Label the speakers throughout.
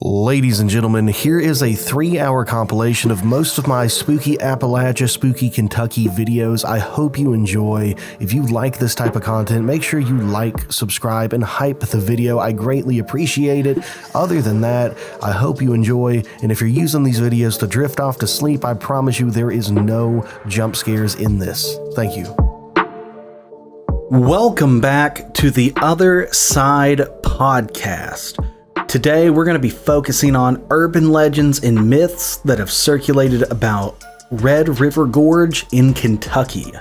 Speaker 1: Ladies and gentlemen, here is a 3-hour compilation of most of my spooky Appalachia, spooky Kentucky videos. I hope you enjoy. If you like this type of content, make sure you like, subscribe, and hype the video. I greatly appreciate it. Other than that, I hope you enjoy. And if you're using these videos to drift off to sleep, I promise you there is no jump scares in this. Thank you.
Speaker 2: Welcome back to the Other Side Podcast. Today, we're going to be focusing on urban legends and myths that have circulated about Red River Gorge in Kentucky.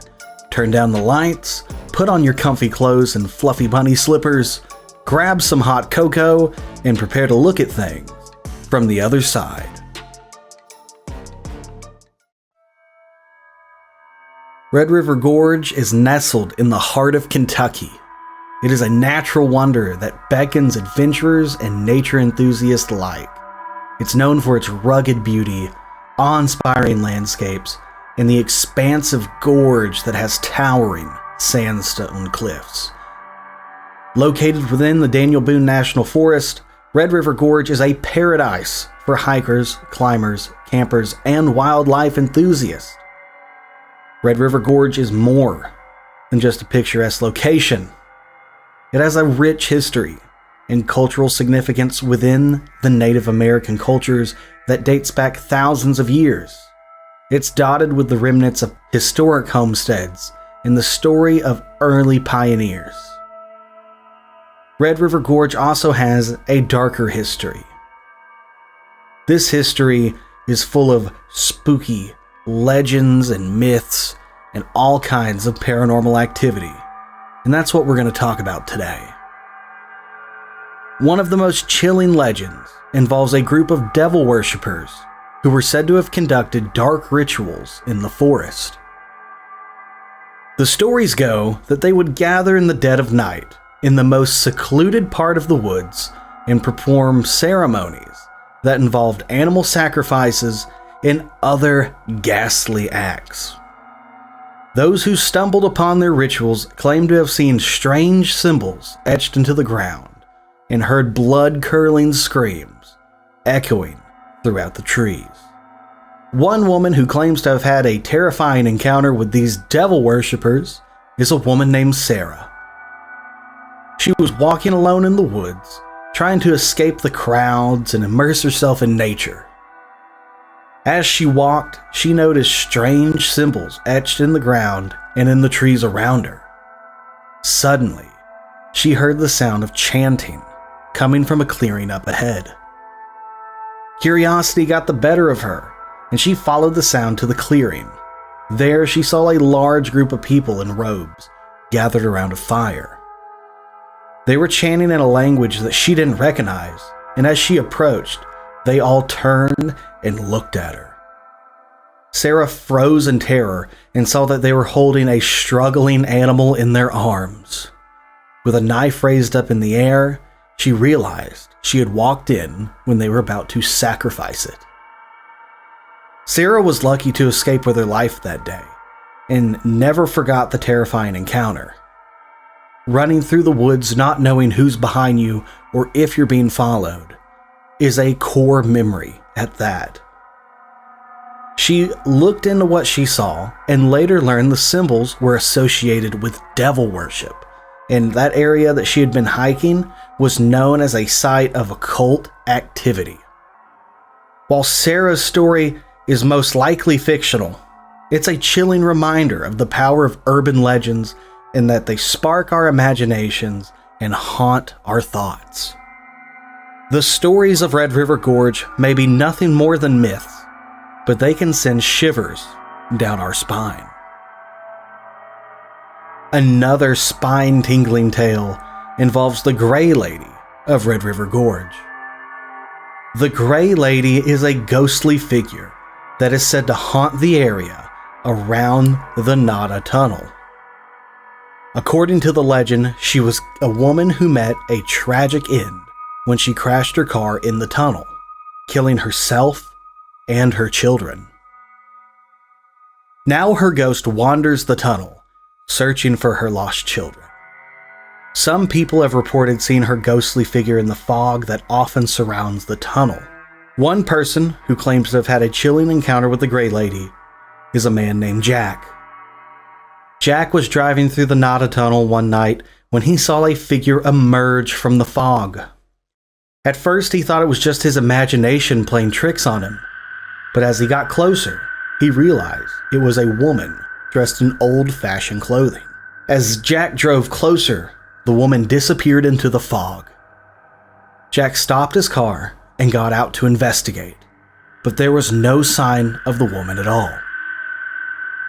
Speaker 2: Turn down the lights, put on your comfy clothes and fluffy bunny slippers, grab some hot cocoa, and prepare to look at things from the other side. Red River Gorge is nestled in the heart of Kentucky. It is a natural wonder that beckons adventurers and nature enthusiasts alike. It's known for its rugged beauty, awe-inspiring landscapes, and the expansive gorge that has towering sandstone cliffs. Located within the Daniel Boone National Forest, Red River Gorge is a paradise for hikers, climbers, campers, and wildlife enthusiasts. Red River Gorge is more than just a picturesque location. It has a rich history and cultural significance within the Native American cultures that dates back thousands of years. It's dotted with the remnants of historic homesteads and the story of early pioneers. Red River Gorge also has a darker history. This history is full of spooky legends and myths and all kinds of paranormal activity. And that's what we're going to talk about today. One of the most chilling legends involves a group of devil worshippers who were said to have conducted dark rituals in the forest. The stories go that they would gather in the dead of night in the most secluded part of the woods and perform ceremonies that involved animal sacrifices and other ghastly acts. Those who stumbled upon their rituals claimed to have seen strange symbols etched into the ground and heard blood-curdling screams echoing throughout the trees. One woman who claims to have had a terrifying encounter with these devil worshippers is a woman named Sarah. She was walking alone in the woods, trying to escape the crowds and immerse herself in nature. As she walked, she noticed strange symbols etched in the ground and in the trees around her. Suddenly, she heard the sound of chanting coming from a clearing up ahead. Curiosity got the better of her, and she followed the sound to the clearing. There, she saw a large group of people in robes gathered around a fire. They were chanting in a language that she didn't recognize, and as she approached, they all turned and looked at her. Sarah froze in terror and saw that they were holding a struggling animal in their arms. With a knife raised up in the air, she realized she had walked in when they were about to sacrifice it. Sarah was lucky to escape with her life that day and never forgot the terrifying encounter. Running through the woods not knowing who's behind you or if you're being followed is a core memory at that. She looked into what she saw and later learned the symbols were associated with devil worship, and that area that she had been hiking was known as a site of occult activity. While Sarah's story is most likely fictional, it's a chilling reminder of the power of urban legends and that they spark our imaginations and haunt our thoughts. The stories of Red River Gorge may be nothing more than myths, but they can send shivers down our spine. Another spine-tingling tale involves the Gray Lady of Red River Gorge. The Gray Lady is a ghostly figure that is said to haunt the area around the Nada Tunnel. According to the legend, she was a woman who met a tragic end when she crashed her car in the tunnel, killing herself and her children. Now her ghost wanders the tunnel, searching for her lost children. Some people have reported seeing her ghostly figure in the fog that often surrounds the tunnel. One person who claims to have had a chilling encounter with the Grey Lady is a man named Jack. Jack was driving through the Nada Tunnel one night when he saw a figure emerge from the fog. At first, he thought it was just his imagination playing tricks on him, but as he got closer, he realized it was a woman dressed in old-fashioned clothing. As Jack drove closer, the woman disappeared into the fog. Jack stopped his car and got out to investigate, but there was no sign of the woman at all.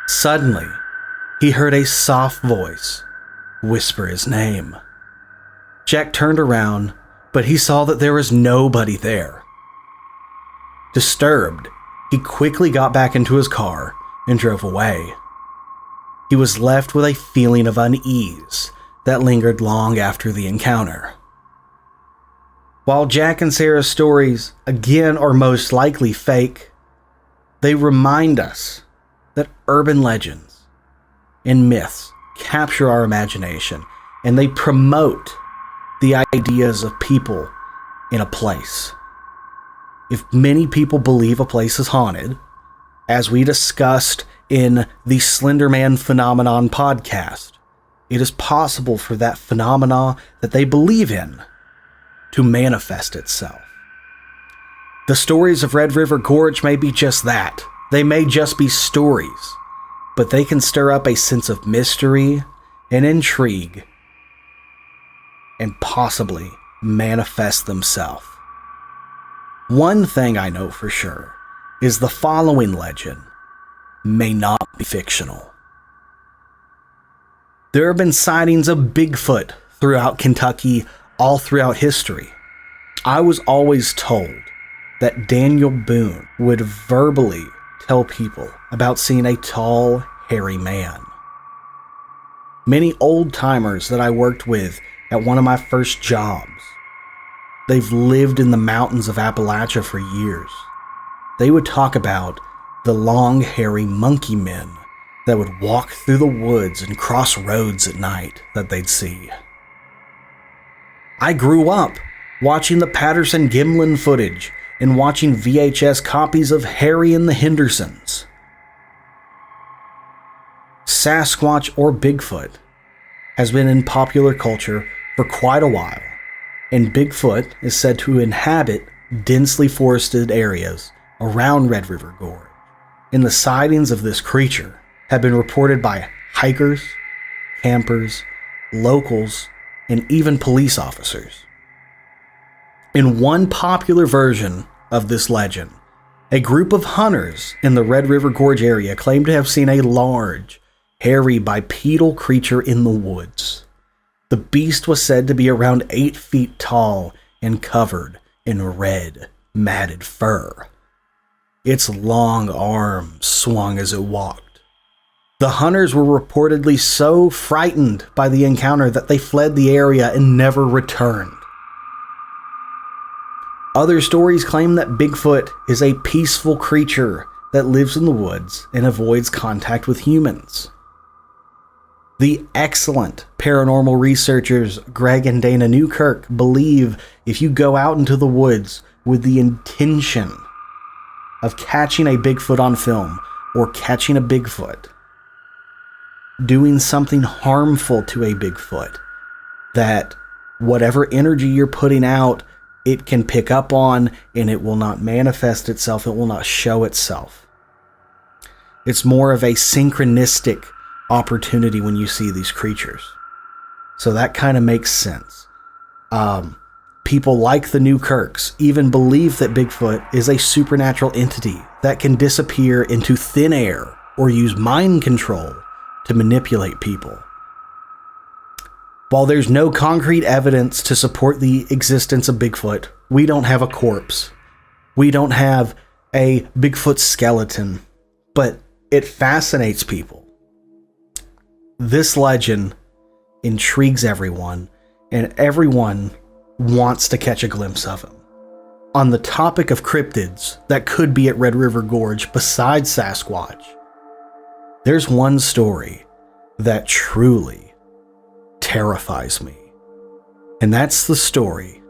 Speaker 2: Suddenly, he heard a soft voice whisper his name. Jack turned around, but he saw that there was nobody there. Disturbed, he quickly got back into his car and drove away. He was left with a feeling of unease that lingered long after the encounter. While Jack and Sarah's stories, again, are most likely fake, they remind us that urban legends and myths capture our imagination, and they promote the ideas of people in a place. If many people believe a place is haunted, as we discussed in the Slender Man Phenomenon podcast, it is possible for that phenomena that they believe in to manifest itself. The stories of Red River Gorge may be just that. They may just be stories, but they can stir up a sense of mystery and intrigue and possibly manifest themselves. One thing I know for sure is the following legend may not be fictional. There have been sightings of Bigfoot throughout Kentucky all throughout history. I was always told that Daniel Boone would verbally tell people about seeing a tall, hairy man. Many old-timers that I worked with at one of my first jobs, they've lived in the mountains of Appalachia for years. They would talk about the long, hairy monkey men that would walk through the woods and cross roads at night that they'd see. I grew up watching the Patterson-Gimlin footage and watching VHS copies of Harry and the Hendersons. Sasquatch or Bigfoot has been in popular culture for quite a while, and Bigfoot is said to inhabit densely forested areas around Red River Gorge, and the sightings of this creature have been reported by hikers, campers, locals, and even police officers. In one popular version of this legend, a group of hunters in the Red River Gorge area claimed to have seen a large, hairy bipedal creature in the woods. The beast was said to be around 8 feet tall and covered in red, matted fur. Its long arms swung as it walked. The hunters were reportedly so frightened by the encounter that they fled the area and never returned. Other stories claim that Bigfoot is a peaceful creature that lives in the woods and avoids contact with humans. The excellent paranormal researchers Greg and Dana Newkirk believe if you go out into the woods with the intention of catching a Bigfoot on film or catching a Bigfoot, doing something harmful to a Bigfoot, that whatever energy you're putting out, it can pick up on and it will not manifest itself, it will not show itself. It's more of a synchronistic opportunity when you see these creatures. So that kind of makes sense. People like the Newkirks even believe that Bigfoot is a supernatural entity that can disappear into thin air or use mind control to manipulate people. While there's no concrete evidence to support the existence of Bigfoot, we don't have a corpse. We don't have a Bigfoot skeleton, but it fascinates people. This legend intrigues everyone, and everyone wants to catch a glimpse of him. On the topic of cryptids that could be at Red River Gorge besides Sasquatch, there's one story that truly terrifies me. And that's the story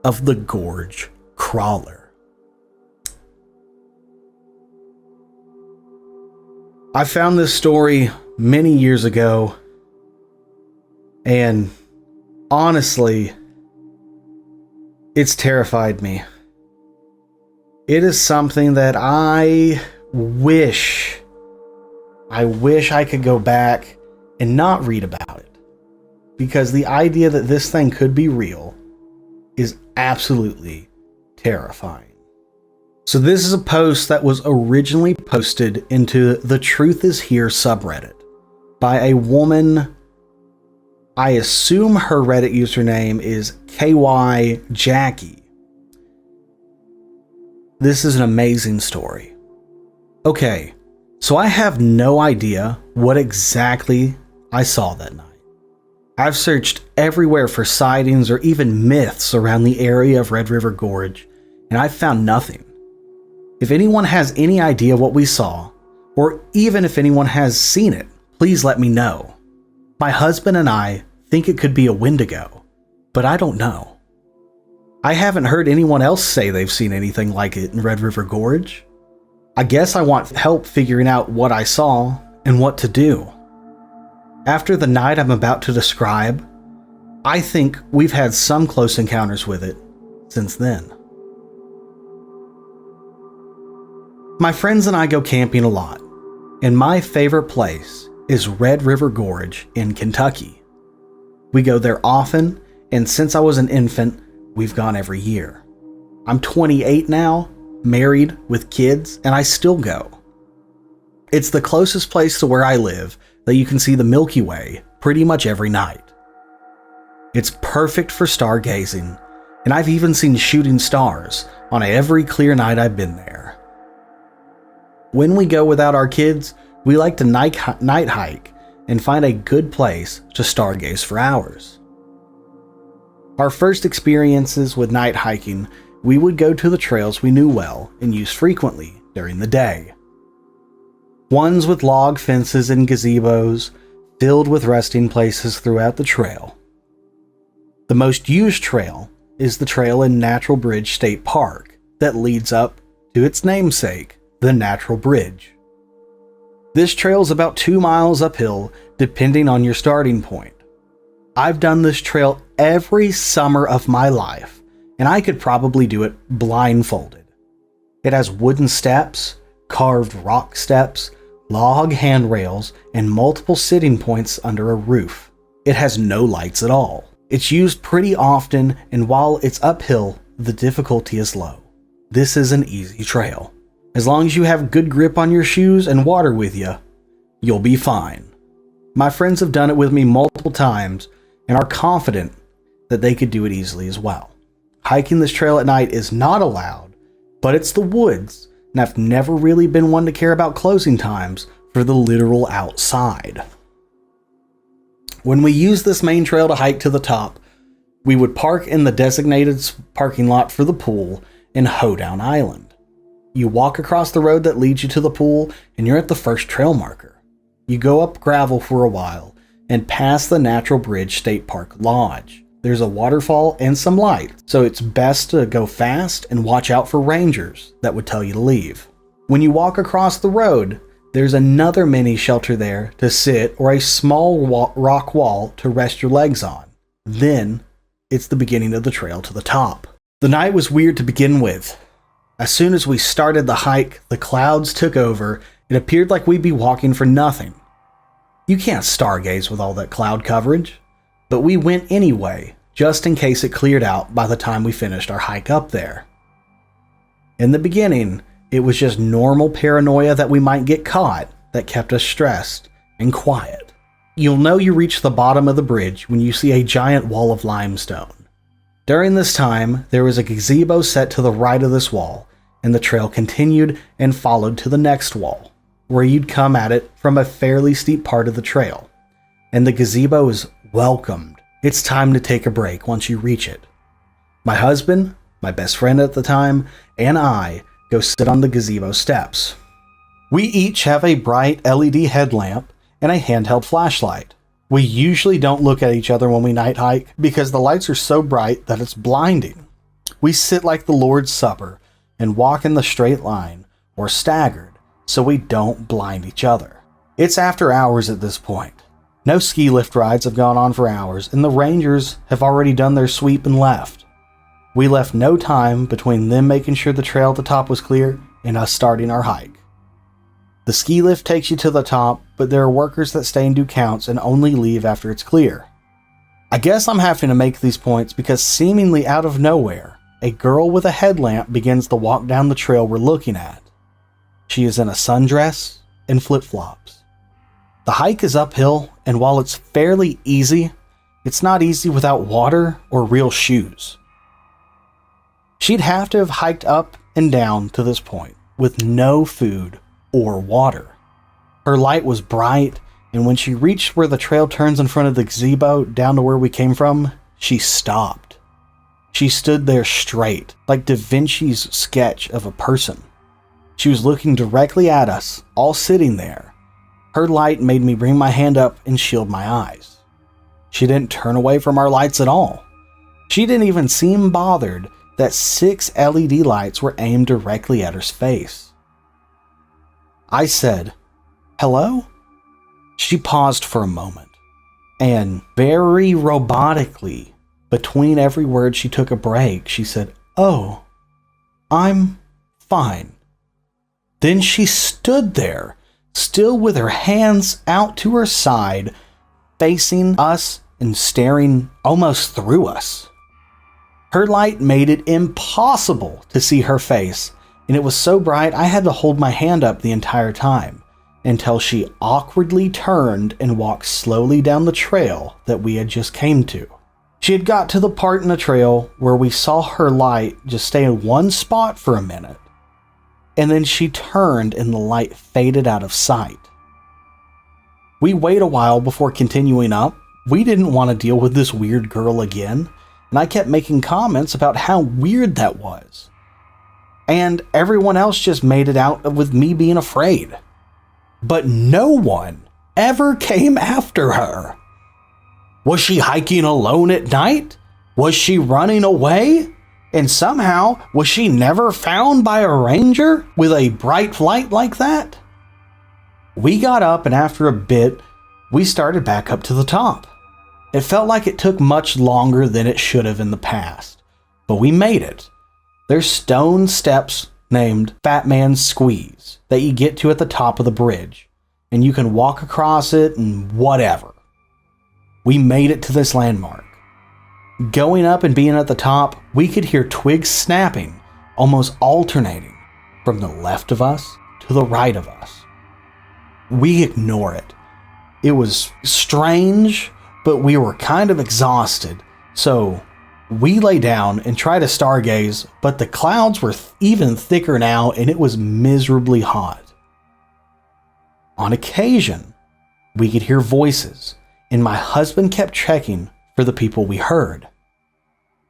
Speaker 2: of the Gorge Crawler. I found this story many years ago, and honestly, it's terrified me. It is something that I wish I could go back and not read about it. Because the idea that this thing could be real is absolutely terrifying. So this is a post that was originally posted into the Truth Is Here subreddit by a woman. I assume her Reddit username is KY Jackie. This is an amazing story. Okay, so I have no idea what exactly I saw that night. I've searched everywhere for sightings or even myths around the area of Red River Gorge, and I've found nothing. If anyone has any idea what we saw, or even if anyone has seen it, please let me know. My husband and I think it could be a Wendigo, but I don't know. I haven't heard anyone else say they've seen anything like it in Red River Gorge. I guess I want help figuring out what I saw and what to do. After the night I'm about to describe, I think we've had some close encounters with it since then. My friends and I go camping a lot, and my favorite place is Red River Gorge in Kentucky. We go there often, and since I was an infant, we've gone every year. I'm 28 now, married with kids, and I still go. It's the closest place to where I live that you can see the Milky Way pretty much every night. It's perfect for stargazing, and I've even seen shooting stars on every clear night I've been there. When we go without our kids, we like to night hike and find a good place to stargaze for hours. Our first experiences with night hiking, we would go to the trails we knew well and used frequently during the day. Ones with log fences and gazebos filled with resting places throughout the trail. The most used trail is the trail in Natural Bridge State Park that leads up to its namesake, the Natural Bridge. This trail is about 2 miles uphill depending on your starting point. I've done this trail every summer of my life, and I could probably do it blindfolded. It has wooden steps, carved rock steps, log handrails, and multiple sitting points under a roof. It has no lights at all. It's used pretty often, and while it's uphill, the difficulty is low. This is an easy trail. As long as you have good grip on your shoes and water with you, you'll be fine. My friends have done it with me multiple times and are confident that they could do it easily as well. Hiking this trail at night is not allowed, but it's the woods, and I've never really been one to care about closing times for the literal outside. When we use this main trail to hike to the top, we would park in the designated parking lot for the pool in Hoedown Island. You walk across the road that leads you to the pool, and you're at the first trail marker. You go up gravel for a while and pass the Natural Bridge State Park Lodge. There's a waterfall and some light, so it's best to go fast and watch out for rangers that would tell you to leave. When you walk across the road, there's another mini shelter there to sit or a small rock wall to rest your legs on. Then, it's the beginning of the trail to the top. The night was weird to begin with. As soon as we started the hike, the clouds took over. It appeared like we'd be walking for nothing. You can't stargaze with all that cloud coverage, but we went anyway, just in case it cleared out by the time we finished our hike up there. In the beginning, it was just normal paranoia that we might get caught that kept us stressed and quiet. You'll know you reach the bottom of the bridge when you see a giant wall of limestone. During this time, there was a gazebo set to the right of this wall, and the trail continued and followed to the next wall, where you'd come at it from a fairly steep part of the trail. And the gazebo is welcomed. It's time to take a break once you reach it. My husband, my best friend at the time, and I go sit on the gazebo steps. We each have a bright LED headlamp and a handheld flashlight. We usually don't look at each other when we night hike because the lights are so bright that it's blinding. We sit like the Lord's Supper and walk in the straight line or staggered so we don't blind each other. It's after hours at this point. No ski lift rides have gone on for hours and the rangers have already done their sweep and left. We left no time between them making sure the trail at the top was clear and us starting our hike. The ski lift takes you to the top, but there are workers that stay and do counts and only leave after it's clear. I guess I'm having to make these points because seemingly out of nowhere, a girl with a headlamp begins to walk down the trail we're looking at. She is in a sundress and flip-flops. The hike is uphill, and while it's fairly easy, it's not easy without water or real shoes. She'd have to have hiked up and down to this point with no food or water. Her light was bright, and when she reached where the trail turns in front of the gazebo down to where we came from, she stopped. She stood there straight, like Da Vinci's sketch of a person. She was looking directly at us, all sitting there. Her light made me bring my hand up and shield my eyes. She didn't turn away from our lights at all. She didn't even seem bothered that 6 LED lights were aimed directly at her face. I said, "Hello?" She paused for a moment, and very robotically, between every word she took a break, she said, "Oh, I'm fine." Then she stood there, still with her hands out to her side, facing us and staring almost through us. Her light made it impossible to see her face, and it was so bright I had to hold my hand up the entire time, until she awkwardly turned and walked slowly down the trail that we had just came to. She had got to the part in the trail where we saw her light just stay in one spot for a minute, and then she turned and the light faded out of sight. We wait a while before continuing up. We didn't want to deal with this weird girl again, and I kept making comments about how weird that was. And everyone else just made it out with me being afraid. But no one ever came after her. Was she hiking alone at night? Was she running away? And somehow, was she never found by a ranger with a bright light like that? We got up, and after a bit, we started back up to the top. It felt like it took much longer than it should have in the past, but we made it. There's stone steps named Fat Man's Squeeze that you get to at the top of the bridge, and you can walk across it and whatever. We made it to this landmark. Going up and being at the top, we could hear twigs snapping, almost alternating, from the left of us to the right of us. We ignore it. It was strange, but we were kind of exhausted, so we lay down and tried to stargaze, but the clouds were even thicker now and it was miserably hot. On occasion, we could hear voices, and my husband kept checking for the people we heard.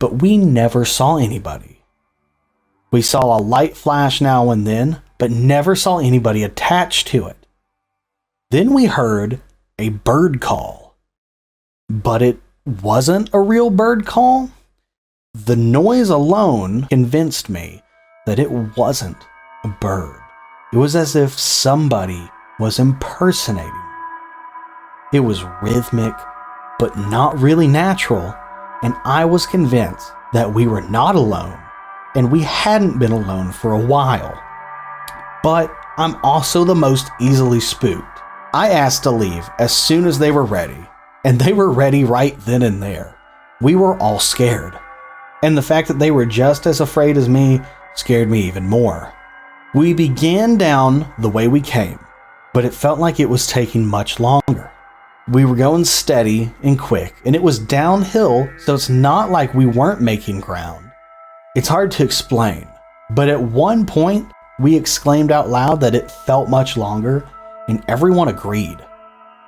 Speaker 2: But we never saw anybody. We saw a light flash now and then, but never saw anybody attached to it. Then we heard a bird call. But it wasn't a real bird call. The noise alone convinced me that it wasn't a bird. It was as if somebody was impersonating. It was rhythmic, but not really natural, and I was convinced that we were not alone, and we hadn't been alone for a while. But I'm also the most easily spooked. I asked to leave as soon as they were ready, and they were ready right then and there. We were all scared, and the fact that they were just as afraid as me scared me even more. We began down the way we came, but it felt like it was taking much longer. We were going steady and quick, and it was downhill, so it's not like we weren't making ground. It's hard to explain, but at one point, we exclaimed out loud that it felt much longer, and everyone agreed.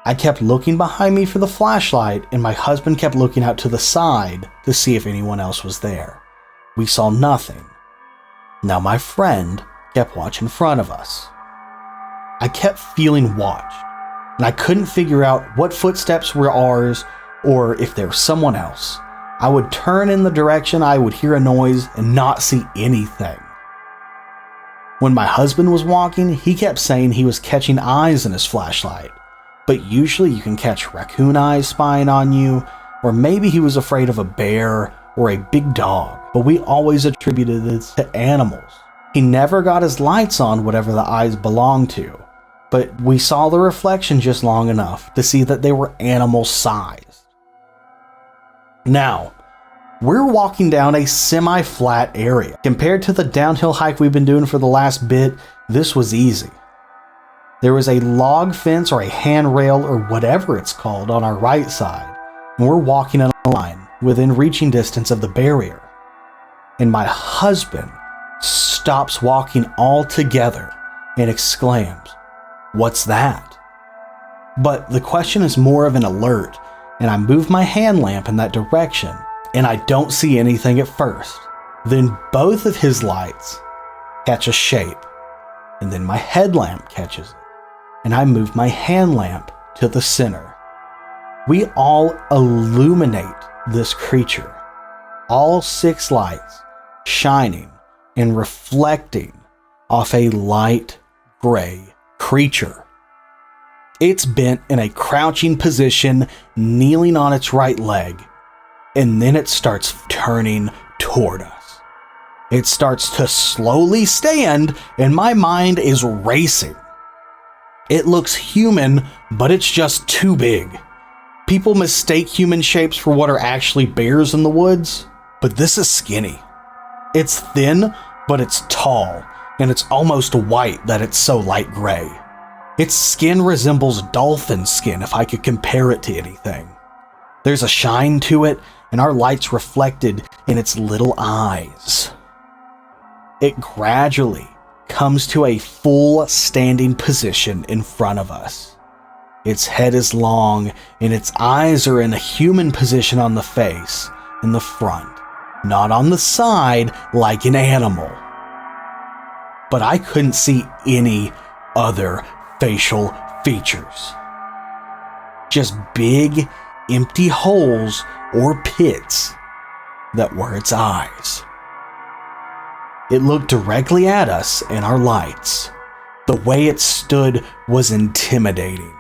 Speaker 2: I kept looking behind me for the flashlight, and my husband kept looking out to the side to see if anyone else was there. We saw nothing. Now my friend kept watching in front of us. I kept feeling watched. and I couldn't figure out what footsteps were ours or if there was someone else. I would turn in the direction I would hear a noise and not see anything. When my husband was walking, he kept saying he was catching eyes in his flashlight, but usually you can catch raccoon eyes spying on you, or maybe he was afraid of a bear or a big dog, but we always attributed it to animals. He never got his lights on whatever the eyes belonged to, but we saw the reflection just long enough to see that they were animal-sized. Now, we're walking down a semi-flat area. Compared to the downhill hike we've been doing for the last bit, this was easy. There was a log fence or a handrail or whatever it's called on our right side, and we're walking in a line within reaching distance of the barrier. And my husband stops walking altogether and exclaims, "What's that?" But the question is more of an alert, and I move my hand lamp in that direction, and I don't see anything at first. Then both of his lights catch a shape, and then my headlamp catches it, and I move my hand lamp to the center. We all illuminate this creature, all 6 lights shining and reflecting off a light gray creature. It's bent in a crouching position, kneeling on its right leg, and then it starts turning toward us. It starts to slowly stand, and my mind is racing. It looks human, but it's just too big. People mistake human shapes for what are actually bears in the woods, but this is skinny. It's thin, but it's tall, and it's almost white that it's so light gray. Its skin resembles dolphin skin if I could compare it to anything. There's a shine to it, and our lights reflected in its little eyes. It gradually comes to a full standing position in front of us. Its head is long, and its eyes are in a human position on the face, in the front, not on the side like an animal. But I couldn't see any other facial features. Just big, empty holes or pits that were its eyes. It looked directly at us and our lights. The way it stood was intimidating.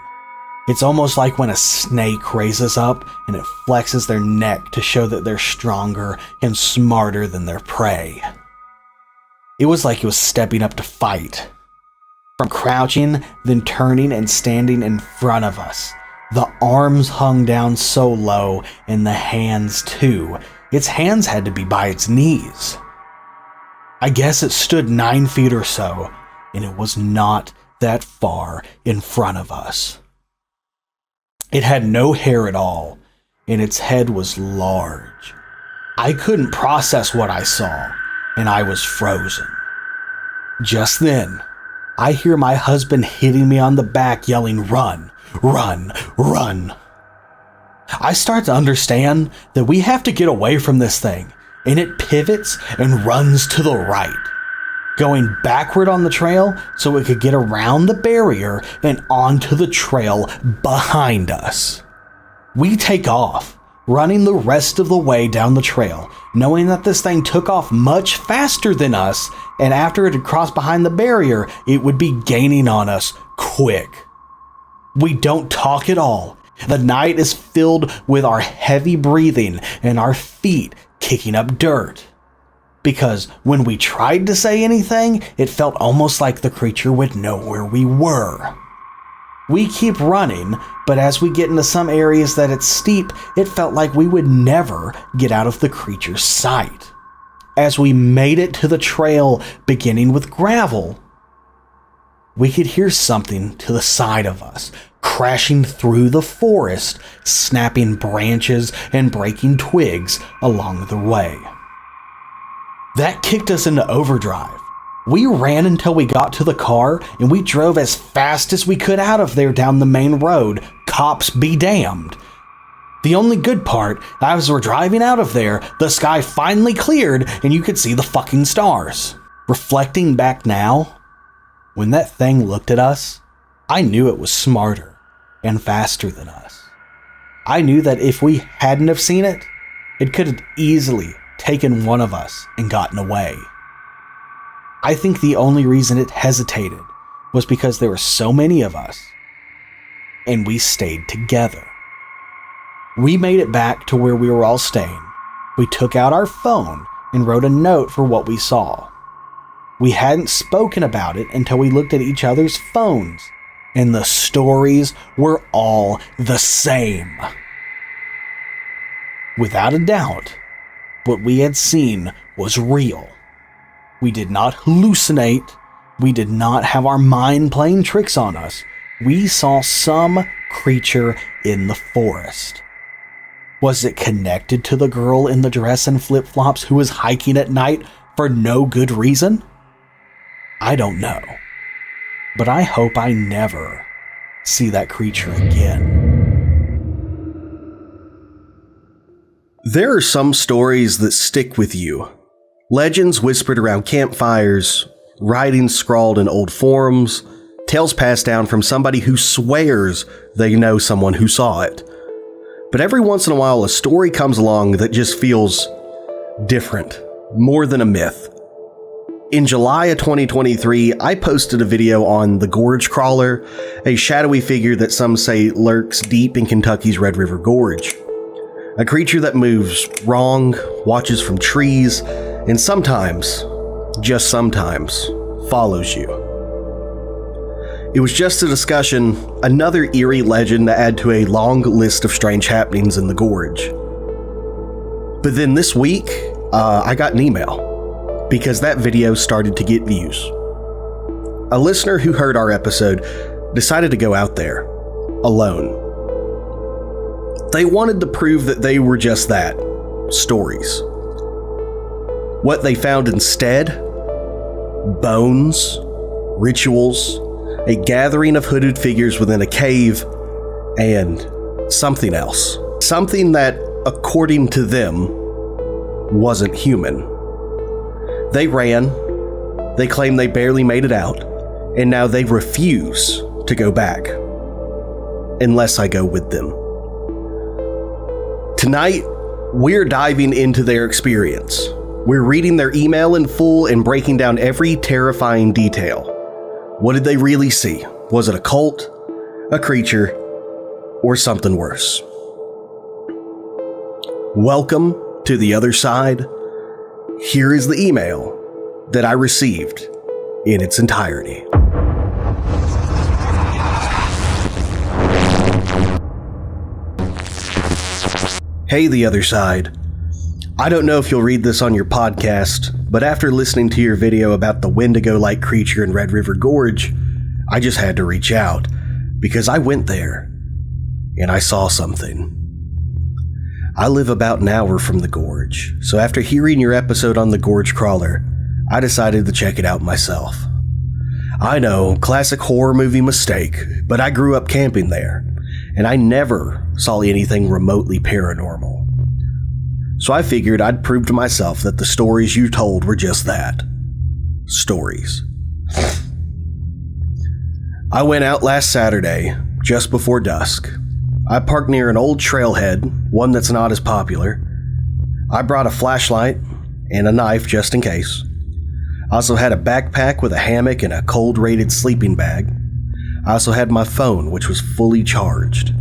Speaker 2: It's almost like when a snake raises up and it flexes their neck to show that they're stronger and smarter than their prey. It was like it was stepping up to fight. From crouching, then turning and standing in front of us. The arms hung down so low, and the hands too. Its hands had to be by its knees. I guess it stood 9 feet or so, and it was not that far in front of us. It had no hair at all, and its head was large. I couldn't process what I saw, and I was frozen. Just then, I hear my husband hitting me on the back yelling, "Run, run, run." I start to understand that we have to get away from this thing, and it pivots and runs to the right, going backward on the trail so it could get around the barrier and onto the trail behind us. We take off, running the rest of the way down the trail, knowing that this thing took off much faster than us, and after it had crossed behind the barrier, it would be gaining on us quick. We don't talk at all. The night is filled with our heavy breathing and our feet kicking up dirt. Because when we tried to say anything, it felt almost like the creature would know where we were. We keep running, but as we get into some areas that it's steep, it felt like we would never get out of the creature's sight. As we made it to the trail beginning with gravel, we could hear something to the side of us, crashing through the forest, snapping branches and breaking twigs along the way. That kicked us into overdrive. We ran until we got to the car, and we drove as fast as we could out of there down the main road, cops be damned. The only good part, as we're driving out of there, the sky finally cleared and you could see the fucking stars. Reflecting back now, when that thing looked at us, I knew it was smarter. and faster than us. I knew that if we hadn't have seen it, it could have easily taken one of us and gotten away. I think the only reason it hesitated was because there were so many of us, and we stayed together. We made it back to where we were all staying. We took out our phone and wrote a note for what we saw. We hadn't spoken about it until we looked at each other's phones, and the stories were all the same. Without a doubt, what we had seen was real. We did not hallucinate. We did not have our mind playing tricks on us. We saw some creature in the forest. Was it connected to the girl in the dress and flip-flops who was hiking at night for no good reason? I don't know. But I hope I never see that creature again.
Speaker 1: There are some stories that stick with you. Legends whispered around campfires, writings scrawled in old forums, tales passed down from somebody who swears they know someone who saw it. But every once in a while, a story comes along that just feels different, more than a myth. In July of 2023, I posted a video on the Gorge Crawler, a shadowy figure that some say lurks deep in Kentucky's Red River Gorge. A creature that moves wrong, watches from trees, and sometimes, just sometimes, follows you. It was just a discussion, another eerie legend to add to a long list of strange happenings in the gorge. But then this week, I got an email, because that video started to get views. A listener who heard our episode decided to go out there, alone. They wanted to prove that they were just that, stories. What they found instead? Bones, rituals, a gathering of hooded figures within a cave, and something else. Something that, according to them, wasn't human. They ran, they claim they barely made it out, and now they refuse to go back. Unless I go with them. Tonight, we're diving into their experience. We're reading their email in full and breaking down every terrifying detail. What did they really see? Was it a cult, a creature, or something worse? Welcome to the other side. Here is the email that I received in its entirety. Hey, the other side. I don't know if you'll read this on your podcast, but after listening to your video about the Wendigo-like creature in Red River Gorge, I just had to reach out, because I went there, and I saw something. I live about an hour from the gorge, so after hearing your episode on the Gorge Crawler, I decided to check it out myself. I know, classic horror movie mistake, but I grew up camping there, and I never saw anything remotely paranormal. So I figured I'd prove to myself that the stories you told were just that. Stories. I went out last Saturday, just before dusk. I parked near an old trailhead, one that's not as popular. I brought a flashlight and a knife just in case. I also had a backpack with a hammock and a cold-rated sleeping bag. I also had my phone, which was fully charged.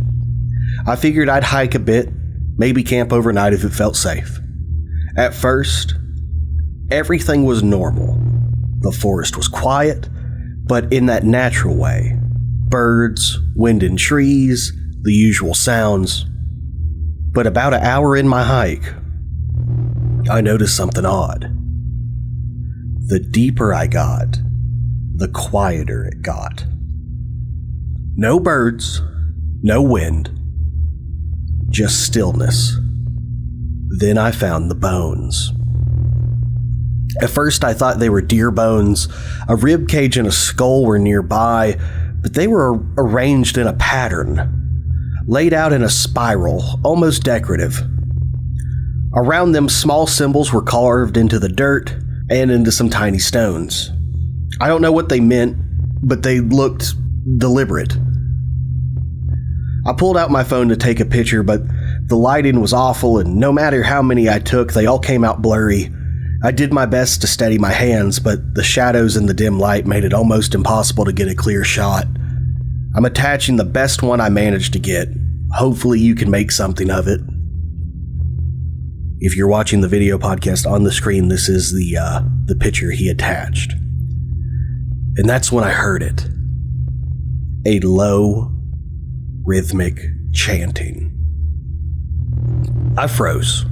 Speaker 1: I figured I'd hike a bit, maybe camp overnight if it felt safe. At first, everything was normal. The forest was quiet, but in that natural way. Birds, wind in trees, the usual sounds. But about an hour in my hike, I noticed something odd. The deeper I got, the quieter it got. No birds, no wind, just stillness. Then I found the bones. At first I thought they were deer bones. A rib cage and a skull were nearby, but they were arranged in a pattern, laid out in a spiral, almost decorative. Around them, small symbols were carved into the dirt and into some tiny stones. I don't know what they meant, but they looked deliberate. I pulled out my phone to take a picture, but the lighting was awful, and no matter how many I took, they all came out blurry. I did my best to steady my hands, but the shadows in the dim light made it almost impossible to get a clear shot. I'm attaching the best one I managed to get. Hopefully you can make something of it. If you're watching the video podcast on the screen, this is the picture he attached. And that's when I heard it. A low, rhythmic chanting. I froze.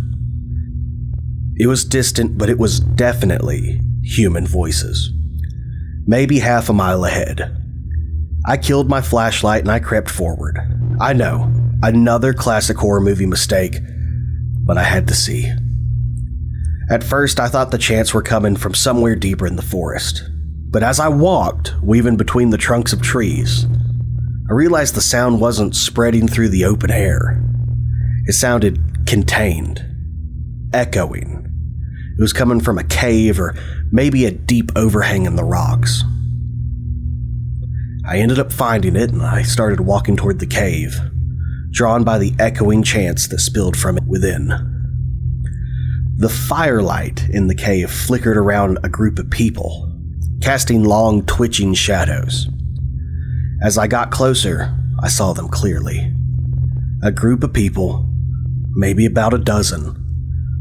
Speaker 1: It was distant, but it was definitely human voices. Maybe half a mile ahead. I killed my flashlight and I crept forward. I know, another classic horror movie mistake, but I had to see. At first, I thought the chants were coming from somewhere deeper in the forest. But as I walked, weaving between the trunks of trees, I realized the sound wasn't spreading through the open air. It sounded contained, echoing. It was coming from a cave or maybe a deep overhang in the rocks. I ended up finding it and I started walking toward the cave, drawn by the echoing chants that spilled from it within. The firelight in the cave flickered around a group of people, casting long, twitching shadows. As I got closer, I saw them clearly. A group of people, maybe about a dozen,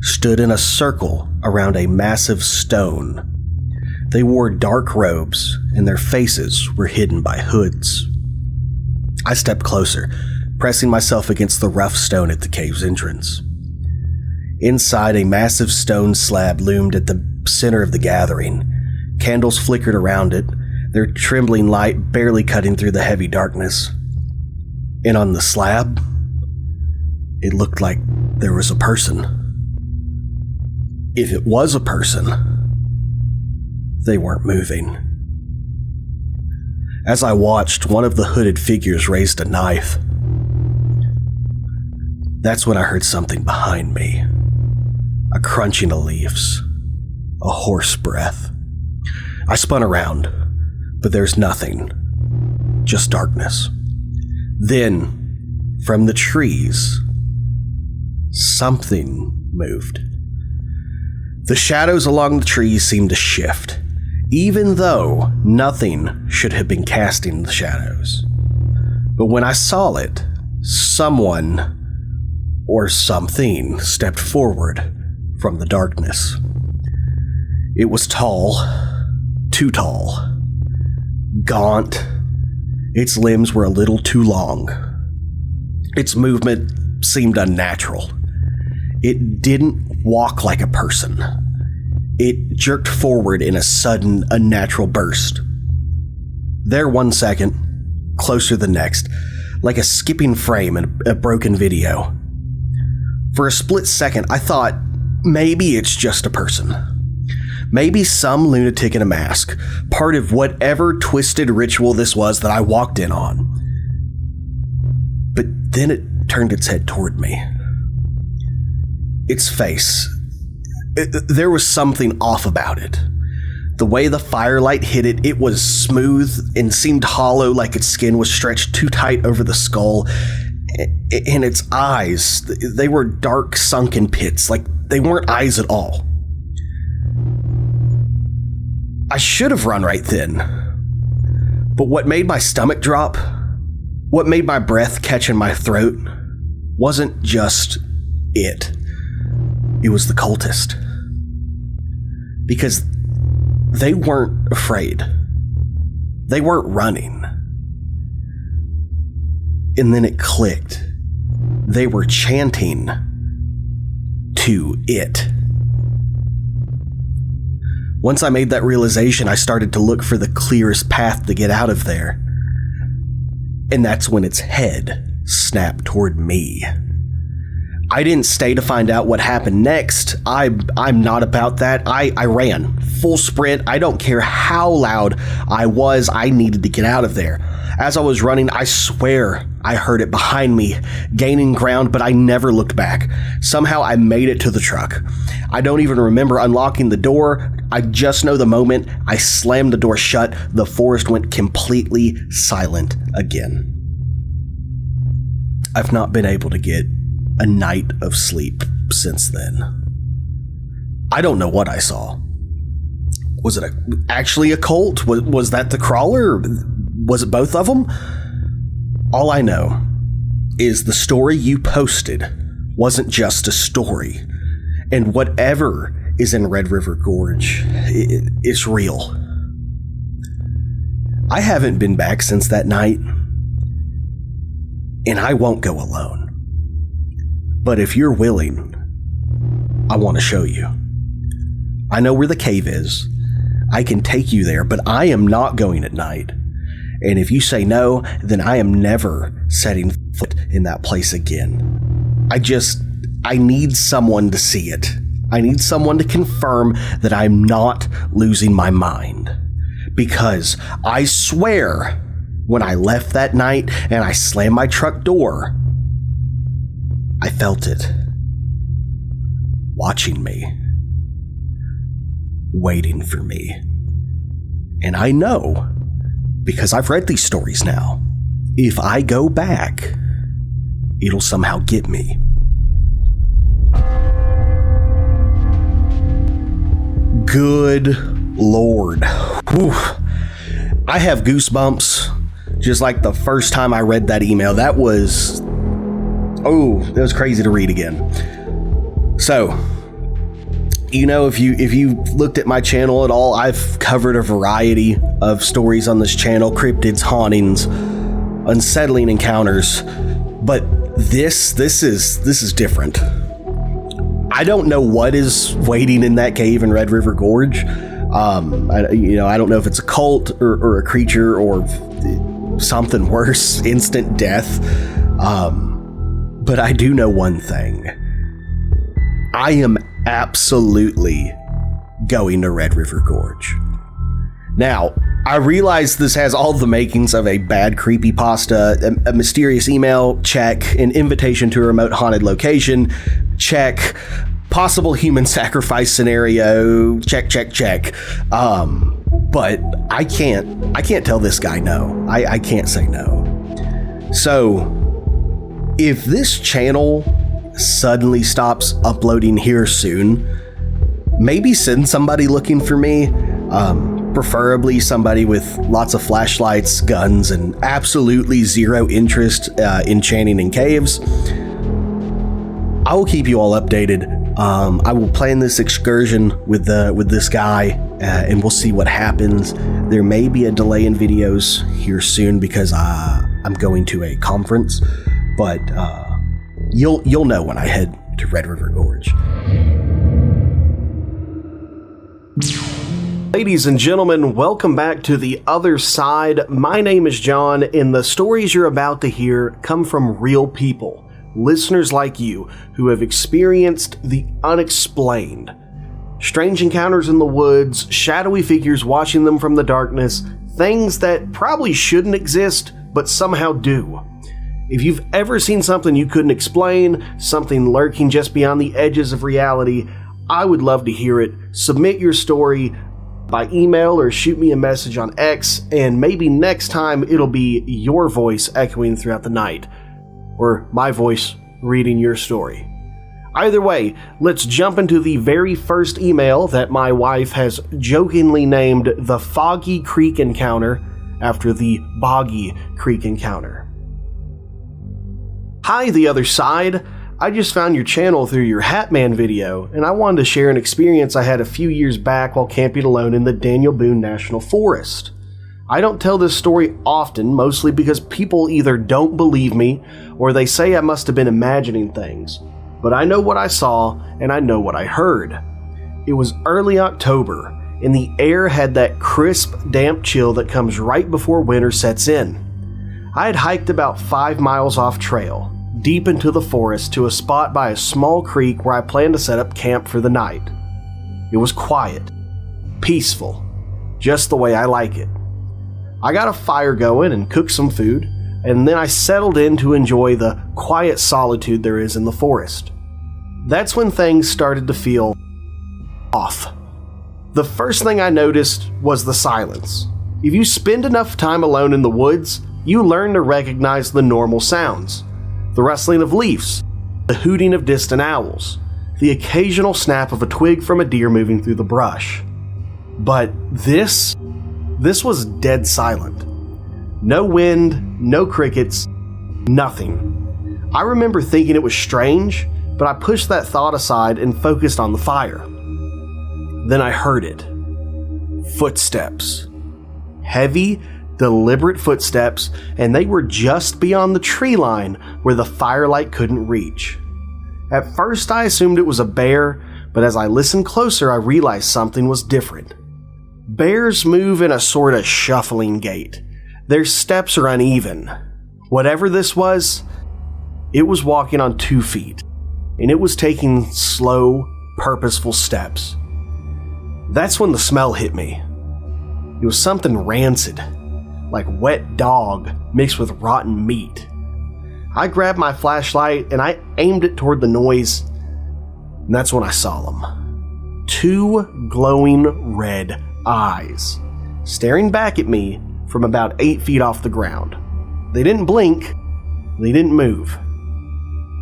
Speaker 1: stood in a circle around a massive stone. They wore dark robes, and their faces were hidden by hoods. I stepped closer, pressing myself against the rough stone at the cave's entrance. Inside, a massive stone slab loomed at the center of the gathering. Candles flickered around it, their trembling light barely cutting through the heavy darkness. And on the slab, it looked like there was a person. If it was a person, they weren't moving. As I watched, one of the hooded figures raised a knife. That's when I heard something behind me. A crunching of leaves. A hoarse breath. I spun around, but there's nothing. Just darkness. Then, from the trees, something moved. The shadows along the trees seemed to shift, even though nothing should have been casting the shadows. But when I saw it, someone or something stepped forward from the darkness. It was tall, too tall, gaunt. Its limbs were a little too long. Its movement seemed unnatural. It didn't walk like a person. It jerked forward in a sudden, unnatural burst. There 1 second, closer the next, like a skipping frame in a broken video. For a split second, I thought, maybe it's just a person. Maybe some lunatic in a mask, part of whatever twisted ritual this was that I walked in on. But then it turned its head toward me. Its face. There was something off about it. The way the firelight hit it, it was smooth and seemed hollow, like its skin was stretched too tight over the skull. And its eyes, they were dark, sunken pits, like they weren't eyes at all. I should have run right then. But what made my stomach drop, what made my breath catch in my throat, wasn't just it. It was the cultist. Because they weren't afraid. They weren't running. And then it clicked. They were chanting to it. Once I made that realization, I started to look for the clearest path to get out of there. And that's when its head snapped toward me. I didn't stay to find out what happened next. I'm not about that. I ran. Full sprint. I don't care how loud I was. I needed to get out of there. As I was running, I swear I heard it behind me, gaining ground, but I never looked back. Somehow I made it to the truck. I don't even remember unlocking the door. I just know the moment I slammed the door shut, the forest went completely silent again.
Speaker 2: I've not been able to get a night of sleep since then. I don't know what I saw. Was it actually a cult? Was that the crawler? Was it both of them? All I know is the story you posted wasn't just a story. And whatever is in Red River Gorge, it's real. I haven't been back since that night, and I won't go alone. But if you're willing, I want to show you. I know where the cave is. I can take you there, but I am not going at night. And if you say no, then I am never setting foot in that place again. I need someone to see it. I need someone to confirm that I'm not losing my mind. Because I swear, when I left that night and I slammed my truck door, I felt it. Watching me. Waiting for me. And I know, because I've read these stories now, if I go back, it'll somehow get me. Good Lord. Whew. I have goosebumps, just like the first time I read that email. That was crazy to read again. So, you know, if you looked at my channel at all, I've covered a variety of stories on this channel: cryptids, hauntings, unsettling encounters. But this is different. I don't know what is waiting in that cave in Red River Gorge. I don't know if it's a cult or a creature or something worse, instant death. But I do know one thing. I am absolutely going to Red River Gorge. Now, I realize this has all the makings of a bad creepypasta, a mysterious email, check, an invitation to a remote haunted location, check, possible human sacrifice scenario, check. But I can't tell this guy no. I can't say no. So, if this channel suddenly stops uploading here soon, maybe send somebody looking for me, preferably somebody with lots of flashlights, guns, and absolutely zero interest in chanting in caves. I will keep you all updated. I will plan this excursion with this guy, and we'll see what happens. There may be a delay in videos here soon because I'm going to a conference, but you'll know when I head to Red River Gorge. Ladies and gentlemen, welcome back to The Other Side. My name is John, and the stories you're about to hear come from real people, listeners like you, who have experienced the unexplained. Strange encounters in the woods, shadowy figures watching them from the darkness, things that probably shouldn't exist, but somehow do. If you've ever seen something you couldn't explain, something lurking just beyond the edges of reality, I would love to hear it. Submit your story by email or shoot me a message on X, and maybe next time it'll be your voice echoing throughout the night, or my voice reading your story. Either way, let's jump into the very first email that my wife has jokingly named the Foggy Creek Encounter after the Boggy Creek Encounter. Hi, The Other Side. I just found your channel through your Hatman video, and I wanted to share an experience I had a few years back while camping alone in the Daniel Boone National Forest. I don't tell this story often, mostly because people either don't believe me or they say I must have been imagining things. But I know what I saw, and I know what I heard. It was early October, and the air had that crisp, damp chill that comes right before winter sets in. I had hiked about 5 miles off trail, deep into the forest to a spot by a small creek where I planned to set up camp for the night. It was quiet, peaceful, just the way I like it. I got a fire going and cooked some food, and then I settled in to enjoy the quiet solitude there is in the forest. That's when things started to feel off. The first thing I noticed was the silence. If you spend enough time alone in the woods, you learn to recognize the normal sounds.
Speaker 1: the rustling of leaves, the hooting of distant owls, the occasional snap of a twig from a deer moving through the brush. But this was dead silent. No wind, no crickets, nothing. I remember thinking it was strange, but I pushed that thought aside and focused on the fire. Then I heard it. Footsteps. Heavy, deliberate footsteps, and they were just beyond the tree line where the firelight couldn't reach. At first I assumed it was a bear, but as I listened closer I realized something was different. Bears move in a sort of shuffling gait. Their steps are uneven. Whatever this was, it was walking on 2 feet, and it was taking slow, purposeful steps. That's when the smell hit me. It was something rancid, like wet dog mixed with rotten meat. I grabbed my flashlight and I aimed it toward the noise, and that's when I saw them. 2 glowing red eyes, staring back at me from about 8 feet off the ground. They didn't blink, they didn't move.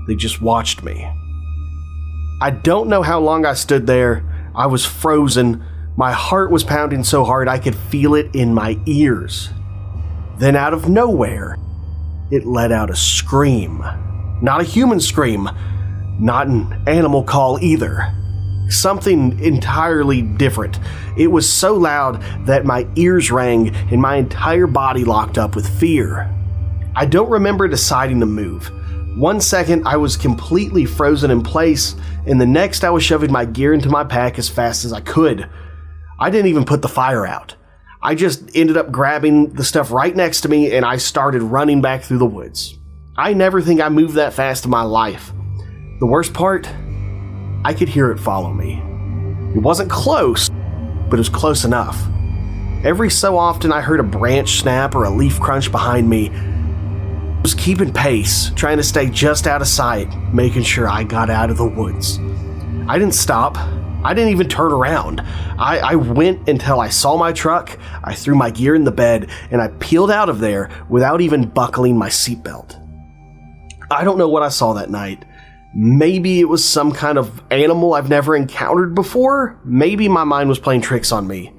Speaker 1: They just watched me. I don't know how long I stood there. I was frozen. My heart was pounding so hard I could feel it in my ears. Then out of nowhere, it let out a scream. Not a human scream, not an animal call either. Something entirely different. It was so loud that my ears rang and my entire body locked up with fear. I don't remember deciding to move. 1 second I was completely frozen in place, and the next I was shoving my gear into my pack as fast as I could. I didn't even put the fire out. I just ended up grabbing the stuff right next to me and I started running back through the woods. I never think I moved that fast in my life. The worst part, I could hear it follow me. It wasn't close, but it was close enough. Every so often I heard a branch snap or a leaf crunch behind me. I was keeping pace, trying to stay just out of sight, making sure I got out of the woods. I didn't stop. I didn't even turn around. I went until I saw my truck, I threw my gear in the bed, and I peeled out of there without even buckling my seatbelt. I don't know what I saw that night. Maybe it was some kind of animal I've never encountered before. Maybe my mind was playing tricks on me.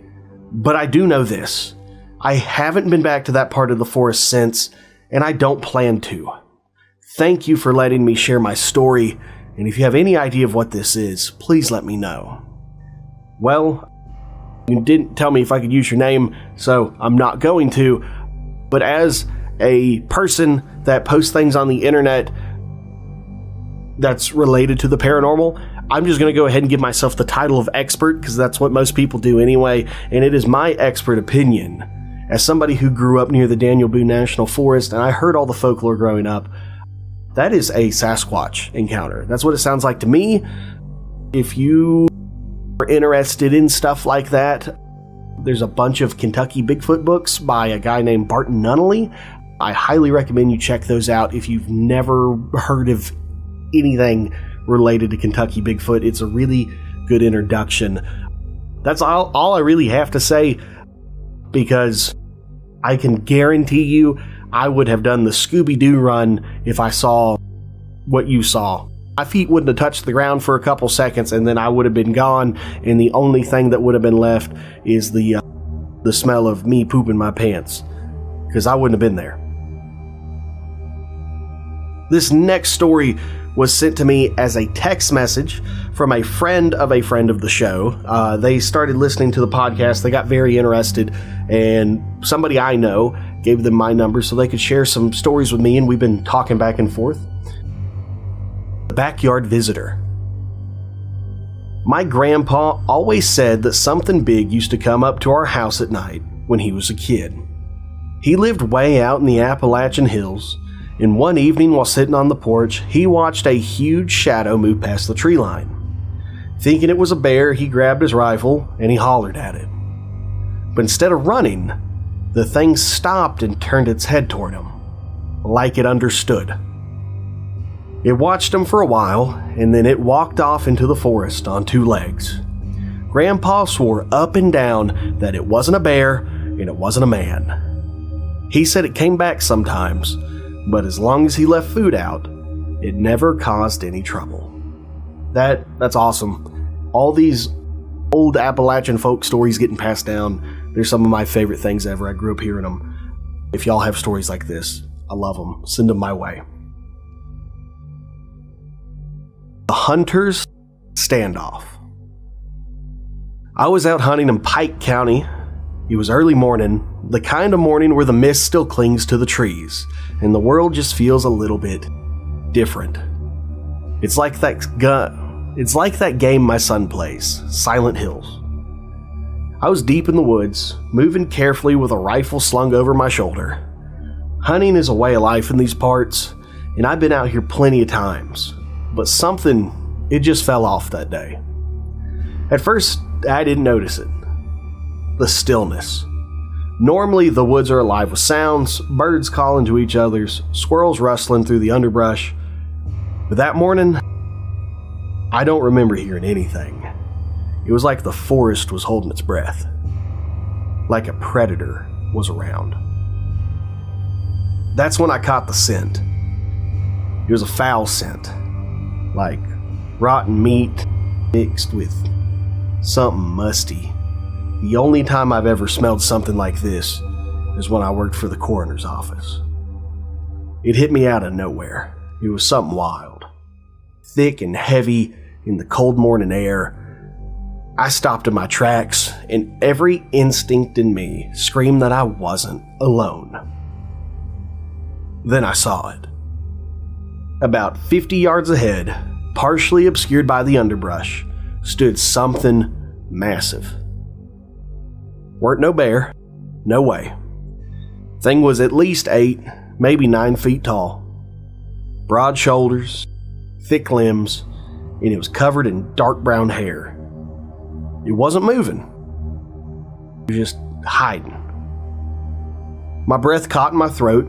Speaker 1: But I do know this. I haven't been back to that part of the forest since, and I don't plan to. Thank you for letting me share my story, and if you have any idea of what this is, please let me know. Well, you didn't tell me if I could use your name, so I'm not going to, but as a person that posts things on the internet that's related to the paranormal, I'm just going to go ahead and give myself the title of expert, because that's what most people do anyway, and it is my expert opinion. As somebody who grew up near the Daniel Boone National Forest, and I heard all the folklore growing up, that is a Sasquatch encounter. That's what it sounds like to me. If you are interested in stuff like that, there's a bunch of Kentucky Bigfoot books by a guy named Barton Nunnally. I highly recommend you check those out if you've never heard of anything related to Kentucky Bigfoot. It's a really good introduction. That's all I really have to say, because I can guarantee you I would have done the Scooby-Doo run if I saw what you saw. My feet wouldn't have touched the ground for a couple seconds, and then I would have been gone, and the only thing that would have been left is the smell of me pooping my pants, because I wouldn't have been there. This next story was sent to me as a text message from a friend of the show. They started listening to the podcast. They got very interested, and somebody I know gave them my number so they could share some stories with me, and we've been talking back and forth. The Backyard Visitor. My grandpa always said that something big used to come up to our house at night when he was a kid. He lived way out in the Appalachian hills, and one evening while sitting on the porch, he watched a huge shadow move past the tree line. Thinking it was a bear, he grabbed his rifle and he hollered at it. But instead of running, the thing stopped and turned its head toward him, like it understood. It watched him for a while, and then it walked off into the forest on 2 legs. Grandpa swore up and down that it wasn't a bear and it wasn't a man. He said it came back sometimes, but as long as he left food out, It never caused any trouble. That's awesome. All these old Appalachian folk stories getting passed down, they're some of my favorite things ever. I grew up hearing them. If y'all have stories like this, I love them. Send them my way. The Hunter's Standoff. I was out hunting in Pike County. It was early morning, the kind of morning where the mist still clings to the trees, and the world just feels a little bit different. It's like that game my son plays, Silent Hills. I was deep in the woods, moving carefully with a rifle slung over my shoulder. Hunting is a way of life in these parts, and I've been out here plenty of times, but something, it just fell off that day. At first, I didn't notice it. The stillness. Normally, the woods are alive with sounds, birds calling to each other, squirrels rustling through the underbrush. But that morning, I don't remember hearing anything. It was like the forest was holding its breath. Like a predator was around. That's when I caught the scent. It was a foul scent. Like rotten meat mixed with something musty. The only time I've ever smelled something like this is when I worked for the coroner's office. It hit me out of nowhere. It was something wild. Thick and heavy in the cold morning air. I stopped in my tracks, and every instinct in me screamed that I wasn't alone. Then I saw it. About 50 yards ahead, partially obscured by the underbrush, stood something massive. Weren't no bear. No way. Thing was at least 8, maybe 9 feet tall. Broad shoulders, thick limbs, and it was covered in dark brown hair. It wasn't moving. It was just hiding. My breath caught in my throat.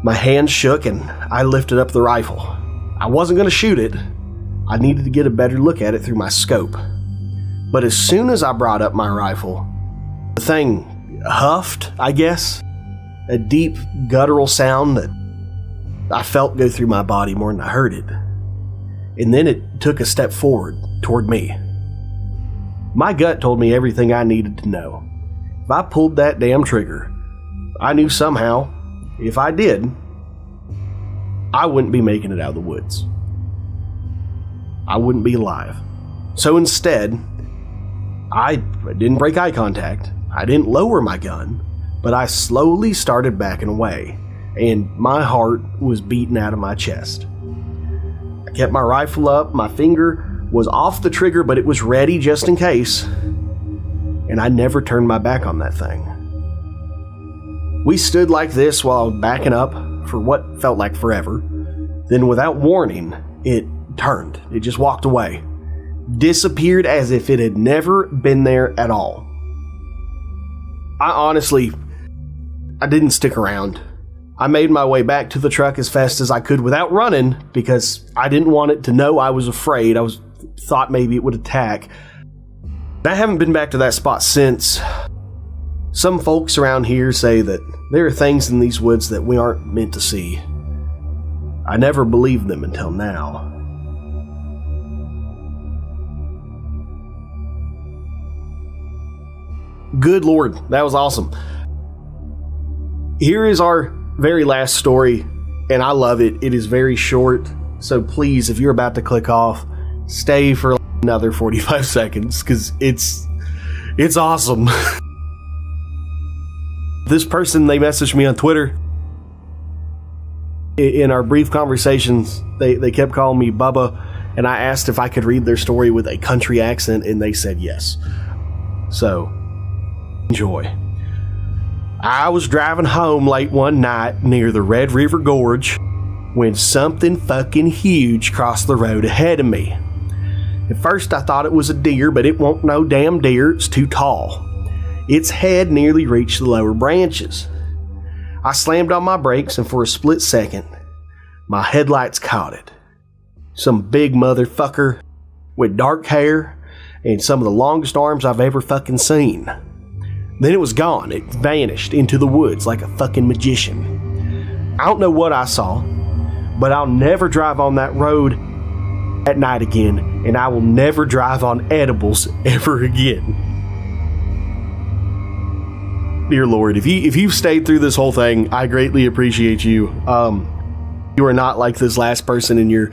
Speaker 1: My hands shook and I lifted up the rifle. I wasn't going to shoot it. I needed to get a better look at it through my scope. But as soon as I brought up my rifle, the thing huffed, I guess. A deep, guttural sound that I felt go through my body more than I heard it. And then it took a step forward toward me. My gut told me everything I needed to know. If I pulled that damn trigger, I knew somehow, if I did, I wouldn't be making it out of the woods. I wouldn't be alive. So instead, I didn't break eye contact. I didn't lower my gun, but I slowly started backing away, and my heart was beating out of my chest. I kept my rifle up, my finger was off the trigger, but it was ready just in case, and I never turned my back on that thing. We stood like this while I was backing up for what felt like forever. Then without warning, it turned. It just walked away. Disappeared as if it had never been there at all. I didn't stick around. I made my way back to the truck as fast as I could without running because I didn't want it to know I was afraid. Thought maybe it would attack. I haven't been back to that spot since. Some folks around here say that there are things in these woods that we aren't meant to see. I never believed them until now. Good Lord, that was awesome. Here is our very last story, and I love it. It is very short, so please, if you're about to click off, stay for another 45 seconds, because it's awesome. This person, they messaged me on Twitter. In our brief conversations, they kept calling me Bubba, and I asked if I could read their story with a country accent, and they said yes. So, enjoy. I was driving home late one night near the Red River Gorge when something fucking huge crossed the road ahead of me. At first I thought it was a deer, but it won't no damn deer, it's too tall. Its head nearly reached the lower branches. I slammed on my brakes, and for a split second, my headlights caught it. Some big motherfucker with dark hair and some of the longest arms I've ever fucking seen. Then it was gone. It vanished into the woods like a fucking magician. I don't know what I saw, but I'll never drive on that road at night again, and I will never drive on edibles ever again. Dear Lord, if you've stayed through this whole thing, I greatly appreciate you. You are not like this last person and you're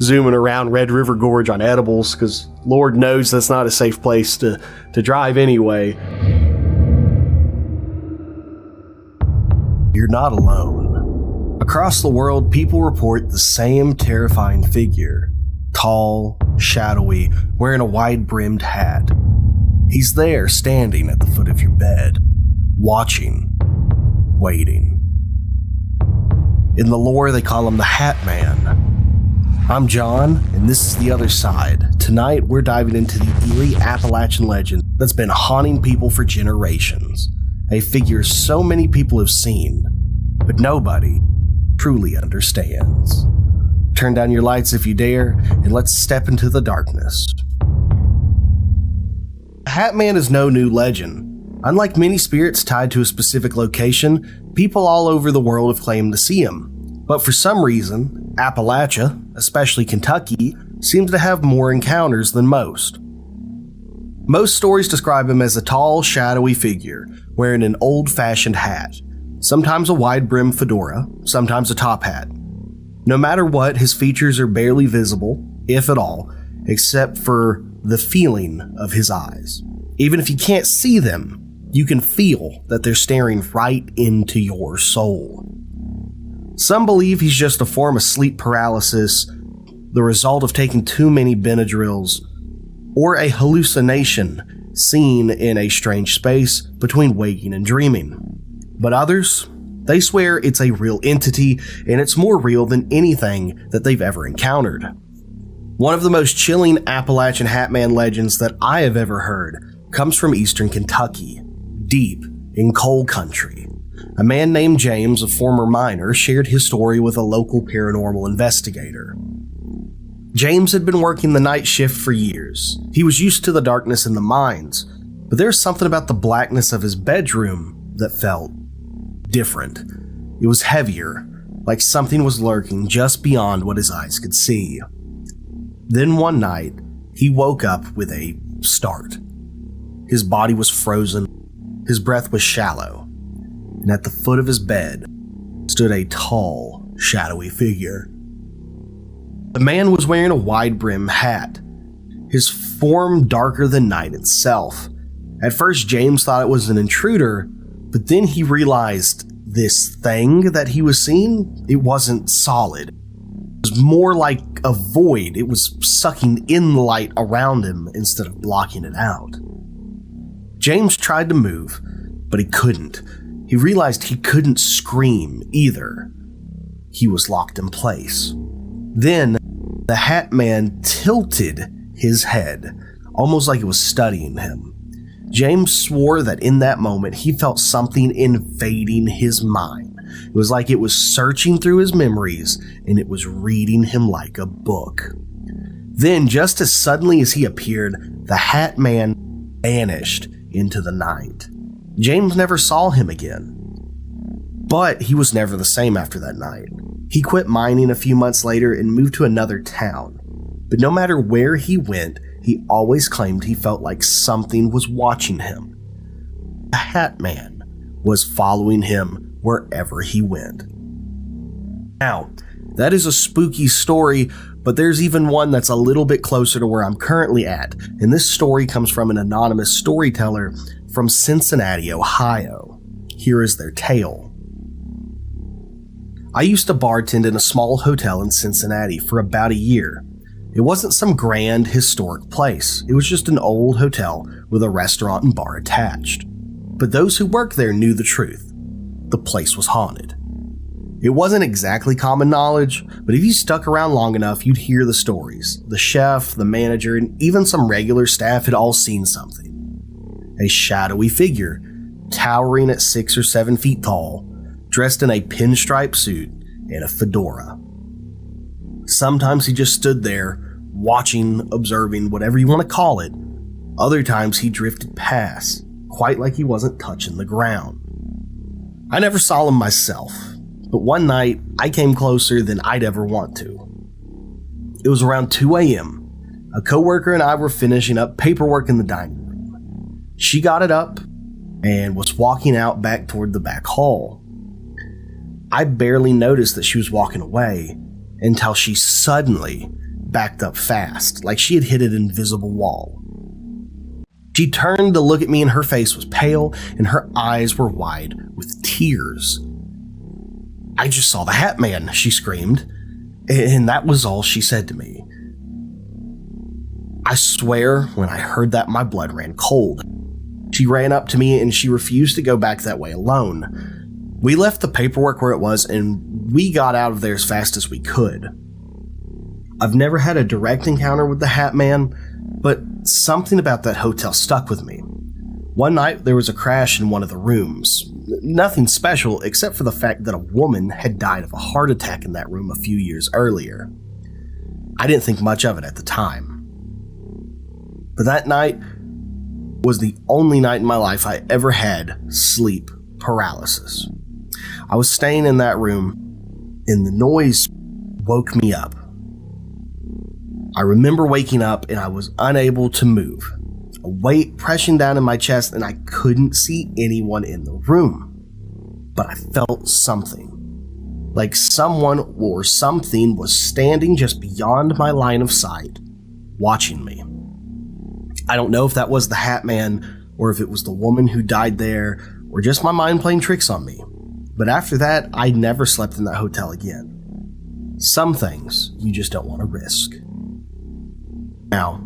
Speaker 1: zooming around Red River Gorge on edibles, because Lord knows that's not a safe place to drive anyway. You're not alone. Across the world, people report the same terrifying figure. Tall, shadowy, wearing a wide-brimmed hat. He's there, standing at the foot of your bed, watching, waiting. In the lore, they call him the Hatman. I'm John, and this is The Other Side. Tonight, we're diving into the eerie Appalachian legend that's been haunting people for generations. A figure so many people have seen, but nobody truly understands. Turn down your lights if you dare, and let's step into the darkness. Hatman is no new legend. Unlike many spirits tied to a specific location, people all over the world have claimed to see him. But for some reason, Appalachia, especially Kentucky, seems to have more encounters than most. Most stories describe him as a tall, shadowy figure, wearing an old-fashioned hat, sometimes a wide-brimmed fedora, sometimes a top hat. No matter what, his features are barely visible, if at all, except for the feeling of his eyes. Even if you can't see them, you can feel that they're staring right into your soul. Some believe he's just a form of sleep paralysis, the result of taking too many Benadryls, or a hallucination seen in a strange space between waking and dreaming. But others, they swear it's a real entity, and it's more real than anything that they've ever encountered. One of the most chilling Appalachian Hatman legends that I have ever heard comes from eastern Kentucky, deep in coal country. A man named James, a former miner, shared his story with a local paranormal investigator. James had been working the night shift for years. He was used to the darkness in the mines, but there's something about the blackness of his bedroom that felt different. It was heavier, like something was lurking just beyond what his eyes could see. Then one night, he woke up with a start. His body was frozen, his breath was shallow, and at the foot of his bed stood a tall, shadowy figure. The man was wearing a wide-brimmed hat, his form darker than night itself. At first, James thought it was an intruder, but then he realized this thing that he was seeing, it wasn't solid. It was more like a void. It was sucking in the light around him instead of blocking it out. James tried to move, but he couldn't. He realized he couldn't scream either. He was locked in place. Then, the Hatman tilted his head, almost like it was studying him. James swore that in that moment he felt something invading his mind. It was like it was searching through his memories, and it was reading him like a book. Then, just as suddenly as he appeared, the Hatman vanished into the night. James never saw him again. But he was never the same after that night. He quit mining a few months later and moved to another town. But no matter where he went, he always claimed he felt like something was watching him. The Hatman was following him wherever he went. Now, that is a spooky story, but there's even one that's a little bit closer to where I'm currently at, and this story comes from an anonymous storyteller from Cincinnati, Ohio. Here is their tale. I used to bartend in a small hotel in Cincinnati for about a year. It wasn't some grand, historic place. It was just an old hotel with a restaurant and bar attached. But those who worked there knew the truth. The place was haunted. It wasn't exactly common knowledge, but if you stuck around long enough, you'd hear the stories. The chef, the manager, and even some regular staff had all seen something. A shadowy figure, towering at 6 or 7 feet tall, dressed in a pinstripe suit and a fedora. Sometimes he just stood there, watching, observing, whatever you want to call it. Other times he drifted past, quite like he wasn't touching the ground. I never saw him myself, But one night, I came closer than I'd ever want to. It was around 2 a.m. A coworker and I were finishing up paperwork in the dining room. She got it up and was walking out back toward the back hall. I barely noticed that she was walking away until she suddenly backed up fast, like she had hit an invisible wall. She turned to look at me and her face was pale and her eyes were wide with tears. "I just saw the Hatman," she screamed, and that was all she said to me. I swear, when I heard that, my blood ran cold. She ran up to me and she refused to go back that way alone. We left the paperwork where it was and we got out of there as fast as we could. I've never had a direct encounter with the Hatman, but something about that hotel stuck with me. One night there was a crash in one of the rooms. Nothing special except for the fact that a woman had died of a heart attack in that room a few years earlier. I didn't think much of it at the time. But that night was the only night in my life I ever had sleep paralysis. I was staying in that room and the noise woke me up. I remember waking up and I was unable to move. A weight pressing down in my chest and I couldn't see anyone in the room. But I felt something. Like someone or something was standing just beyond my line of sight, watching me. I don't know if that was the Hatman or if it was the woman who died there or just my mind playing tricks on me. But after that, I never slept in that hotel again. Some things you just don't want to risk. Now,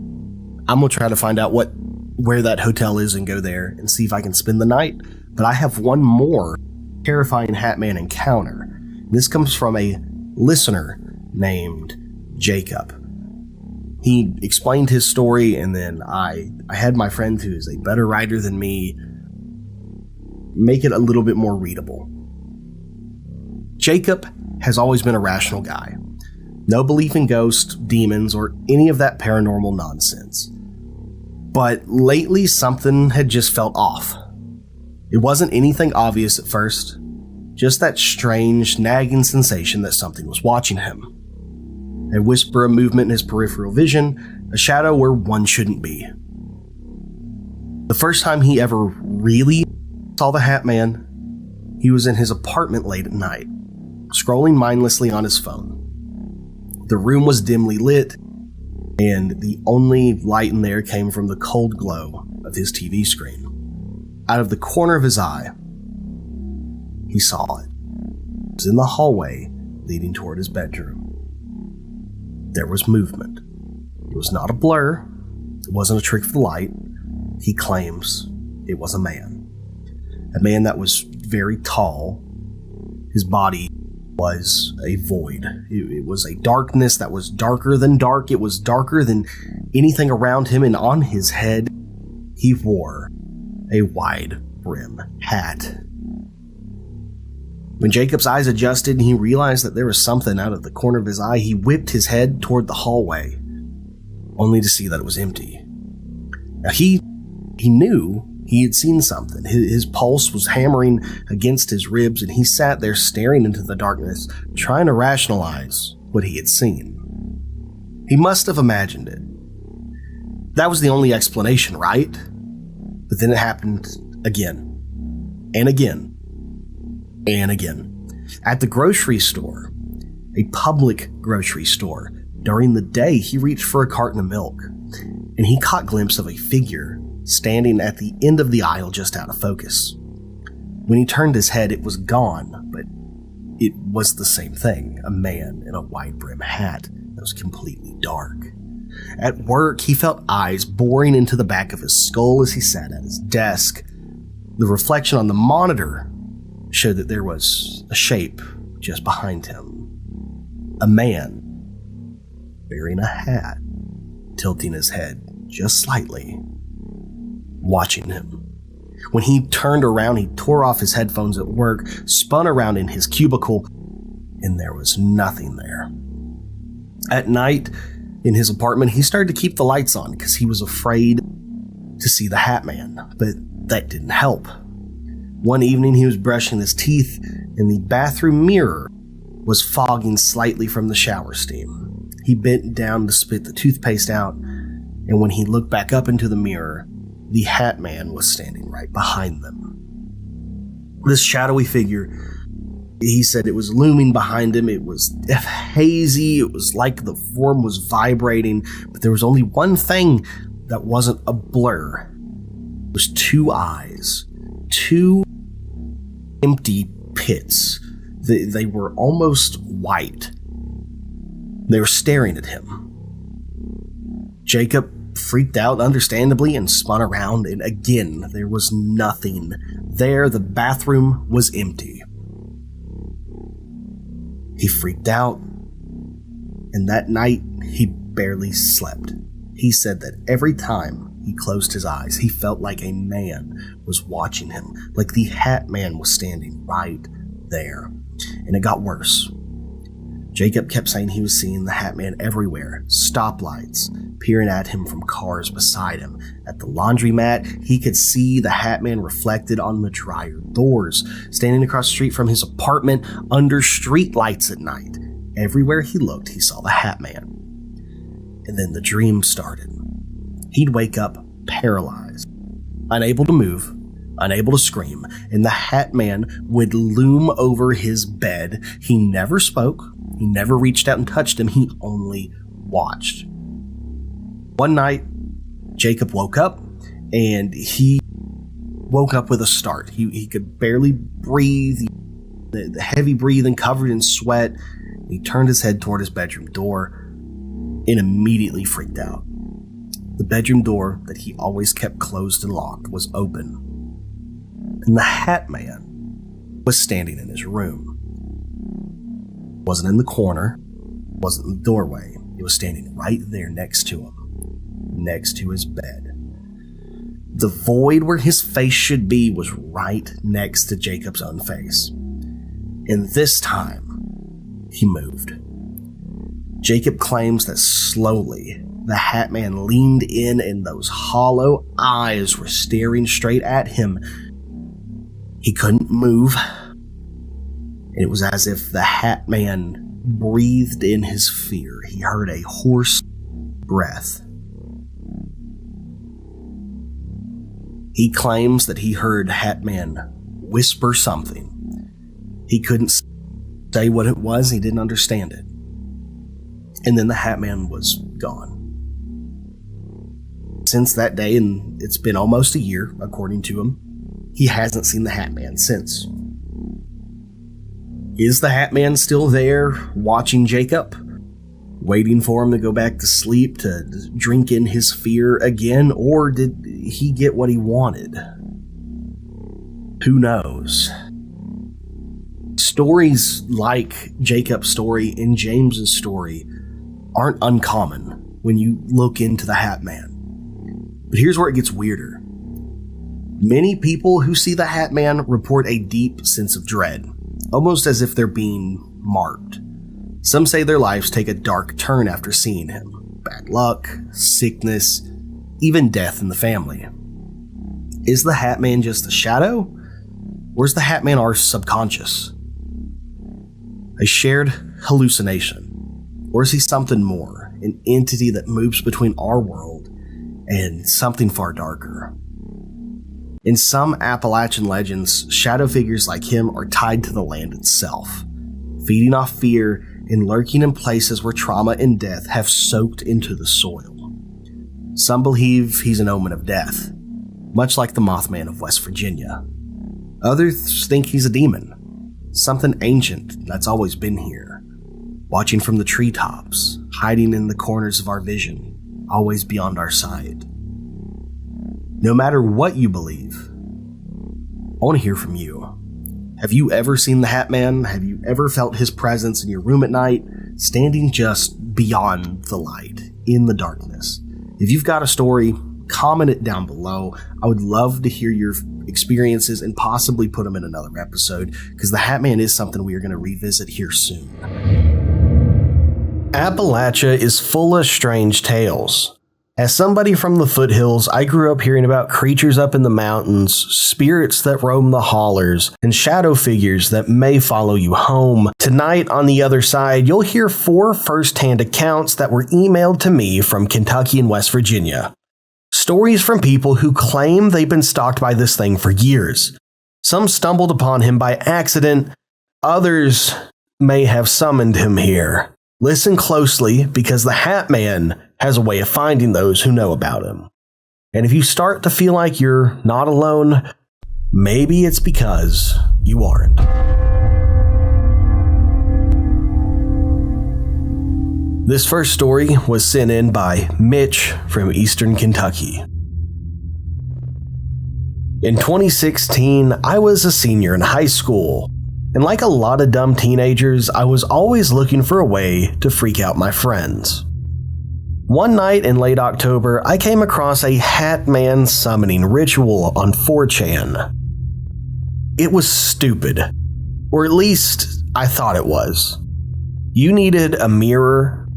Speaker 1: I'm going to try to find out where that hotel is and go there and see if I can spend the night. But I have one more terrifying Hatman encounter. This comes from a listener named Jacob. He explained his story, and then I had my friend, who is a better writer than me, make it a little bit more readable. Jacob has always been a rational guy. No belief in ghosts, demons, or any of that paranormal nonsense. But lately, something had just felt off. It wasn't anything obvious at first, just that strange, nagging sensation that something was watching him. A whisper of movement in his peripheral vision, a shadow where one shouldn't be. The first time he ever really saw the Hatman, he was in his apartment late at night, scrolling mindlessly on his phone. The room was dimly lit, and the only light in there came from the cold glow of his TV screen. Out of the corner of his eye, he saw it. It was in the hallway leading toward his bedroom. There was movement. It was not a blur. It wasn't a trick of the light. He claims it was a man. A man that was very tall. His body was a void. It was a darkness that was darker than dark. It was darker than anything around him, and on his head, he wore a wide brim hat. When Jacob's eyes adjusted and he realized that there was something out of the corner of his eye, he whipped his head toward the hallway, only to see that it was empty. Now he knew he had seen something. His pulse was hammering against his ribs, and he sat there staring into the darkness, trying to rationalize what he had seen. He must have imagined it. That was the only explanation, right? But then it happened again, and again, and again. At the grocery store, a public grocery store, during the day, he reached for a carton of milk, and he caught a glimpse of a figure standing at the end of the aisle just out of focus. When he turned his head, it was gone, but it was the same thing, a man in a wide brim hat that was completely dark. At work, he felt eyes boring into the back of his skull as he sat at his desk. The reflection on the monitor showed that there was a shape just behind him. A man wearing a hat, tilting his head just slightly, watching him. When he turned around, he tore off his headphones at work, spun around in his cubicle, and there was nothing there. At night, in his apartment, he started to keep the lights on because he was afraid to see the Hatman, but that didn't help. One evening he was brushing his teeth and the bathroom mirror was fogging slightly from the shower steam. He bent down to spit the toothpaste out, and when he looked back up into the mirror, the Hatman was standing right behind them. This shadowy figure, he said it was looming behind him. It was hazy. It was like the form was vibrating, but there was only one thing that wasn't a blur. It was two eyes, two empty pits. They were almost white. They were staring at him. Jacob freaked out, understandably, and spun around, and again, there was nothing there. The bathroom was empty. He freaked out, and that night, he barely slept. He said that every time he closed his eyes, he felt like a man was watching him, like the Hatman was standing right there. And it got worse. Jacob kept saying he was seeing the Hatman everywhere, stoplights, peering at him from cars beside him. At the laundromat, he could see the Hatman reflected on the dryer doors, standing across the street from his apartment under street lights at night. Everywhere he looked, he saw the Hatman. And then the dream started. He'd wake up paralyzed, unable to move, unable to scream, and the Hatman would loom over his bed. He never spoke. He never reached out and touched him. He only watched. One night, Jacob woke up, and he woke up with a start. He could barely breathe, the heavy breathing, covered in sweat. He turned his head toward his bedroom door and immediately freaked out. The bedroom door that he always kept closed and locked was open, and the Hatman was standing in his room. Wasn't in the corner, wasn't in the doorway. It was standing right there next to him, next to his bed. The void where his face should be was right next to Jacob's own face. And this time, he moved. Jacob claims that slowly, the Hatman leaned in and those hollow eyes were staring straight at him. He couldn't move. It was as if the Hatman breathed in his fear. He heard a hoarse breath. He claims that he heard Hatman whisper something. He couldn't say what it was. He didn't understand it. And then the Hatman was gone. Since that day, and it's been almost a year, according to him, he hasn't seen the Hatman since. Is the Hatman still there, watching Jacob, waiting for him to go back to sleep, to drink in his fear again, or did he get what he wanted? Who knows? Stories like Jacob's story and James's story aren't uncommon when you look into the Hatman. But here's where it gets weirder. Many people who see the Hatman report a deep sense of dread, almost as if they're being marked. Some say their lives take a dark turn after seeing him. Bad luck, sickness, even death in the family. Is the Hatman just a shadow? Or is the Hatman our subconscious? A shared hallucination? Or is he something more, an entity that moves between our world and something far darker? In some Appalachian legends, shadow figures like him are tied to the land itself, feeding off fear and lurking in places where trauma and death have soaked into the soil. Some believe he's an omen of death, much like the Mothman of West Virginia. Others think he's a demon, something ancient that's always been here, watching from the treetops, hiding in the corners of our vision, always beyond our sight. No matter what you believe, I want to hear from you. Have you ever seen the Hatman? Have you ever felt his presence in your room at night, standing just beyond the light, in the darkness? If you've got a story, comment it down below. I would love to hear your experiences and possibly put them in another episode, because the Hatman is something we are going to revisit here soon. Appalachia is full of strange tales. As somebody from the foothills, I grew up hearing about creatures up in the mountains, spirits that roam the hollers, and shadow figures that may follow you home. Tonight, on the other side, you'll hear 4 first-hand accounts that were emailed to me from Kentucky and West Virginia. Stories from people who claim they've been stalked by this thing for years. Some stumbled upon him by accident, others may have summoned him here. Listen closely, because the Hatman has a way of finding those who know about him. And if you start to feel like you're not alone, maybe it's because you aren't. This first story was sent in by Mitch from Eastern Kentucky. In 2016, I was a senior in high school, and like a lot of dumb teenagers, I was always looking for a way to freak out my friends. One night in late October, I came across a Hatman summoning ritual on 4chan. It was stupid, or at least I thought it was. You needed a mirror,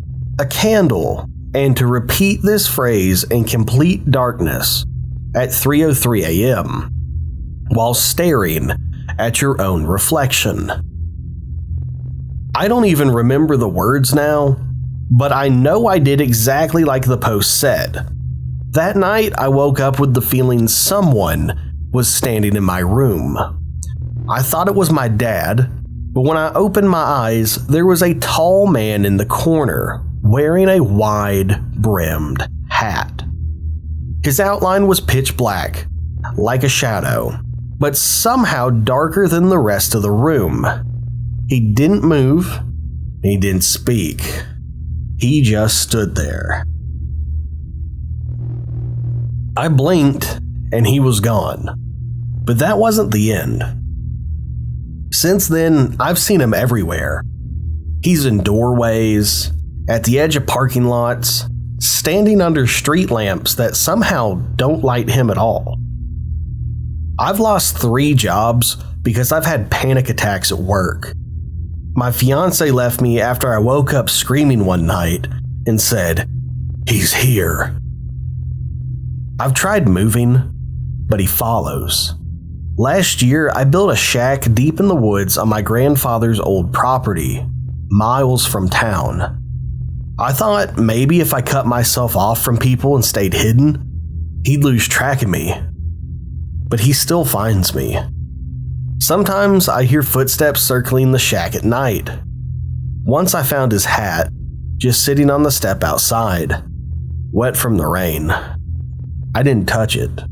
Speaker 1: a candle, and to repeat this phrase in complete darkness at 3:03 a.m. while staring at your own reflection. I don't even remember the words now, but I know I did exactly like the post said. That night, I woke up with the feeling someone was standing in my room. I thought it was my dad, but when I opened my eyes, there was a tall man in the corner wearing a wide-brimmed hat. His outline was pitch black, like a shadow, but somehow darker than the rest of the room. He didn't move, he didn't speak. He just stood there. I blinked, and he was gone. But that wasn't the end. Since then, I've seen him everywhere. He's in doorways, at the edge of parking lots, standing under street lamps that somehow don't light him at all. I've lost 3 jobs because I've had panic attacks at work. My fiance left me after I woke up screaming one night and said, "He's here." I've tried moving, but he follows. Last year, I built a shack deep in the woods on my grandfather's old property, miles from town. I thought maybe if I cut myself off from people and stayed hidden, he'd lose track of me. But he still finds me. Sometimes I hear footsteps circling the shack at night. Once I found his hat, just sitting on the step outside, wet from the rain. I didn't touch it.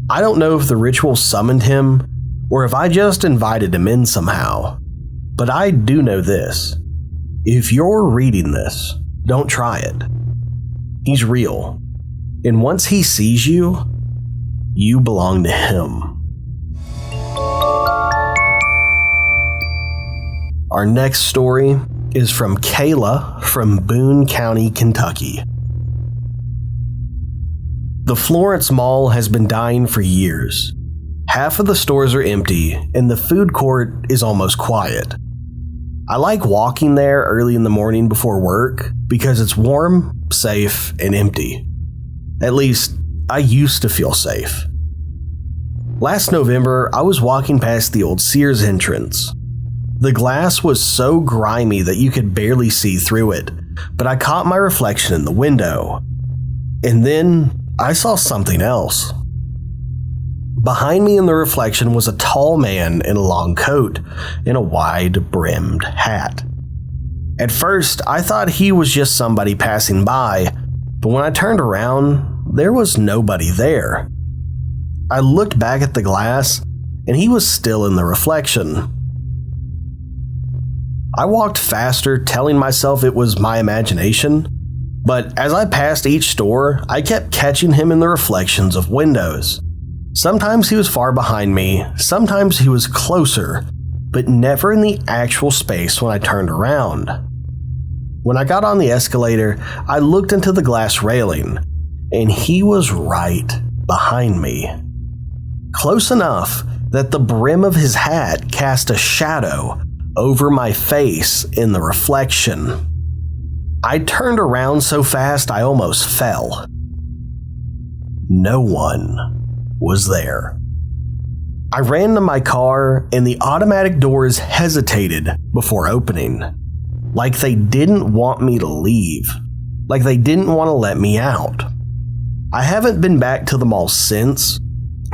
Speaker 1: I don't know if the ritual summoned him or if I just invited him in somehow. But I do know this. If you're reading this, don't try it. He's real. And once he sees you, you belong to him. Our next story is from Kayla from Boone County, Kentucky. The Florence Mall has been dying for years. Half of the stores are empty, and the food court is almost quiet. I like walking there early in the morning before work because it's warm, safe, and empty. At least, I used to feel safe. Last November, I was walking past the old Sears entrance. The glass was so grimy that you could barely see through it, but I caught my reflection in the window. And then I saw something else. Behind me in the reflection was a tall man in a long coat and a wide-brimmed hat. At first, I thought he was just somebody passing by, but when I turned around, there was nobody there. I looked back at the glass, and he was still in the reflection. I walked faster, telling myself it was my imagination, but as I passed each store, I kept catching him in the reflections of windows. Sometimes he was far behind me, sometimes he was closer, but never in the actual space when I turned around. When I got on the escalator, I looked into the glass railing, and he was right behind me. Close enough that the brim of his hat cast a shadow over my face in the reflection. I turned around so fast I almost fell. No one was there. I ran to my car and the automatic doors hesitated before opening, like they didn't want me to leave, like they didn't want to let me out. I haven't been back to the mall since,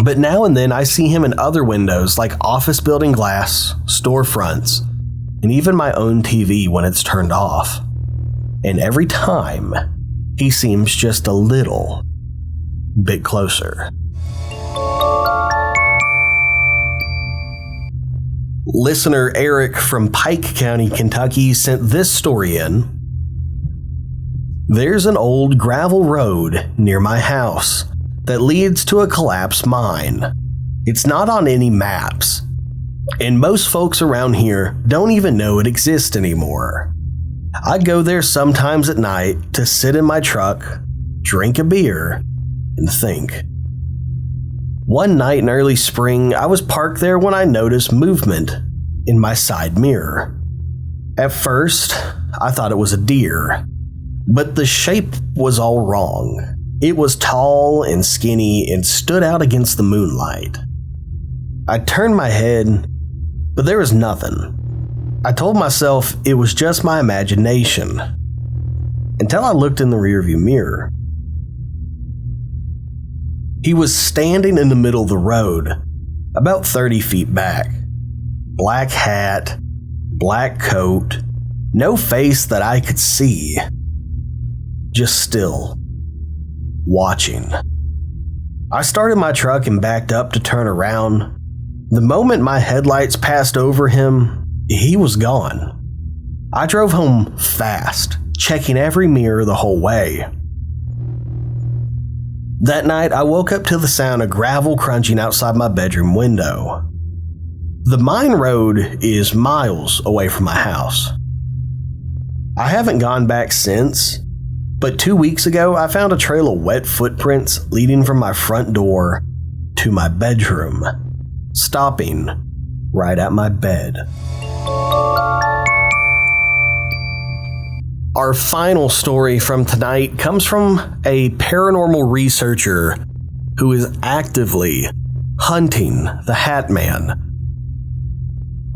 Speaker 1: but now and then I see him in other windows like office building glass, storefronts, and even my own TV when it's turned off. And every time, he seems just a little bit closer. Listener Eric from Pike County, Kentucky sent this story in. There's an old gravel road near my house that leads to a collapsed mine. It's not on any maps, and most folks around here don't even know it exists anymore. I go there sometimes at night to sit in my truck, drink a beer, and think. One night in early spring, I was parked there when I noticed movement in my side mirror. At first, I thought it was a deer, but the shape was all wrong. It was tall and skinny and stood out against the moonlight. I turned my head, but there was nothing. I told myself it was just my imagination, until I looked in the rearview mirror. He was standing in the middle of the road, about 30 feet back. Black hat, black coat, no face that I could see. Just still, watching. I started my truck and backed up to turn around. The moment my headlights passed over him, he was gone. I drove home fast, checking every mirror the whole way. That night, I woke up to the sound of gravel crunching outside my bedroom window. The mine road is miles away from my house. I haven't gone back since, but 2 weeks ago, I found a trail of wet footprints leading from my front door to my bedroom, stopping right at my bed. Our final story from tonight comes from a paranormal researcher who is actively hunting the Hatman.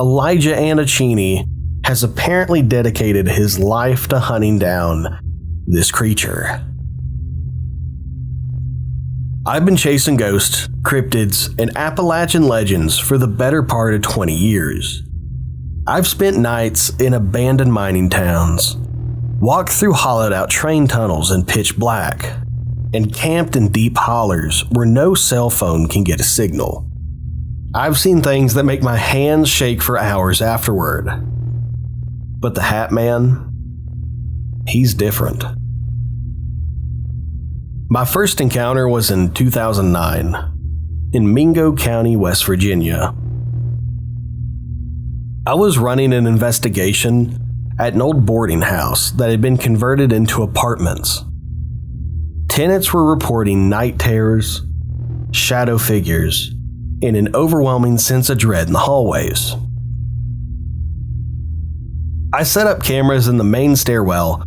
Speaker 1: Elijah Anacini has apparently dedicated his life to hunting down this creature. I've been chasing ghosts, cryptids, and Appalachian legends for the better part of 20 years. I've spent nights in abandoned mining towns, walked through hollowed-out train tunnels in pitch black, and camped in deep hollers where no cell phone can get a signal. I've seen things that make my hands shake for hours afterward. But the Hatman, he's different. My first encounter was in 2009 in Mingo County, West Virginia. I was running an investigation at an old boarding house that had been converted into apartments. Tenants were reporting night terrors, shadow figures, and an overwhelming sense of dread in the hallways. I set up cameras in the main stairwell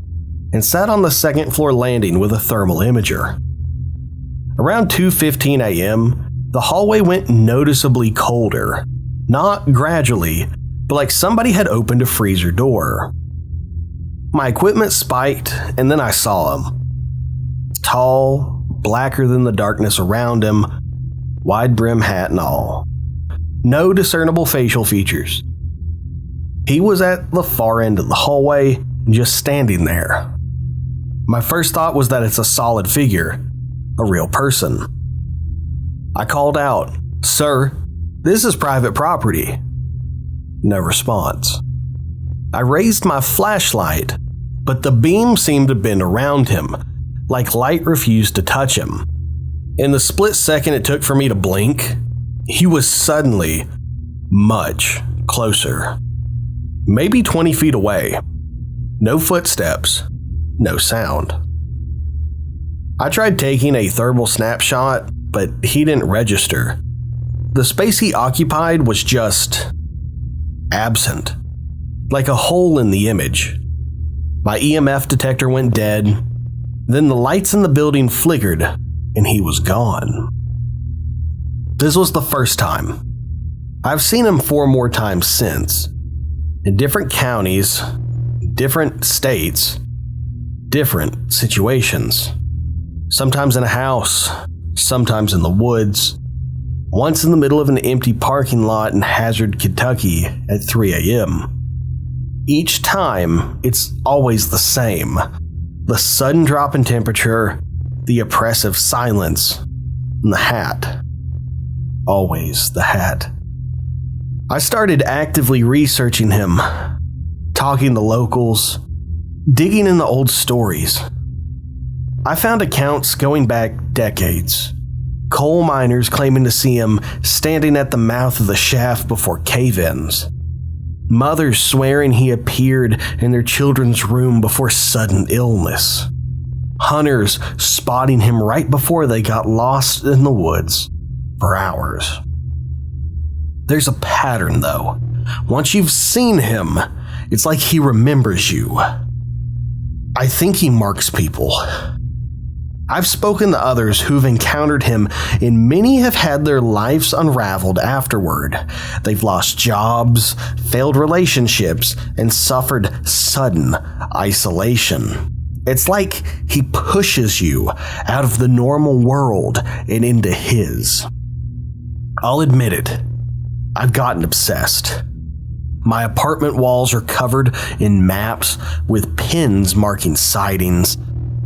Speaker 1: and sat on the second floor landing with a thermal imager. Around 2:15 a.m., the hallway went noticeably colder, not gradually, but like somebody had opened a freezer door. My equipment spiked, and then I saw him. Tall, blacker than the darkness around him, wide brim hat and all. No discernible facial features. He was at the far end of the hallway, just standing there. My first thought was that it's a solid figure, a real person. I called out, "Sir, this is private property." No response. I raised my flashlight, but the beam seemed to bend around him, like light refused to touch him. In the split second it took for me to blink, he was suddenly much closer. Maybe 20 feet away. No footsteps, no sound. I tried taking a thermal snapshot, but he didn't register. The space he occupied was just absent, like a hole in the image. My EMF detector went dead. Then the lights in the building flickered, and he was gone. This was the first time. I've seen him 4 more times since. In different counties, different states, different situations. Sometimes in a house, sometimes in the woods. Once in the middle of an empty parking lot in Hazard, Kentucky at 3 a.m. Each time, it's always the same. The sudden drop in temperature, the oppressive silence, and the hat. Always the hat. I started actively researching him, talking to locals, digging in the old stories. I found accounts going back decades. Coal miners claiming to see him standing at the mouth of the shaft before cave-ins. Mothers swearing he appeared in their children's room before sudden illness. Hunters spotting him right before they got lost in the woods for hours. There's a pattern, though. Once you've seen him, it's like he remembers you. I think he marks people. I've spoken to others who've encountered him, and many have had their lives unraveled afterward. They've lost jobs, failed relationships, and suffered sudden isolation. It's like he pushes you out of the normal world and into his. I'll admit it, I've gotten obsessed. My apartment walls are covered in maps with pins marking sightings,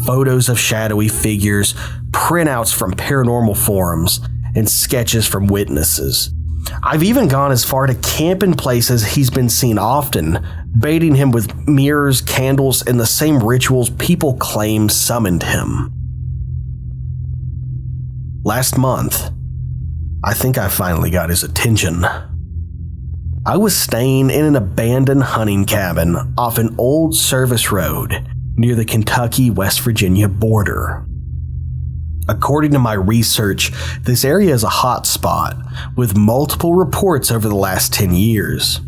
Speaker 1: photos of shadowy figures, printouts from paranormal forums, and sketches from witnesses. I've even gone as far to camp in places he's been seen often, baiting him with mirrors, candles, and the same rituals people claim summoned him. Last month, I think I finally got his attention. I was staying in an abandoned hunting cabin off an old service road near the Kentucky-West Virginia border. According to my research, this area is a hot spot with multiple reports over the last 10 years.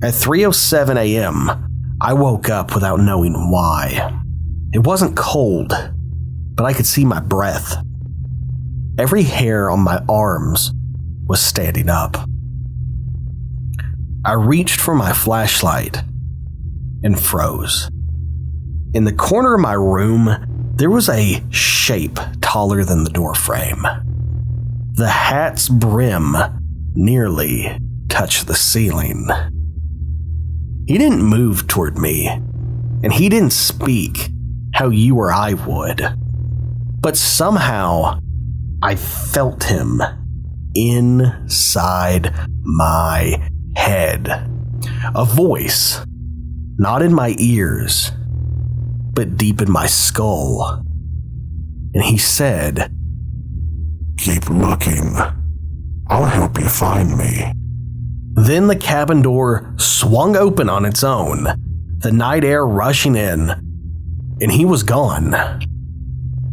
Speaker 1: At 3:07 a.m., I woke up without knowing why. It wasn't cold, but I could see my breath. Every hair on my arms was standing up. I reached for my flashlight and froze. In the corner of my room, there was a shape taller than the doorframe. The hat's brim nearly touched the ceiling. He didn't move toward me, and he didn't speak how you or I would. But somehow, I felt him inside my head. A voice, not in my ears, but deep in my skull. And he said,
Speaker 3: "Keep looking. I'll help you find me."
Speaker 1: Then the cabin door swung open on its own, the night air rushing in, and he was gone.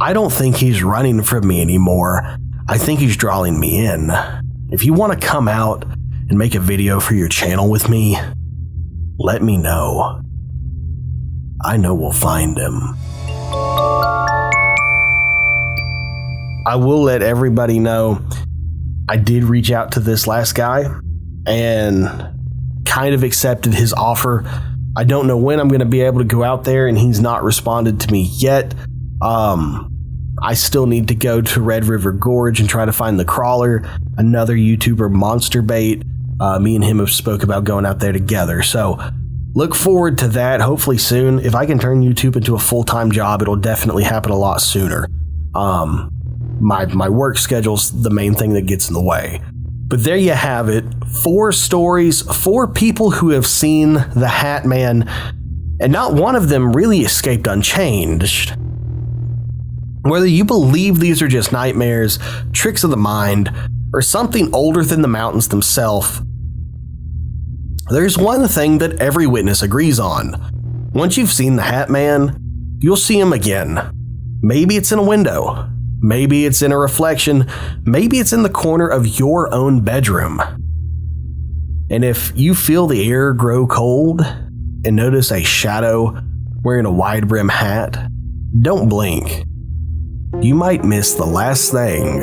Speaker 1: I don't think he's running from me anymore. I think he's drawing me in. If you want to come out and make a video for your channel with me, let me know. I know we'll find him. I will let everybody know I did reach out to this last guy and kind of accepted his offer. I don't know when I'm going to be able to go out there, and he's not responded to me yet. I still need to go to Red River Gorge and try to find the crawler, another YouTuber, Monster Bait. Me and him have spoke about going out there together. So look forward to that, hopefully soon. If I can turn YouTube into a full-time job, it'll definitely happen a lot sooner. My work schedule's the main thing that gets in the way. But there you have it. 4 stories, 4 people who have seen the Hatman, and not one of them really escaped unchanged. Whether you believe these are just nightmares, tricks of the mind, or something older than the mountains themselves, there's one thing that every witness agrees on. Once you've seen the Hatman, you'll see him again. Maybe it's in a window. Maybe it's in a reflection. Maybe it's in the corner of your own bedroom. And if you feel the air grow cold and notice a shadow wearing a wide brim hat. Don't blink. You might miss the last thing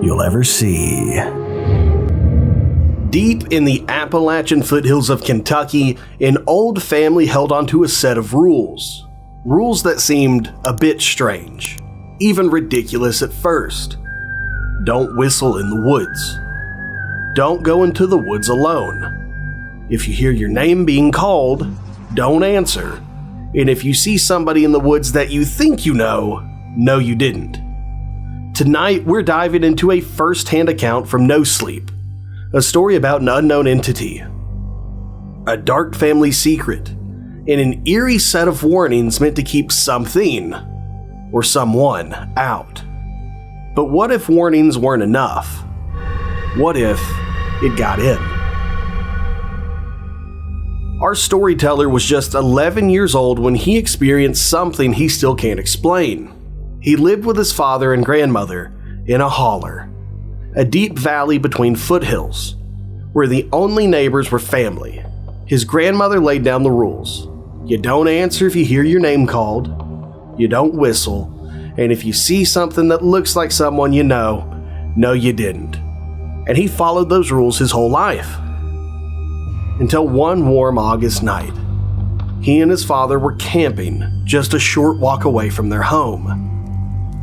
Speaker 1: you'll ever see. Deep in the Appalachian foothills of Kentucky, an old family held onto a set of rules. Rules that seemed a bit strange, even ridiculous at first. Don't whistle in the woods. Don't go into the woods alone. If you hear your name being called, don't answer. And if you see somebody in the woods that you think you know you didn't. Tonight, we're diving into a first-hand account from No Sleep, a story about an unknown entity, a dark family secret, and an eerie set of warnings meant to keep something or someone out. But what if warnings weren't enough? What if it got in? Our storyteller was just 11 years old when he experienced something he still can't explain. He lived with his father and grandmother in a holler, a deep valley between foothills, where the only neighbors were family. His grandmother laid down the rules. You don't answer if you hear your name called, you don't whistle, and if you see something that looks like someone you know you didn't. And he followed those rules his whole life. Until one warm August night, he and his father were camping just a short walk away from their home.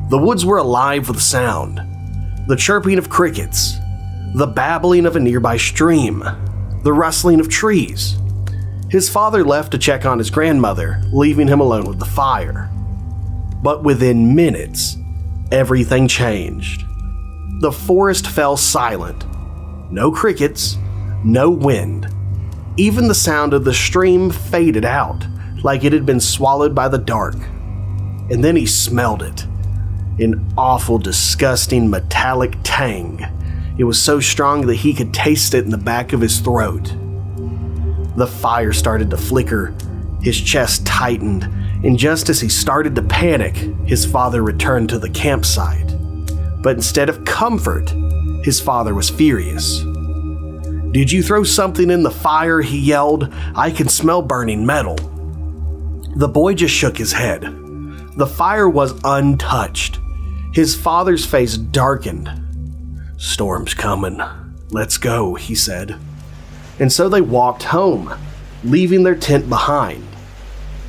Speaker 1: The woods were alive with sound, the chirping of crickets, the babbling of a nearby stream, the rustling of trees. His father left to check on his grandmother, leaving him alone with the fire. But within minutes, everything changed. The forest fell silent. No crickets, no wind. Even the sound of the stream faded out, like it had been swallowed by the dark. And then he smelled it. An awful, disgusting, metallic tang. It was so strong that he could taste it in the back of his throat. The fire started to flicker. His chest tightened, and just as he started to panic, his father returned to the campsite. But instead of comfort, his father was furious. "Did you throw something in the fire?" he yelled. "I can smell burning metal." The boy just shook his head. The fire was untouched. His father's face darkened. "Storm's coming. Let's go," he said. And so they walked home, leaving their tent behind.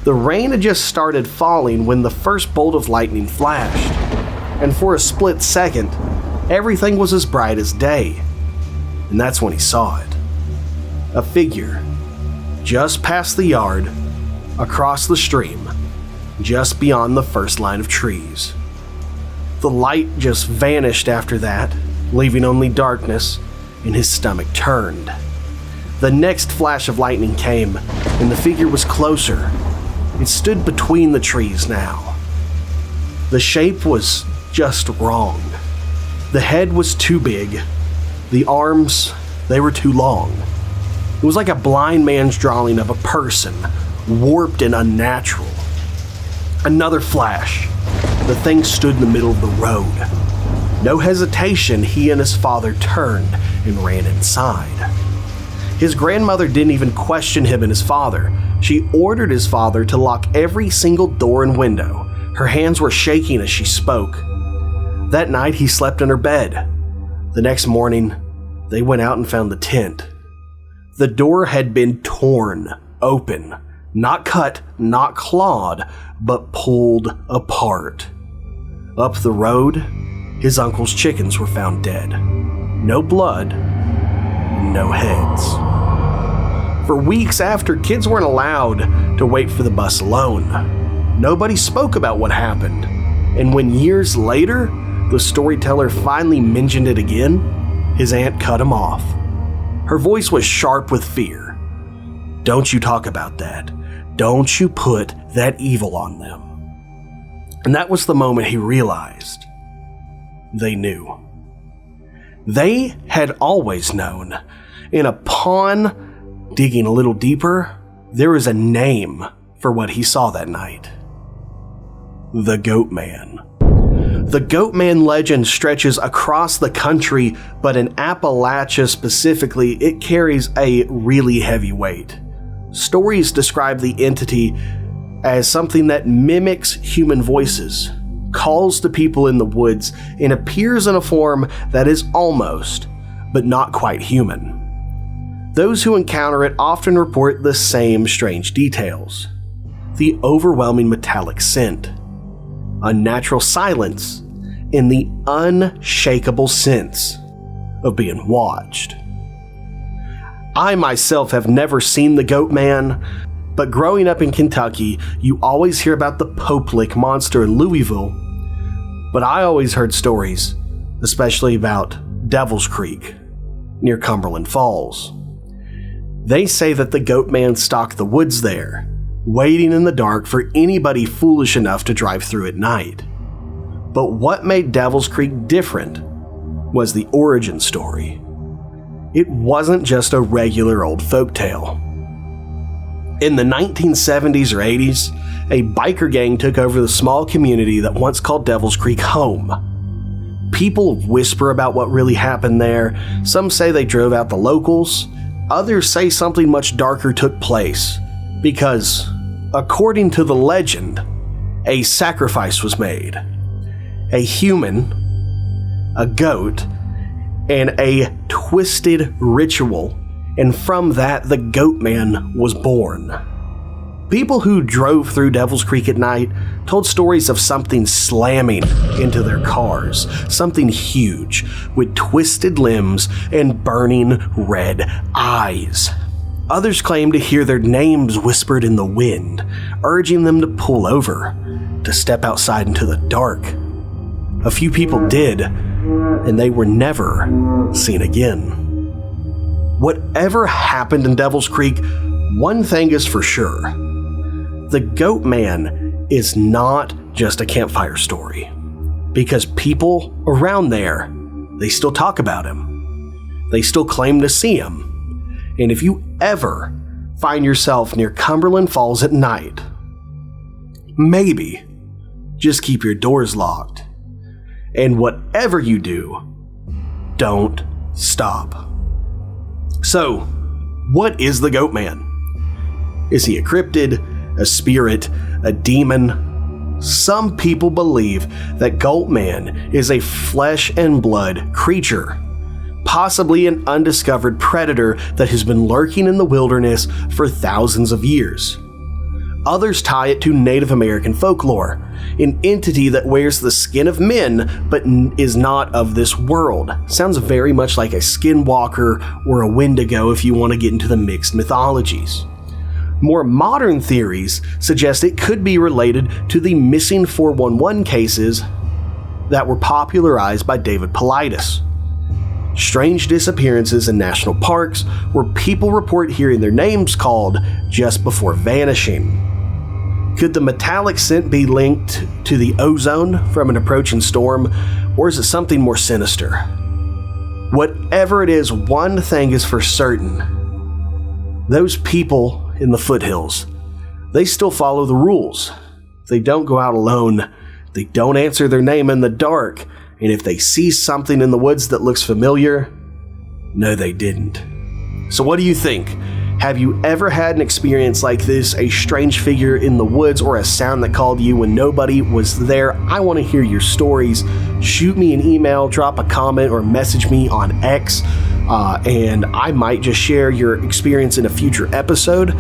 Speaker 1: The rain had just started falling when the first bolt of lightning flashed, and for a split second, everything was as bright as day. And that's when he saw it. A figure, just past the yard, across the stream, just beyond the first line of trees. The light just vanished after that, leaving only darkness, and his stomach turned. The next flash of lightning came, and the figure was closer. It stood between the trees now. The shape was just wrong. The head was too big. The arms, they were too long. It was like a blind man's drawing of a person, warped and unnatural. Another flash. The thing stood in the middle of the road. No hesitation, he and his father turned and ran inside. His grandmother didn't even question him and his father. She ordered his father to lock every single door and window. Her hands were shaking as she spoke. That night, he slept in her bed. The next morning, they went out and found the tent. The door had been torn open. Not cut, not clawed, but pulled apart. Up the road, his uncle's chickens were found dead. No blood, no heads. For weeks after, kids weren't allowed to wait for the bus alone. Nobody spoke about what happened. And when years later, the storyteller finally mentioned it again, his aunt cut him off. Her voice was sharp with fear. "Don't you talk about that. Don't you put that evil on them." And that was the moment he realized. They knew. They had always known. And upon digging a little deeper, there was a name for what he saw that night. The Goat Man. The Goat Man legend stretches across the country, but in Appalachia specifically, it carries a really heavy weight. Stories describe the entity as something that mimics human voices, calls to people in the woods, and appears in a form that is almost, but not quite human. Those who encounter it often report the same strange details: the overwhelming metallic scent, unnatural silence, and the unshakable sense of being watched. I myself have never seen the Goat Man, but growing up in Kentucky, you always hear about the Pope Lick monster in Louisville, but I always heard stories, especially about Devil's Creek, near Cumberland Falls. They say that the Goat Man stalked the woods there, waiting in the dark for anybody foolish enough to drive through at night. But what made Devil's Creek different was the origin story. It wasn't just a regular old folktale. In the 1970s or 80s, a biker gang took over the small community that once called Devil's Creek home. People whisper about what really happened there. Some say they drove out the locals. Others say something much darker took place because, according to the legend, a sacrifice was made. A human, a goat, and a twisted ritual, and from that the Goat Man was born. People who drove through Devil's Creek at night told stories of something slamming into their cars, something huge with twisted limbs and burning red eyes. Others claimed to hear their names whispered in the wind, urging them to pull over, to step outside into the dark. A few people did, and they were never seen again. Whatever happened in Devil's Creek, one thing is for sure: the Goat Man is not just a campfire story, because people around there, they still talk about him. They still claim to see him. And if you ever find yourself near Cumberland Falls at night, maybe just keep your doors locked. And whatever you do, don't stop. So, what is the Goat Man? Is he a cryptid, a spirit, a demon? Some people believe that Goat Man is a flesh and blood creature, possibly an undiscovered predator that has been lurking in the wilderness for thousands of years. Others tie it to Native American folklore, an entity that wears the skin of men but is not of this world. Sounds very much like a skinwalker or a Wendigo if you want to get into the mixed mythologies. More modern theories suggest it could be related to the missing 411 cases that were popularized by David Paulides. Strange disappearances in national parks where people report hearing their names called just before vanishing. Could the metallic scent be linked to the ozone from an approaching storm, or is it something more sinister? Whatever it is, one thing is for certain: those people in the foothills, they still follow the rules. They don't go out alone. They don't answer their name in the dark. And if they see something in the woods that looks familiar, no, they didn't. So what do you think? Have you ever had an experience like this, a strange figure in the woods or a sound that called you when nobody was there? I want to hear your stories. Shoot me an email, drop a comment, or message me on X, and I might just share your experience in a future episode.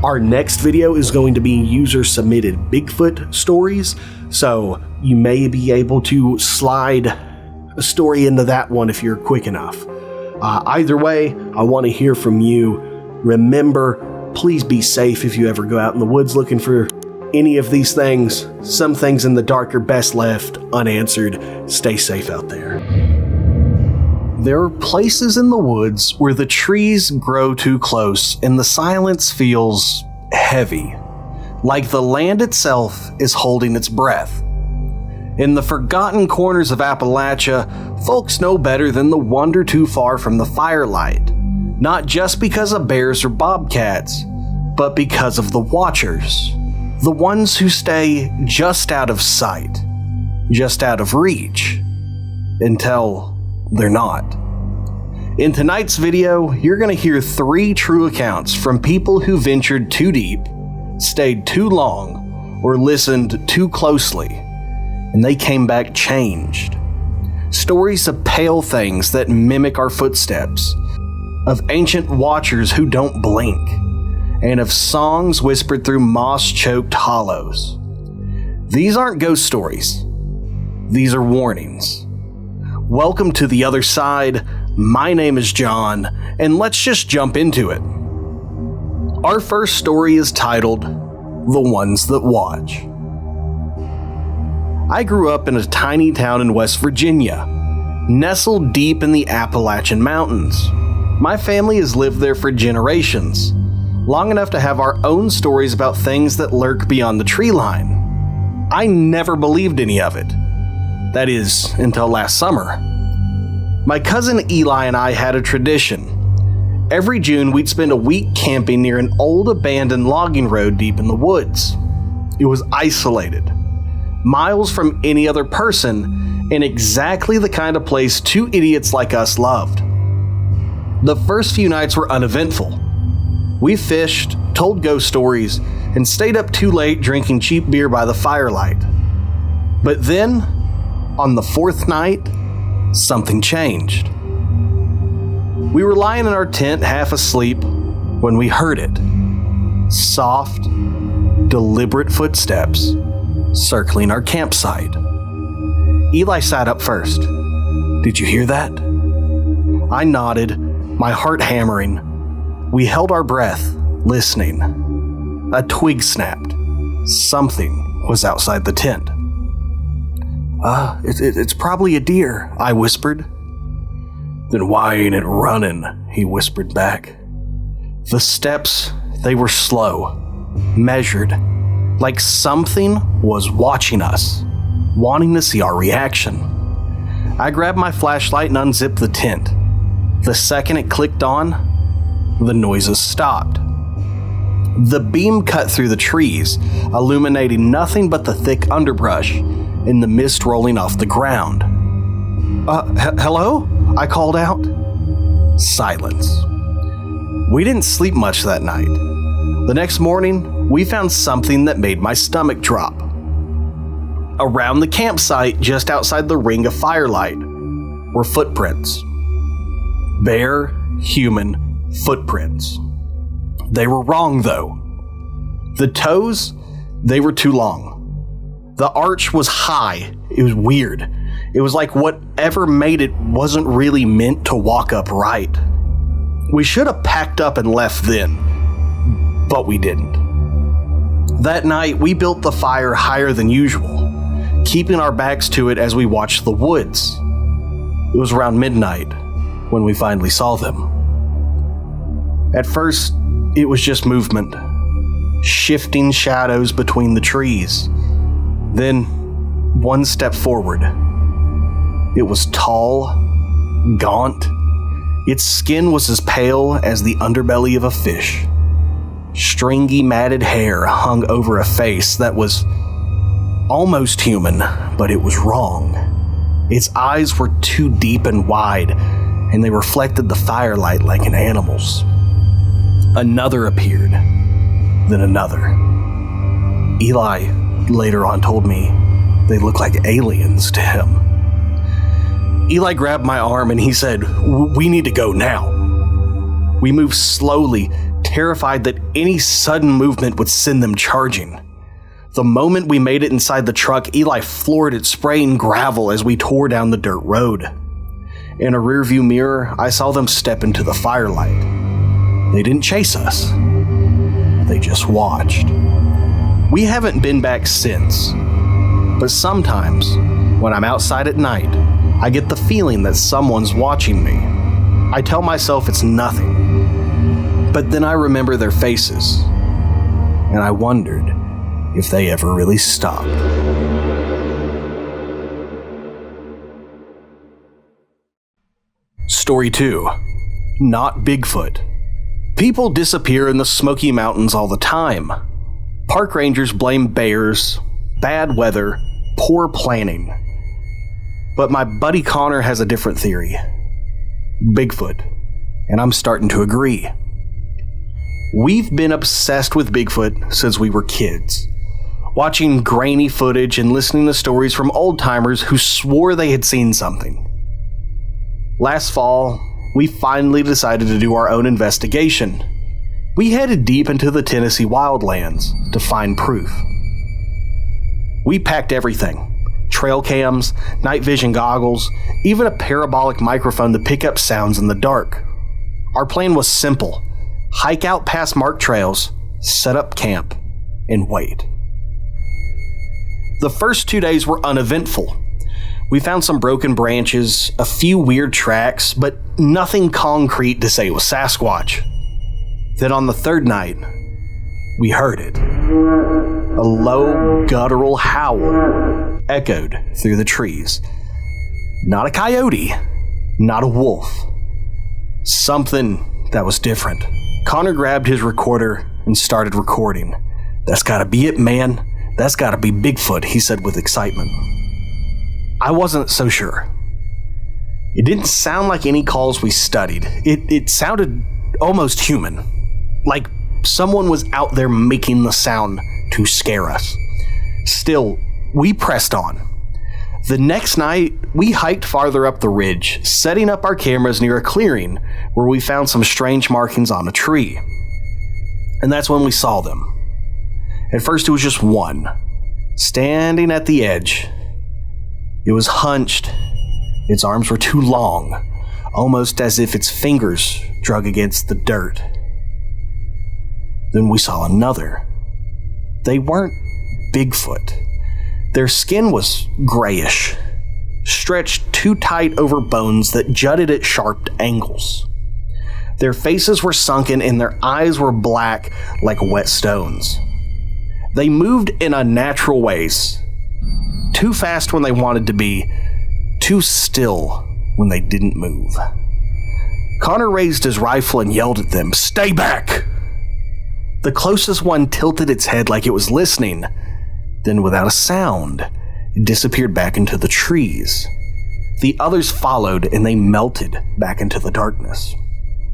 Speaker 1: Our next video is going to be user-submitted Bigfoot stories, so you may be able to slide a story into that one if you're quick enough. Either way, I want to hear from you. Remember, please be safe if you ever go out in the woods looking for any of these things. Some things in the dark are best left unanswered. Stay safe out there. There are places in the woods where the trees grow too close and the silence feels heavy, like the land itself is holding its breath. In the forgotten corners of Appalachia, folks know better than to wander too far from the firelight. Not just because of bears or bobcats, but because of the watchers. The ones who stay just out of sight, just out of reach, until they're not. In tonight's video, you're going to hear 3 true accounts from people who ventured too deep, stayed too long, or listened too closely, and they came back changed. Stories of pale things that mimic our footsteps, of ancient watchers who don't blink, and of songs whispered through moss-choked hollows. These aren't ghost stories. These are warnings. Welcome to the other side. My name is John, and let's just jump into it. Our first story is titled, The Ones That Watch. I grew up in a tiny town in West Virginia, nestled deep in the Appalachian Mountains. My family has lived there for generations, long enough to have our own stories about things that lurk beyond the tree line. I never believed any of it. That is, until last summer. My cousin Eli and I had a tradition. Every June, we'd spend a week camping near an old abandoned logging road deep in the woods. It was isolated, miles from any other person, and exactly the kind of place two idiots like us loved. The first few nights were uneventful. We fished, told ghost stories, and stayed up too late drinking cheap beer by the firelight. But then, on the fourth night, something changed. We were lying in our tent half asleep when we heard it. Soft, deliberate footsteps circling our campsite. Eli sat up first. "Did you hear that?" I nodded, my heart hammering. We held our breath, listening. A twig snapped. Something was outside the tent. It's probably a deer," I whispered. "Then why ain't it running?" he whispered back. The steps, they were slow, measured, like something was watching us, wanting to see our reaction. I grabbed my flashlight and unzipped the tent. The second it clicked on, the noises stopped. The beam cut through the trees, illuminating nothing but the thick underbrush and the mist rolling off the ground. Hello? I called out. Silence. We didn't sleep much that night. The next morning, we found something that made my stomach drop. Around the campsite, just outside the ring of firelight, were footprints. Bare, human footprints. They were wrong, though. The toes, they were too long. The arch was high. It was weird. It was like whatever made it wasn't really meant to walk upright. We should have packed up and left then, but we didn't. That night, we built the fire higher than usual, keeping our backs to it as we watched the woods. It was around midnight when we finally saw them. At first, it was just movement, shifting shadows between the trees. Then, one step forward. It was tall, gaunt. Its skin was as pale as the underbelly of a fish. Stringy, matted hair hung over a face that was almost human, but it was wrong. Its eyes were too deep and wide, and they reflected the firelight like an animal's. Another appeared, then another. Eli later on told me they looked like aliens to him. Eli grabbed my arm and he said, "We need to go now." We moved slowly, terrified that any sudden movement would send them charging. The moment we made it inside the truck, Eli floored it, spraying gravel as we tore down the dirt road. In a rearview mirror, I saw them step into the firelight. They didn't chase us. They just watched. We haven't been back since. But sometimes, when I'm outside at night, I get the feeling that someone's watching me. I tell myself it's nothing. But then I remember their faces, and I wondered if they ever really stopped. Story 2. Not Bigfoot. People disappear in the Smoky Mountains all the time. Park rangers blame bears, bad weather, poor planning. But my buddy Connor has a different theory. Bigfoot. And I'm starting to agree. We've been obsessed with Bigfoot since we were kids. watching grainy footage and listening to stories from old-timers who swore they had seen something. Last fall, we finally decided to do our own investigation. We headed deep into the Tennessee wildlands to find proof. We packed everything. Trail cams, night vision goggles, even a parabolic microphone to pick up sounds in the dark. Our plan was simple. Hike out past marked trails, set up camp, and wait. The first 2 days were uneventful. We found some broken branches, a few weird tracks, but nothing concrete to say it was Sasquatch. Then on the third night, we heard it. A low, guttural howl echoed through the trees. Not a coyote, not a wolf. Something that was different. Connor grabbed his recorder and started recording. "That's gotta be it, man. That's gotta be Bigfoot," he said with excitement. I wasn't so sure. It didn't sound like any calls we studied. It sounded almost human. Like someone was out there making the sound to scare us. Still, we pressed on. The next night, we hiked farther up the ridge, setting up our cameras near a clearing where we found some strange markings on a tree. And that's when we saw them. At first, it was just one, standing at the edge. It was hunched. Its arms were too long, almost as if its fingers drug against the dirt. Then we saw another. They weren't Bigfoot. Their skin was grayish, stretched too tight over bones that jutted at sharp angles. Their faces were sunken and their eyes were black like wet stones. They moved in unnatural ways. Too fast when they wanted to be, too still when they didn't move. Connor raised his rifle and yelled at them, "Stay back!" The closest one tilted its head like it was listening. Then without a sound, it disappeared back into the trees. The others followed and they melted back into the darkness.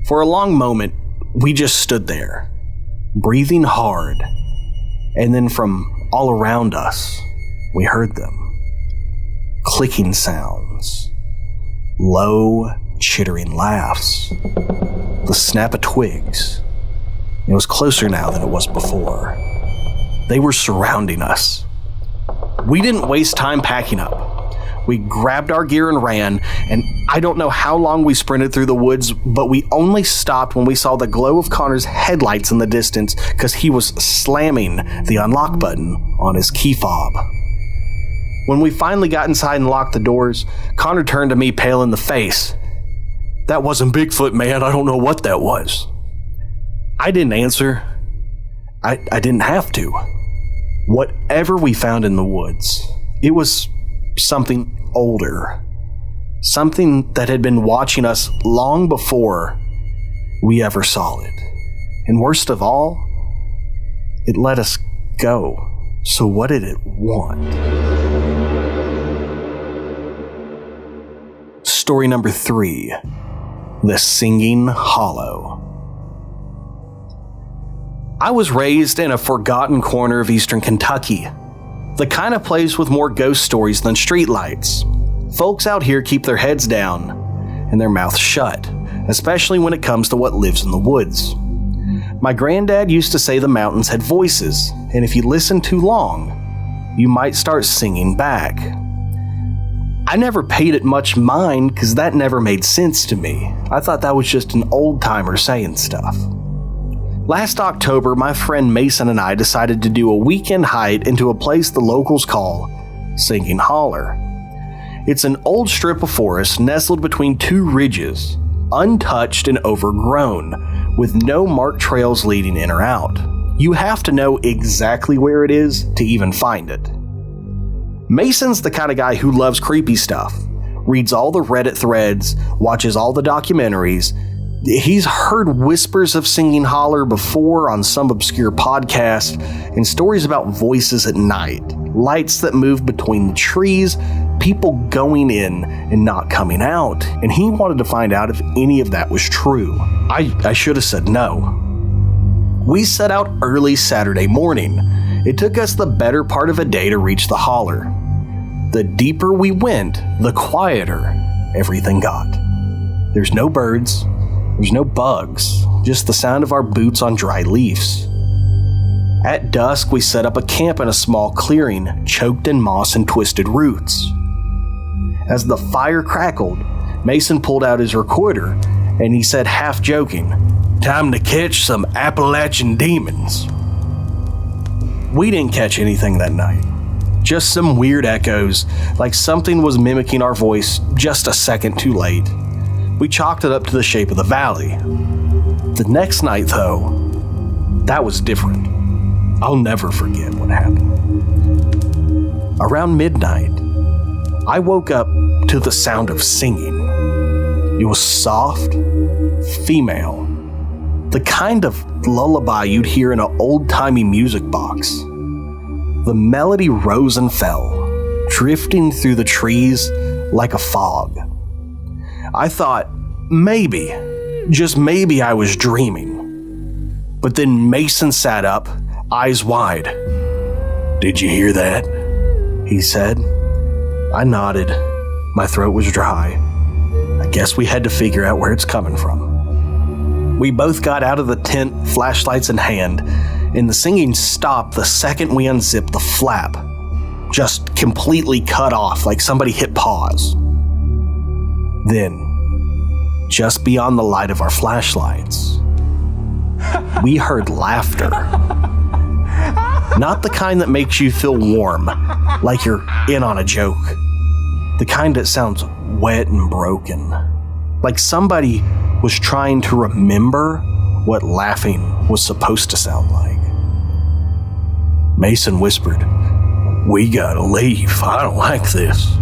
Speaker 1: For a long moment, we just stood there, breathing hard. And then from all around us, we heard them. Clicking sounds. Low, chittering laughs. The snap of twigs. It was closer now than it was before. They were surrounding us. We didn't waste time packing up. We grabbed our gear and ran, and I don't know how long we sprinted through the woods, but we only stopped when we saw the glow of Connor's headlights in the distance because he was slamming the unlock button on his key fob. When we finally got inside and locked the doors, Connor turned to me pale in the face. "That wasn't Bigfoot, man. I don't know what that was." I didn't answer. I didn't have to. Whatever we found in the woods, it was something older. Something that had been watching us long before we ever saw it. And worst of all, it let us go. So what did it want? Story number 3. The Singing Hollow. I was raised in a forgotten corner of eastern Kentucky. The kind of place with more ghost stories than streetlights. Folks out here keep their heads down and their mouths shut, especially when it comes to what lives in the woods. My granddad used to say the mountains had voices, and if you listen too long, you might start singing back. I never paid it much mind because that never made sense to me. I thought that was just an old-timer saying stuff. Last October, my friend Mason and I decided to do a weekend hike into a place the locals call Singing Holler. It's an old strip of forest nestled between two ridges, untouched and overgrown, with no marked trails leading in or out. You have to know exactly where it is to even find it. Mason's the kind of guy who loves creepy stuff, reads all the Reddit threads, watches all the documentaries. He's heard whispers of Singing Holler before on some obscure podcast, and stories about voices at night, lights that move between the trees, people going in and not coming out, and he wanted to find out if any of that was true. I should have said no. We set out early Saturday morning, It took us the better part of a day to reach the holler. The deeper we went, the quieter everything got. There's no birds, there's no bugs, just the sound of our boots on dry leaves. At dusk, we set up a camp in a small clearing, choked in moss and twisted roots. As the fire crackled, Mason pulled out his recorder and he said, half joking, "Time to catch some Appalachian demons." We didn't catch anything that night. Just some weird echoes, like something was mimicking our voice just a second too late. We chalked it up to the shape of the valley. The next night, though, that was different. I'll never forget what happened. Around midnight, I woke up to the sound of singing. It was soft, female, the kind of lullaby you'd hear in an old-timey music box. The melody rose and fell, drifting through the trees like a fog. I thought, maybe, just maybe I was dreaming. But then Mason sat up, eyes wide. "Did you hear that?" he said. I nodded. My throat was dry. I guess we had to figure out where it's coming from. We both got out of the tent, flashlights in hand, and the singing stopped the second we unzipped the flap. Just completely cut off, like somebody hit pause. Then, just beyond the light of our flashlights, we heard laughter. Not the kind that makes you feel warm, like you're in on a joke. The kind that sounds wet and broken, like somebody was trying to remember what laughing was supposed to sound like. Mason whispered, "We gotta leave. I don't like this."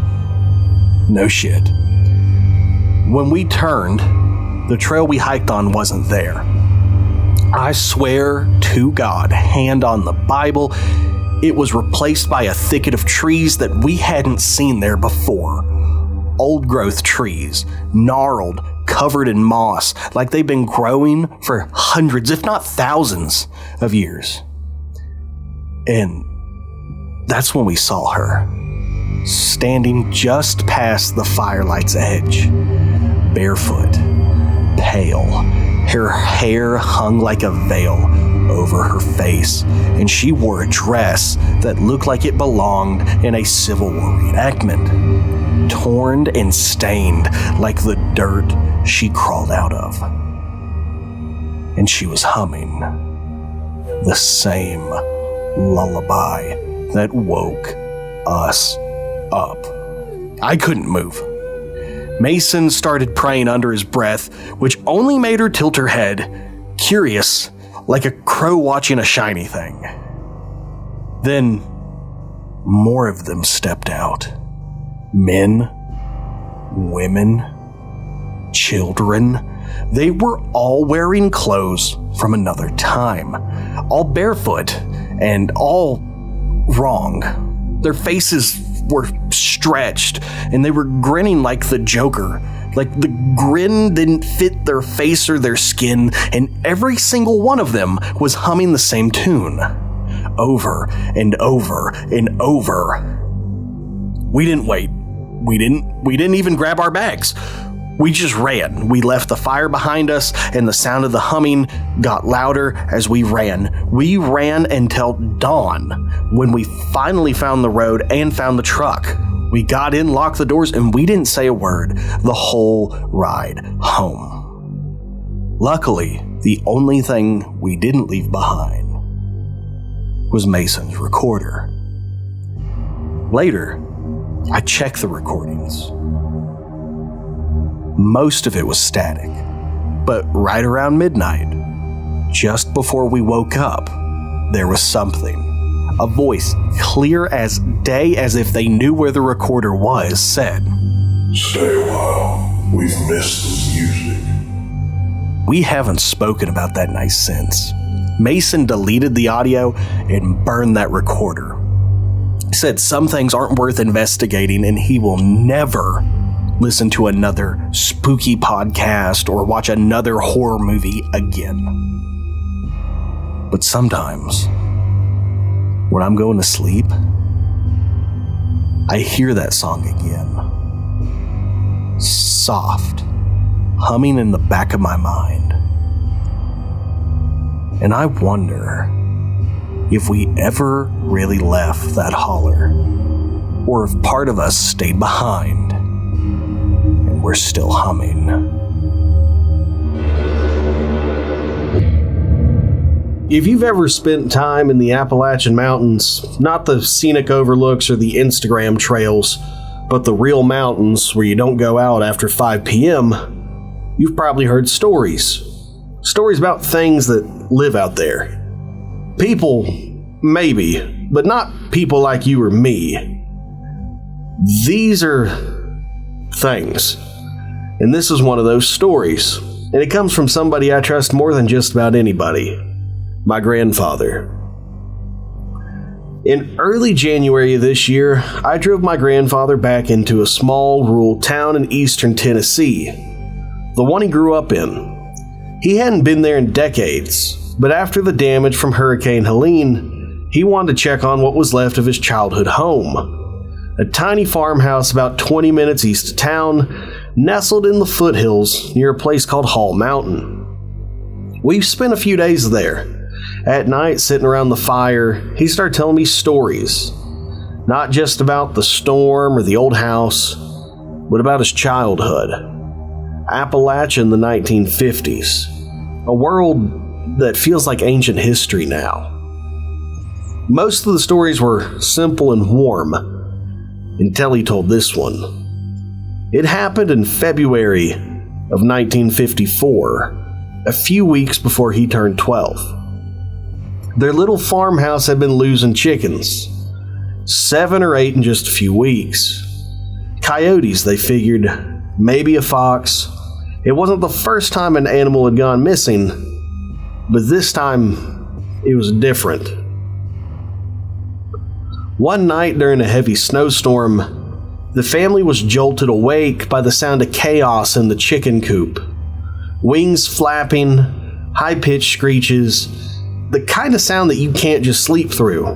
Speaker 1: No shit. When we turned, the trail we hiked on wasn't there. I swear to God, hand on the Bible, it was replaced by a thicket of trees that we hadn't seen there before. Old growth trees, gnarled, covered in moss, like they've been growing for hundreds, if not thousands, of years. And that's when we saw her, standing just past the firelight's edge, barefoot, pale. Her hair hung like a veil over her face, and she wore a dress that looked like it belonged in a Civil War reenactment, torn and stained like the dirt she crawled out of. And she was humming the same lullaby that woke us up. I couldn't move. Mason started praying under his breath, which only made her tilt her head, curious, like a crow watching a shiny thing. Then, more of them stepped out. Men, women, children. They were all wearing clothes from another time, all barefoot and all wrong. Their faces were stretched, and they were grinning like the Joker. Like the grin didn't fit their face or their skin, and every single one of them was humming the same tune, over and over and over. We didn't wait. We didn't even grab our bags. We just ran. We left the fire behind us, and the sound of the humming got louder as we ran. We ran until dawn, when we finally found the road and found the truck. We got in, locked the doors, and we didn't say a word the whole ride home. Luckily, the only thing we didn't leave behind was Mason's recorder. Later, I checked the recordings. Most of it was static, but right around midnight, just before we woke up, there was something. A voice, clear as day, as if they knew where the recorder was, said,
Speaker 3: "Stay a while. We've missed the music."
Speaker 1: We haven't spoken about that night since. Mason deleted the audio and burned that recorder. He said some things aren't worth investigating, and he will never listen to another spooky podcast or watch another horror movie again. But sometimes,
Speaker 2: when I'm going to sleep, I hear that song again. Soft, humming in the back of my mind. And I wonder if we ever really left that holler, or if part of us stayed behind and we're still humming.
Speaker 1: If you've ever spent time in the Appalachian Mountains, not the scenic overlooks or the Instagram trails, but the real mountains where you don't go out after 5 p.m., you've probably heard stories. Stories about things that live out there. People, maybe, but not people like you or me. These are things. And this is one of those stories. And it comes from somebody I trust more than just about anybody. My grandfather. In early January of this year, I drove my grandfather back into a small rural town in eastern Tennessee, the one he grew up in. He hadn't been there in decades, but after the damage from Hurricane Helene, he wanted to check on what was left of his childhood home. A tiny farmhouse about 20 minutes east of town, nestled in the foothills near a place called Hall Mountain. We spent a few days there. At night, sitting around the fire, he started telling me stories. Not just about the storm or the old house, but about his childhood. Appalachia in the 1950s. A world that feels like ancient history now. Most of the stories were simple and warm, until he told this one. It happened in February of 1954, a few weeks before he turned 12. Their little farmhouse had been losing chickens. 7 or 8 in just a few weeks. Coyotes, they figured. Maybe a fox. It wasn't the first time an animal had gone missing, but this time it was different. One night during a heavy snowstorm, the family was jolted awake by the sound of chaos in the chicken coop. Wings flapping, high-pitched screeches, the kind of sound that you can't just sleep through.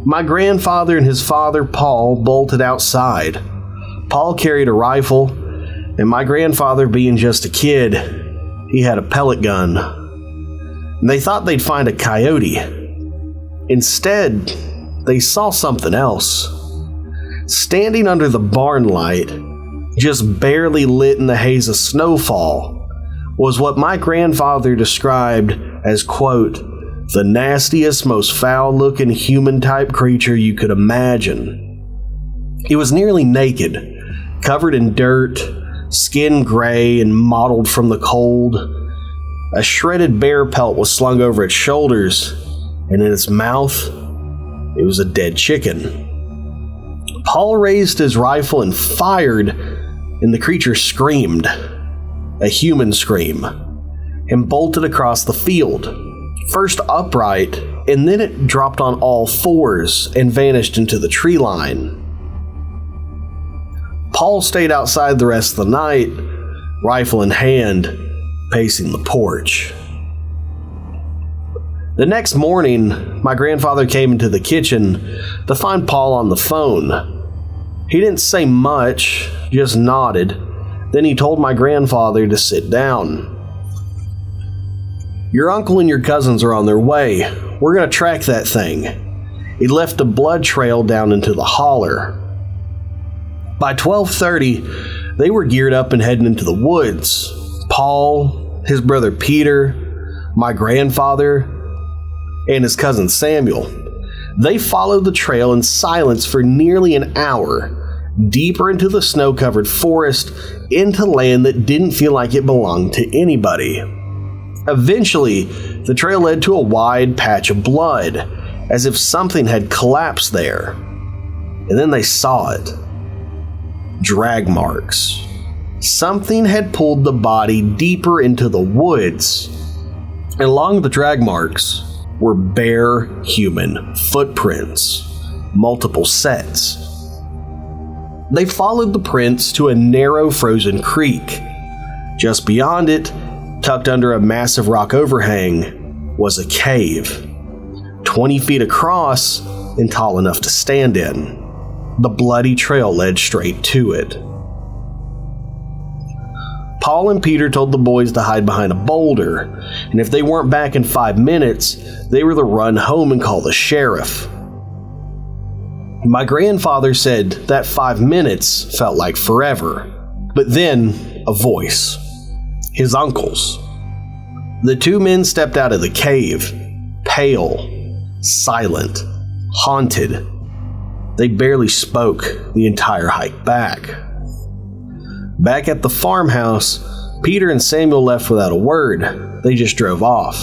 Speaker 1: My grandfather and his father, Paul, bolted outside. Paul carried a rifle, and my grandfather, being just a kid, he had a pellet gun. And they thought they'd find a coyote. Instead, they saw something else. Standing under the barn light, just barely lit in the haze of snowfall, was what my grandfather described as, quote, the nastiest, most foul-looking human-type creature you could imagine. It was nearly naked, covered in dirt, skin gray and mottled from the cold. A shredded bear pelt was slung over its shoulders, and in its mouth, it was a dead chicken. Paul raised his rifle and fired, and the creature screamed, a human scream, and bolted across the field. First upright, and then it dropped on all fours and vanished into the tree line. Paul stayed outside the rest of the night, rifle in hand, pacing the porch. The next morning, my grandfather came into the kitchen to find Paul on the phone. He didn't say much, just nodded. Then he told my grandfather to sit down. Your uncle and your cousins are on their way. We're going to track that thing. It left a blood trail down into the holler. By 12:30, they were geared up and heading into the woods. Paul, his brother Peter, my grandfather, and his cousin Samuel. They followed the trail in silence for nearly an hour, deeper into the snow-covered forest, into land that didn't feel like it belonged to anybody. Eventually, the trail led to a wide patch of blood, as if something had collapsed there. And then they saw it. Drag marks. Something had pulled the body deeper into the woods. And along the drag marks were bare human footprints, multiple sets. They followed the prints to a narrow frozen creek. Just beyond it, tucked under a massive rock overhang, was a cave. 20 feet across
Speaker 2: and tall enough to stand in. The bloody trail led straight to it. Paul and Peter told the boys to hide behind a boulder, and if they weren't back in 5 minutes, they were to run home and call the sheriff. My grandfather said that 5 minutes felt like forever, but then a voice. His uncle's. The two men stepped out of the cave, pale, silent, haunted. They barely spoke the entire hike back. Back at the farmhouse, Peter and Samuel left without a word. They just drove off.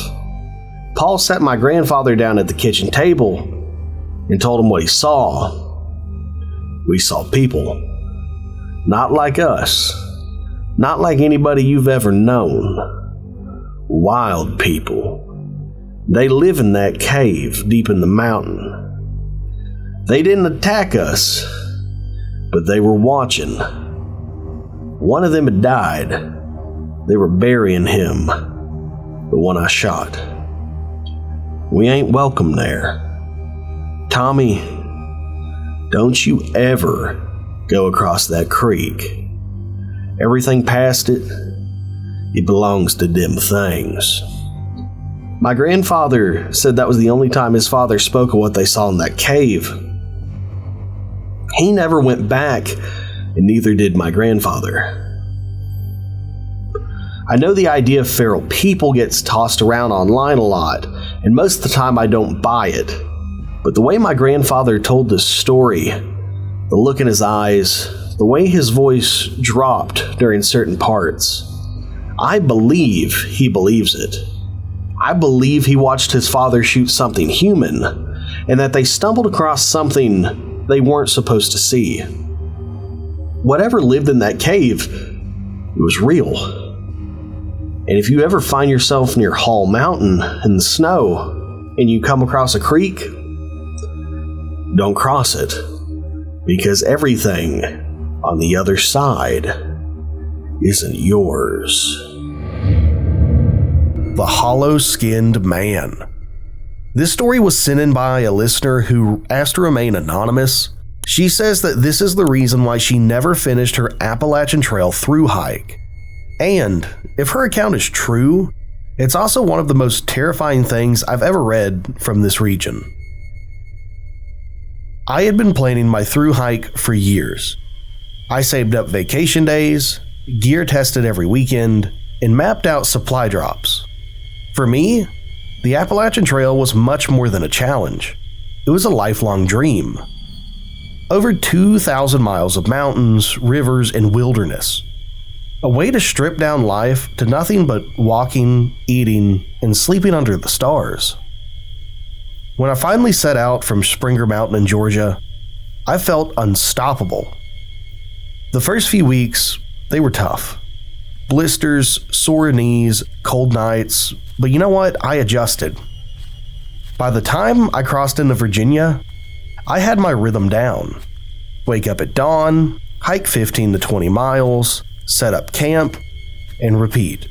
Speaker 2: Paul sat my grandfather down at the kitchen table and told him what he saw. We saw people. Not like us. Not like anybody you've ever known. Wild people. They live in that cave deep in the mountain. They didn't attack us, but they were watching. One of them had died. They were burying him, the one I shot. We ain't welcome there. Tommy, don't you ever go across that creek. Everything past it, it belongs to them things. My grandfather said that was the only time his father spoke of what they saw in that cave. He never went back, and neither did my grandfather. I know the idea of feral people gets tossed around online a lot, and most of the time I don't buy it. But the way my grandfather told this story, the look in his eyes, the way his voice dropped during certain parts, I believe he believes it. I believe he watched his father shoot something human, and that they stumbled across something they weren't supposed to see. Whatever lived in that cave, it was real. And if you ever find yourself near Hall Mountain in the snow, and you come across a creek, don't cross it, because everything on the other side isn't yours.
Speaker 1: The Hollow-Skinned Man. This story was sent in by a listener who asked to remain anonymous. She says that this is the reason why she never finished her Appalachian Trail through hike. And if her account is true, it's also one of the most terrifying things I've ever read from this region. I had been planning my through hike for years. I saved up vacation days, gear tested every weekend, and mapped out supply drops. For me, the Appalachian Trail was much more than a challenge. It was a lifelong dream. Over 2,000 miles of mountains, rivers, and wilderness. A way to strip down life to nothing but walking, eating, and sleeping under the stars. When I finally set out from Springer Mountain in Georgia, I felt unstoppable. The first few weeks, they were tough. Blisters, sore knees, cold nights, but you know what? I adjusted. By the time I crossed into Virginia, I had my rhythm down. Wake up at dawn, hike 15 to 20 miles, set up camp, and repeat.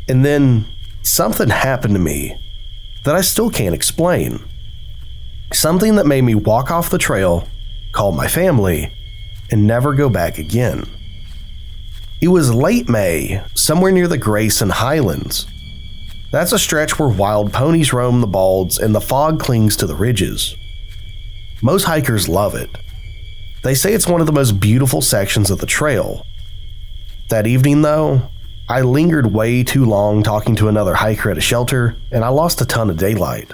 Speaker 1: And then something happened to me that I still can't explain. Something that made me walk off the trail, call my family, and never go back again. It was late May, somewhere near the Grayson Highlands. That's a stretch where wild ponies roam the balds and the fog clings to the ridges. Most hikers love it. They say it's one of the most beautiful sections of the trail. That evening, though, I lingered way too long talking to another hiker at a shelter, and I lost a ton of daylight.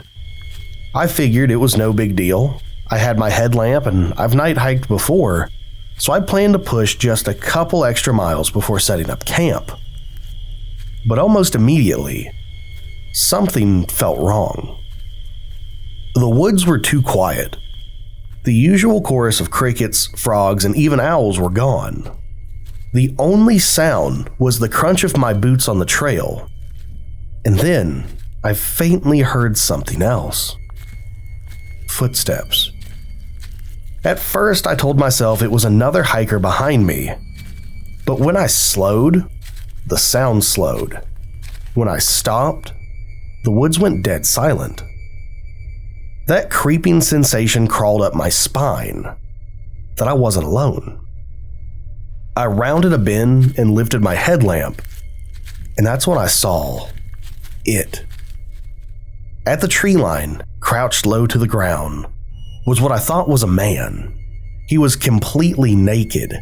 Speaker 1: I figured it was no big deal. I had my headlamp, and I've night hiked before, so I planned to push just a couple extra miles before setting up camp. But almost immediately, something felt wrong. The woods were too quiet. The usual chorus of crickets, frogs, and even owls were gone. The only sound was the crunch of my boots on the trail. And then I faintly heard something else. Footsteps. At first, I told myself it was another hiker behind me. But when I slowed, the sound slowed. When I stopped, the woods went dead silent. That creeping sensation crawled up my spine, that I wasn't alone. I rounded a bend and lifted my headlamp, and that's when I saw it. At the tree line, crouched low to the ground, was what I thought was a man. He was completely naked,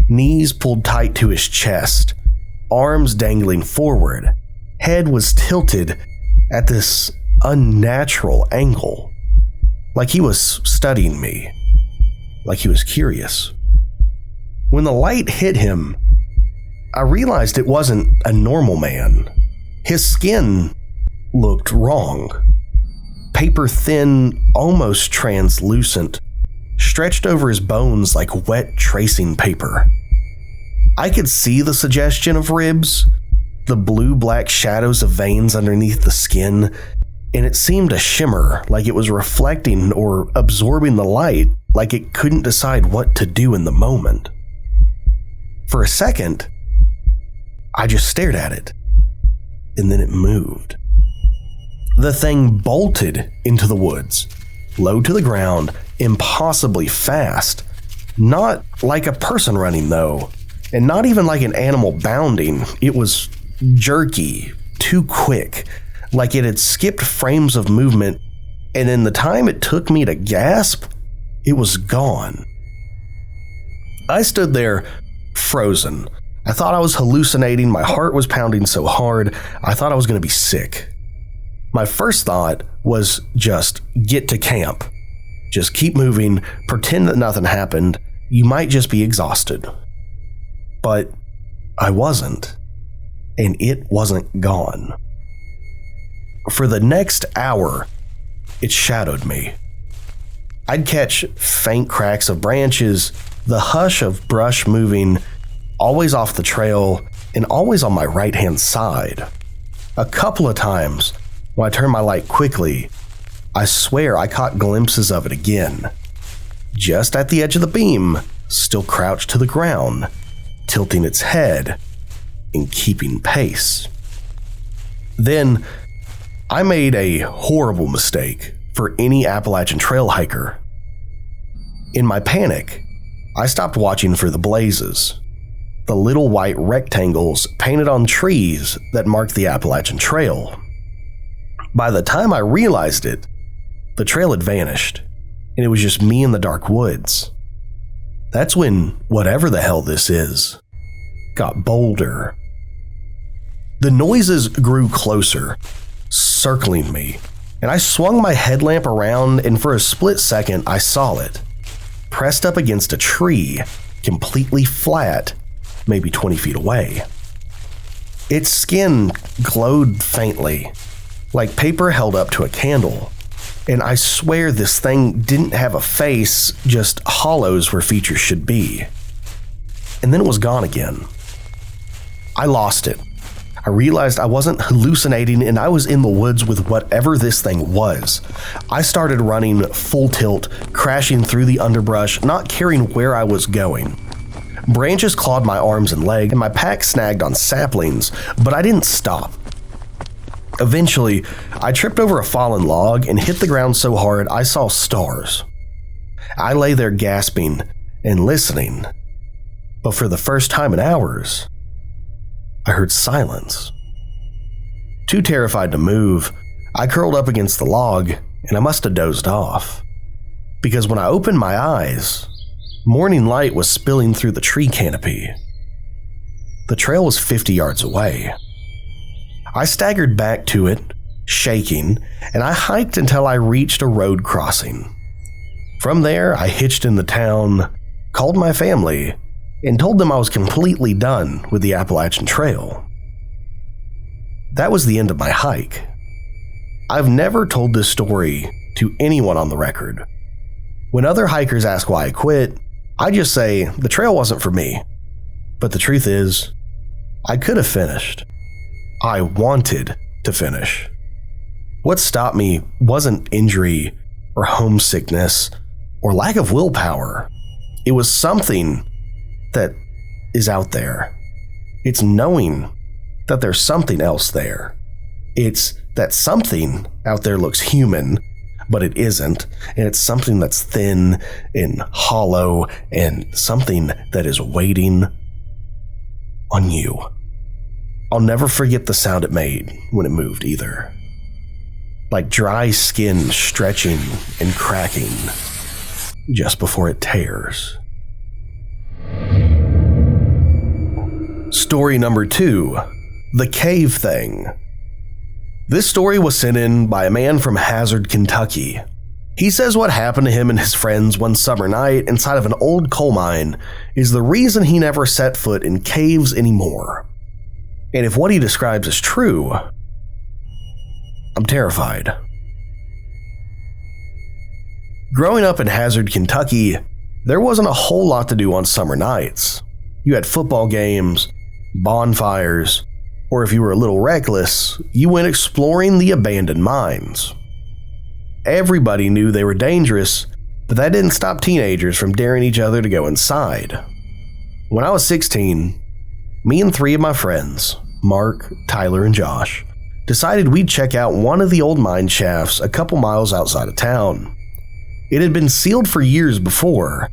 Speaker 1: knees pulled tight to his chest, arms dangling forward, head was tilted at this unnatural angle, like he was studying me, like he was curious. When the light hit him, I realized it wasn't a normal man. His skin looked wrong. Paper thin, almost translucent, stretched over his bones like wet tracing paper. I could see the suggestion of ribs, the blue-black shadows of veins underneath the skin, and it seemed to shimmer like it was reflecting or absorbing the light, like it couldn't decide what to do in the moment. For a second, I just stared at it, and then it moved. The thing bolted into the woods, low to the ground, impossibly fast. Not like a person running, though, and not even like an animal bounding. It was jerky, too quick, like it had skipped frames of movement, and in the time it took me to gasp, it was gone. I stood there, frozen. I thought I was hallucinating. My heart was pounding so hard, I thought I was going to be sick. My first thought was just get to camp. Just keep moving, pretend that nothing happened. You might just be exhausted. But I wasn't, and it wasn't gone. For the next hour, it shadowed me. I'd catch faint cracks of branches, the hush of brush moving, always off the trail, and always on my right-hand side. A couple of times, when I turned my light quickly, I swear I caught glimpses of it again. Just at the edge of the beam, still crouched to the ground, tilting its head and keeping pace. Then, I made a horrible mistake for any Appalachian trail hiker. In my panic, I stopped watching for the blazes, the little white rectangles painted on trees that marked the Appalachian Trail. By the time I realized it, the trail had vanished, and it was just me in the dark woods. That's when whatever the hell this is got bolder. The noises grew closer, circling me, and I swung my headlamp around, and for a split second I saw it, pressed up against a tree, completely flat, maybe 20 feet away. Its skin glowed faintly, like paper held up to a candle, and I swear this thing didn't have a face, just hollows where features should be. And then it was gone again. I lost it. I realized I wasn't hallucinating, and I was in the woods with whatever this thing was. I started running full tilt, crashing through the underbrush, not caring where I was going. Branches clawed my arms and legs, and my pack snagged on saplings, but I didn't stop. Eventually, I tripped over a fallen log and hit the ground so hard I saw stars. I lay there gasping and listening, but for the first time in hours, I heard silence. Too terrified to move, I curled up against the log, and I must have dozed off. Because when I opened my eyes, morning light was spilling through the tree canopy. The trail was 50 yards away. I staggered back to it, shaking, and I hiked until I reached a road crossing. From there, I hitched in the town, called my family, and told them I was completely done with the Appalachian Trail. That was the end of my hike. I've never told this story to anyone on the record. When other hikers ask why I quit, I just say the trail wasn't for me. But the truth is, I could have finished. I wanted to finish. What stopped me wasn't injury or homesickness or lack of willpower. It was something that is out there. It's knowing that there's something else there. It's that something out there looks human, but it isn't, and it's something that's thin and hollow and something that is waiting on you. I'll never forget the sound it made when it moved either. Like dry skin stretching and cracking just before it tears. Story number 2, the cave thing. This story was sent in by a man from Hazard, Kentucky. He says what happened to him and his friends one summer night inside of an old coal mine is the reason he never set foot in caves anymore. And if what he describes is true, I'm terrified. Growing up in Hazard, Kentucky, there wasn't a whole lot to do on summer nights. You had football games, bonfires, or if you were a little reckless, you went exploring the abandoned mines. Everybody knew they were dangerous, but that didn't stop teenagers from daring each other to go inside. When I was 16, me and 3 of my friends, Mark, Tyler, and Josh, decided we'd check out one of the old mine shafts a couple miles outside of town. It had been sealed for years before,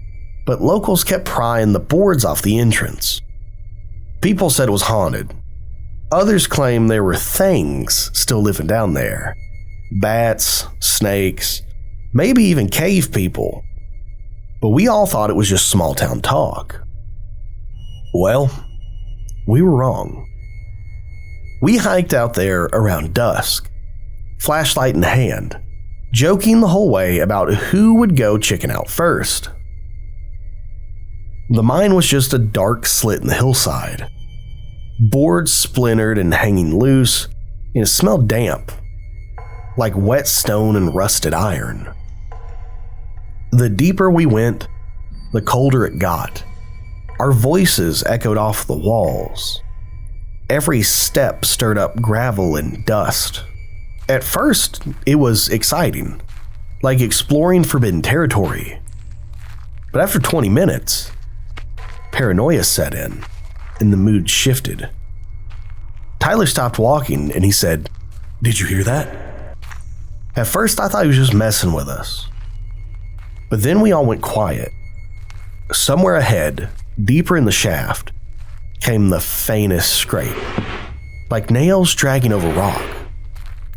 Speaker 1: but locals kept prying the boards off the entrance. People said it was haunted. Others claimed there were things still living down there. Bats, snakes, maybe even cave people. But we all thought it was just small town talk. Well, we were wrong. We hiked out there around dusk, flashlight in hand, joking the whole way about who would go chicken out first. The mine was just a dark slit in the hillside. Boards splintered and hanging loose, and it smelled damp, like wet stone and rusted iron. The deeper we went, the colder it got. Our voices echoed off the walls. Every step stirred up gravel and dust. At first, it was exciting, like exploring forbidden territory. But after 20 minutes, paranoia set in, and the mood shifted. Tyler stopped walking and he said, "Did you hear that?" At first I thought he was just messing with us. But then we all went quiet. Somewhere ahead, deeper in the shaft, came the faintest scrape, like nails dragging over rock.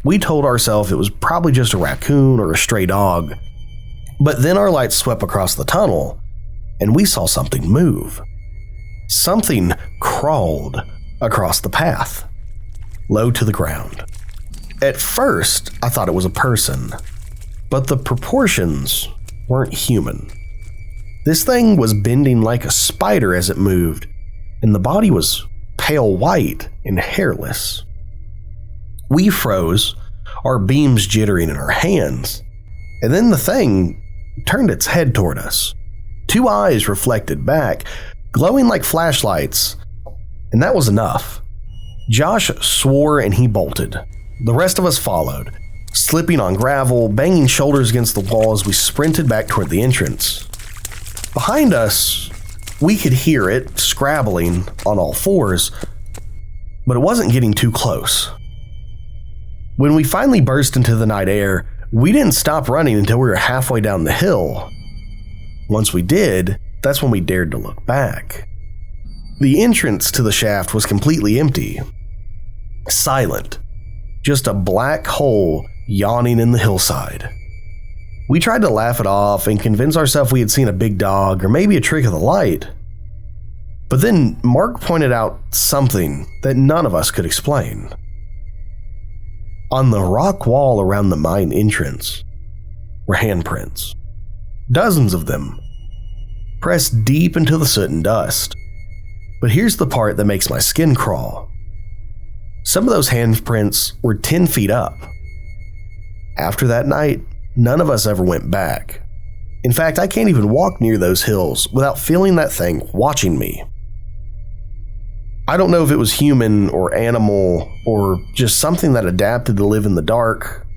Speaker 1: We told ourselves it was probably just a raccoon or a stray dog. But then our lights swept across the tunnel and we saw something move. Something crawled across the path, low to the ground. At first, I thought it was a person, but the proportions weren't human. This thing was bending like a spider as it moved, and the body was pale white and hairless. We froze, our beams jittering in our hands, and then the thing turned its head toward us. 2 eyes reflected back, glowing like flashlights, and that was enough. Josh swore and he bolted. The rest of us followed, slipping on gravel, banging shoulders against the wall as we sprinted back toward the entrance. Behind us, we could hear it scrabbling on all fours, but it wasn't getting too close. When we finally burst into the night air, we didn't stop running until we were halfway down the hill. Once we did, that's when we dared to look back. The entrance to the shaft was completely empty. Silent. Just a black hole yawning in the hillside. We tried to laugh it off and convince ourselves we had seen a big dog or maybe a trick of the light. But then Mark pointed out something that none of us could explain. On the rock wall around the mine entrance were handprints. Dozens of them, pressed deep into the soot and dust. But here's the part that makes my skin crawl. Some of those handprints were 10 feet up. After that night, none of us ever went back. In fact, I can't even walk near those hills without feeling that thing watching me. I don't know if it was human or animal or just something that adapted to live in the dark.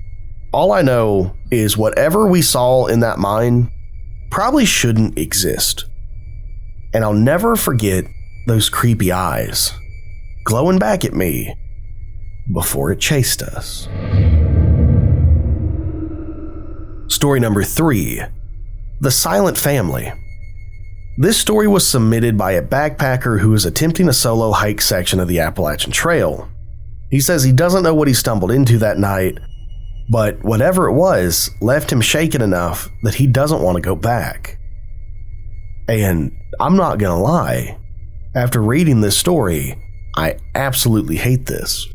Speaker 1: All I know is whatever we saw in that mine probably shouldn't exist. And I'll never forget those creepy eyes glowing back at me – before it chased us. Story number 3, The Silent Family. This story was submitted by a backpacker who is attempting a solo hike section of the Appalachian Trail. He says he doesn't know what he stumbled into that night, but whatever it was left him shaken enough that he doesn't want to go back. And I'm not gonna lie, after reading this story, I absolutely hate this.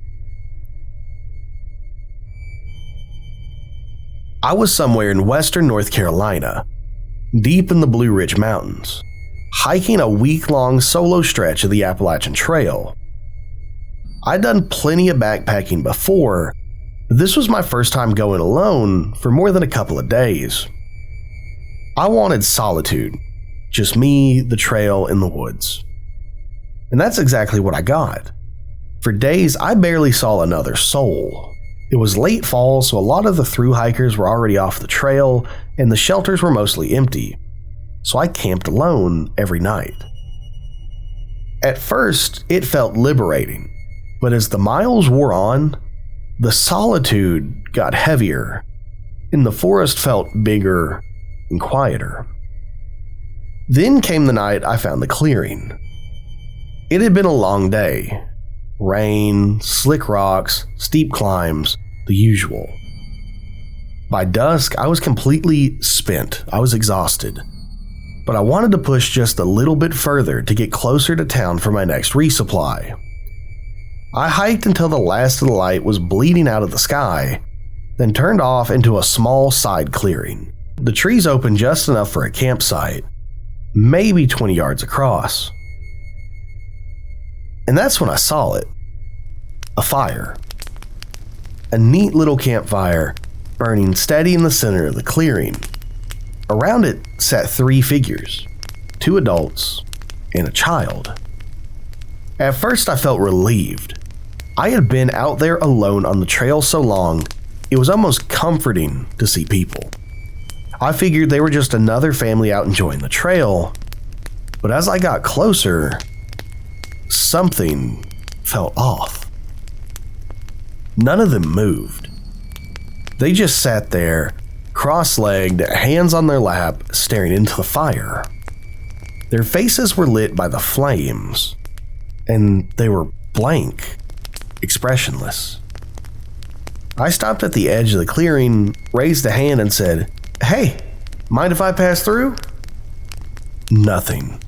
Speaker 1: I was somewhere in western North Carolina, deep in the Blue Ridge Mountains, hiking a week-long solo stretch of the Appalachian Trail. I'd done plenty of backpacking before, but this was my first time going alone for more than a couple of days. I wanted solitude, just me, the trail, and the woods. And that's exactly what I got. For days, I barely saw another soul. It was late fall, so a lot of the thru hikers were already off the trail, and the shelters were mostly empty. So I camped alone every night. At first, it felt liberating, but as the miles wore on, the solitude got heavier, and the forest felt bigger and quieter. Then came the night I found the clearing. It had been a long day. Rain, slick rocks, steep climbs, the usual. By dusk, I was completely spent. I was exhausted. But I wanted to push just a little bit further to get closer to town for my next resupply. I hiked until the last of the light was bleeding out of the sky, then turned off into a small side clearing. The trees opened just enough for a campsite, maybe 20 yards across. And that's when I saw it. A fire. A neat little campfire burning steady in the center of the clearing. Around it sat 3 figures, 2 adults and a child. At first I felt relieved. I had been out there alone on the trail so long, it was almost comforting to see people. I figured they were just another family out enjoying the trail, but as I got closer, something felt off. None of them moved. They just sat there, cross-legged, hands on their lap, staring into the fire. Their faces were lit by the flames, and they were blank, expressionless. I stopped at the edge of the clearing, raised a hand, and said, "Hey, mind if I pass through?" Nothing.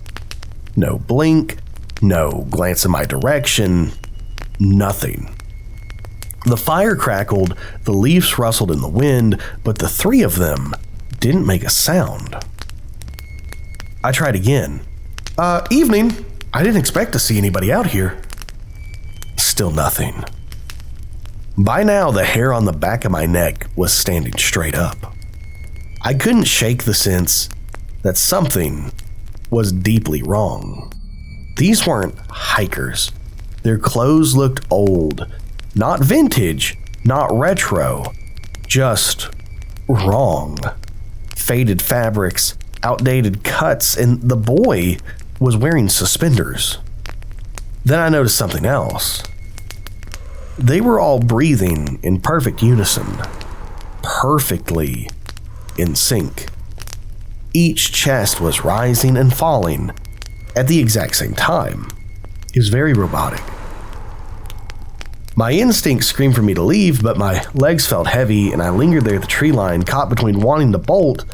Speaker 1: No blink, no glance in my direction, nothing. The fire crackled, the leaves rustled in the wind, but the 3 of them didn't make a sound. I tried again. Evening. I didn't expect to see anybody out here." Still nothing. By now, the hair on the back of my neck was standing straight up. I couldn't shake the sense that something was deeply wrong. These weren't hikers. Their clothes looked old. Not vintage, not retro, just wrong. Faded fabrics, outdated cuts, and the boy was wearing suspenders. Then I noticed something else. They were all breathing in perfect unison, perfectly in sync. Each chest was rising and falling at the exact same time. It was very robotic. My instincts screamed for me to leave, but my legs felt heavy and I lingered there at the tree line, caught between wanting to bolt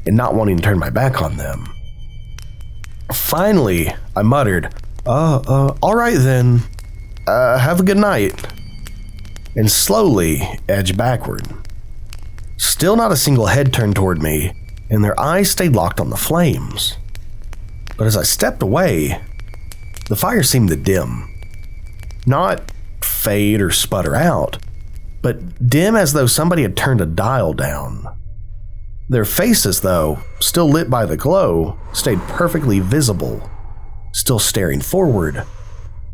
Speaker 1: and not wanting to turn my back on them. Finally, I muttered, all right then, have a good night, and slowly edged backward. Still not a single head turned toward me, and their eyes stayed locked on the flames. But as I stepped away, the fire seemed to dim. Not fade or sputter out, but dim as though somebody had turned a dial down. Their faces, though, still lit by the glow, stayed perfectly visible, still staring forward,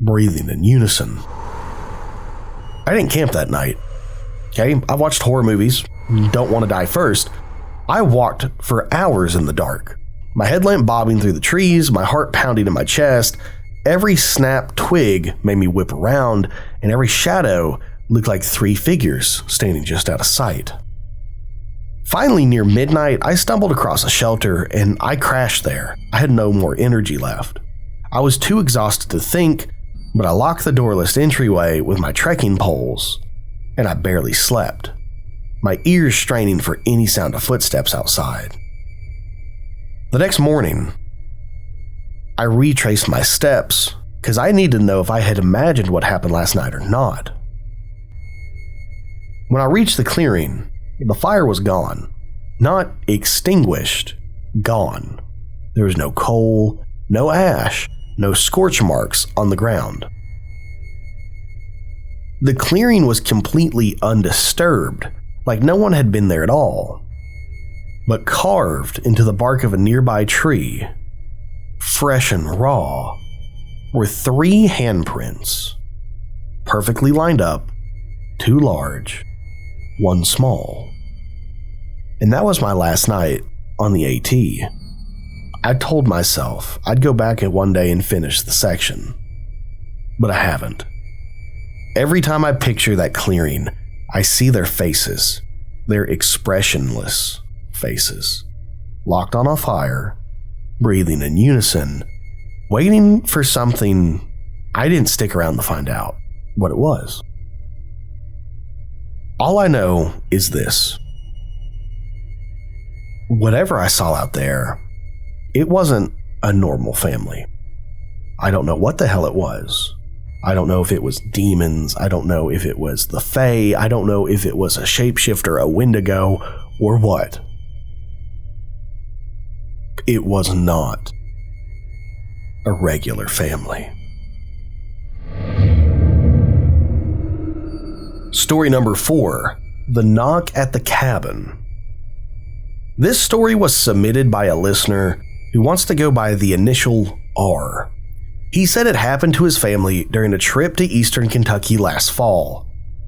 Speaker 1: breathing in unison. I didn't camp that night. Okay, I watched horror movies. Don't want to die first. I walked for hours in the dark. My headlamp bobbing through the trees, my heart pounding in my chest. Every snapped twig made me whip around, and every shadow looked like 3 figures standing just out of sight. Finally, near midnight, I stumbled across a shelter and I crashed there. I had no more energy left. I was too exhausted to think, but I locked the doorless entryway with my trekking poles, and I barely slept, my ears straining for any sound of footsteps outside. The next morning, I retraced my steps because I needed to know if I had imagined what happened last night or not. When I reached the clearing, the fire was gone. Not extinguished, gone. There was no coal, no ash, no scorch marks on the ground. The clearing was completely undisturbed, like no one had been there at all. But carved into the bark of a nearby tree, fresh and raw, were 3 handprints, perfectly lined up, 2 large, 1 small. And that was my last night on the AT. I told myself I'd go back at one day and finish the section, but I haven't. Every time I picture that clearing, I see their faces, their expressionless faces, locked on a fire, breathing in unison, waiting for something I didn't stick around to find out what it was. All I know is this. Whatever I saw out there, it wasn't a normal family. I don't know what the hell it was. I don't know if it was demons. I don't know if it was the Fae. I don't know if it was a shapeshifter, a Wendigo, or what. It was not a regular family. Story number 4, The Knock at the Cabin. This story was submitted by a listener who wants to go by the initial R. He said it happened to his family during a trip to eastern Kentucky last fall.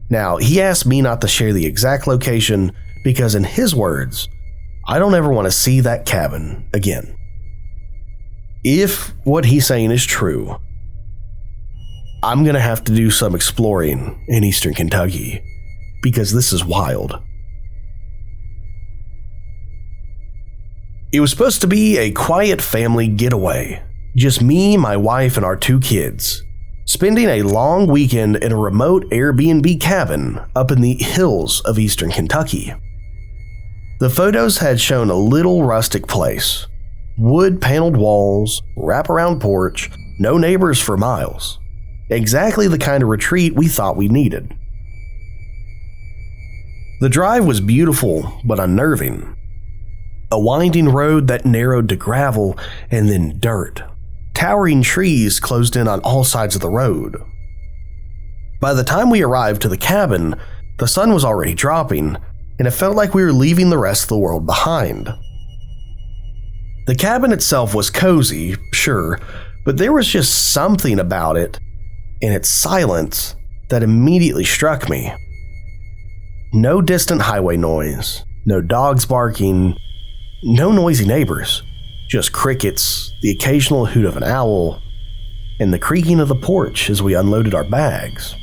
Speaker 1: Now, he asked me not to share the exact location because, in his words, I don't ever want to see that cabin again. If what he's saying is true, I'm going to have to do some exploring in eastern Kentucky because this is wild. It was supposed to be a quiet family getaway. Just me, my wife, and our 2 kids, spending a long weekend in a remote Airbnb cabin up in the hills of eastern Kentucky. The photos had shown a little rustic place. Wood-paneled walls, wraparound porch, no neighbors for miles. Exactly the kind of retreat we thought we needed. The drive was beautiful but unnerving. A winding road that narrowed to gravel and then dirt. Towering trees closed in on all sides of the road. By the time we arrived to the cabin, the sun was already dropping, and it felt like we were leaving the rest of the world behind. The cabin itself was cozy, sure, but there was just something about it, and its silence, that immediately struck me. No distant highway noise, no dogs barking, no noisy neighbors. Just crickets, the occasional hoot of an owl, and the creaking of the porch as we unloaded our bags.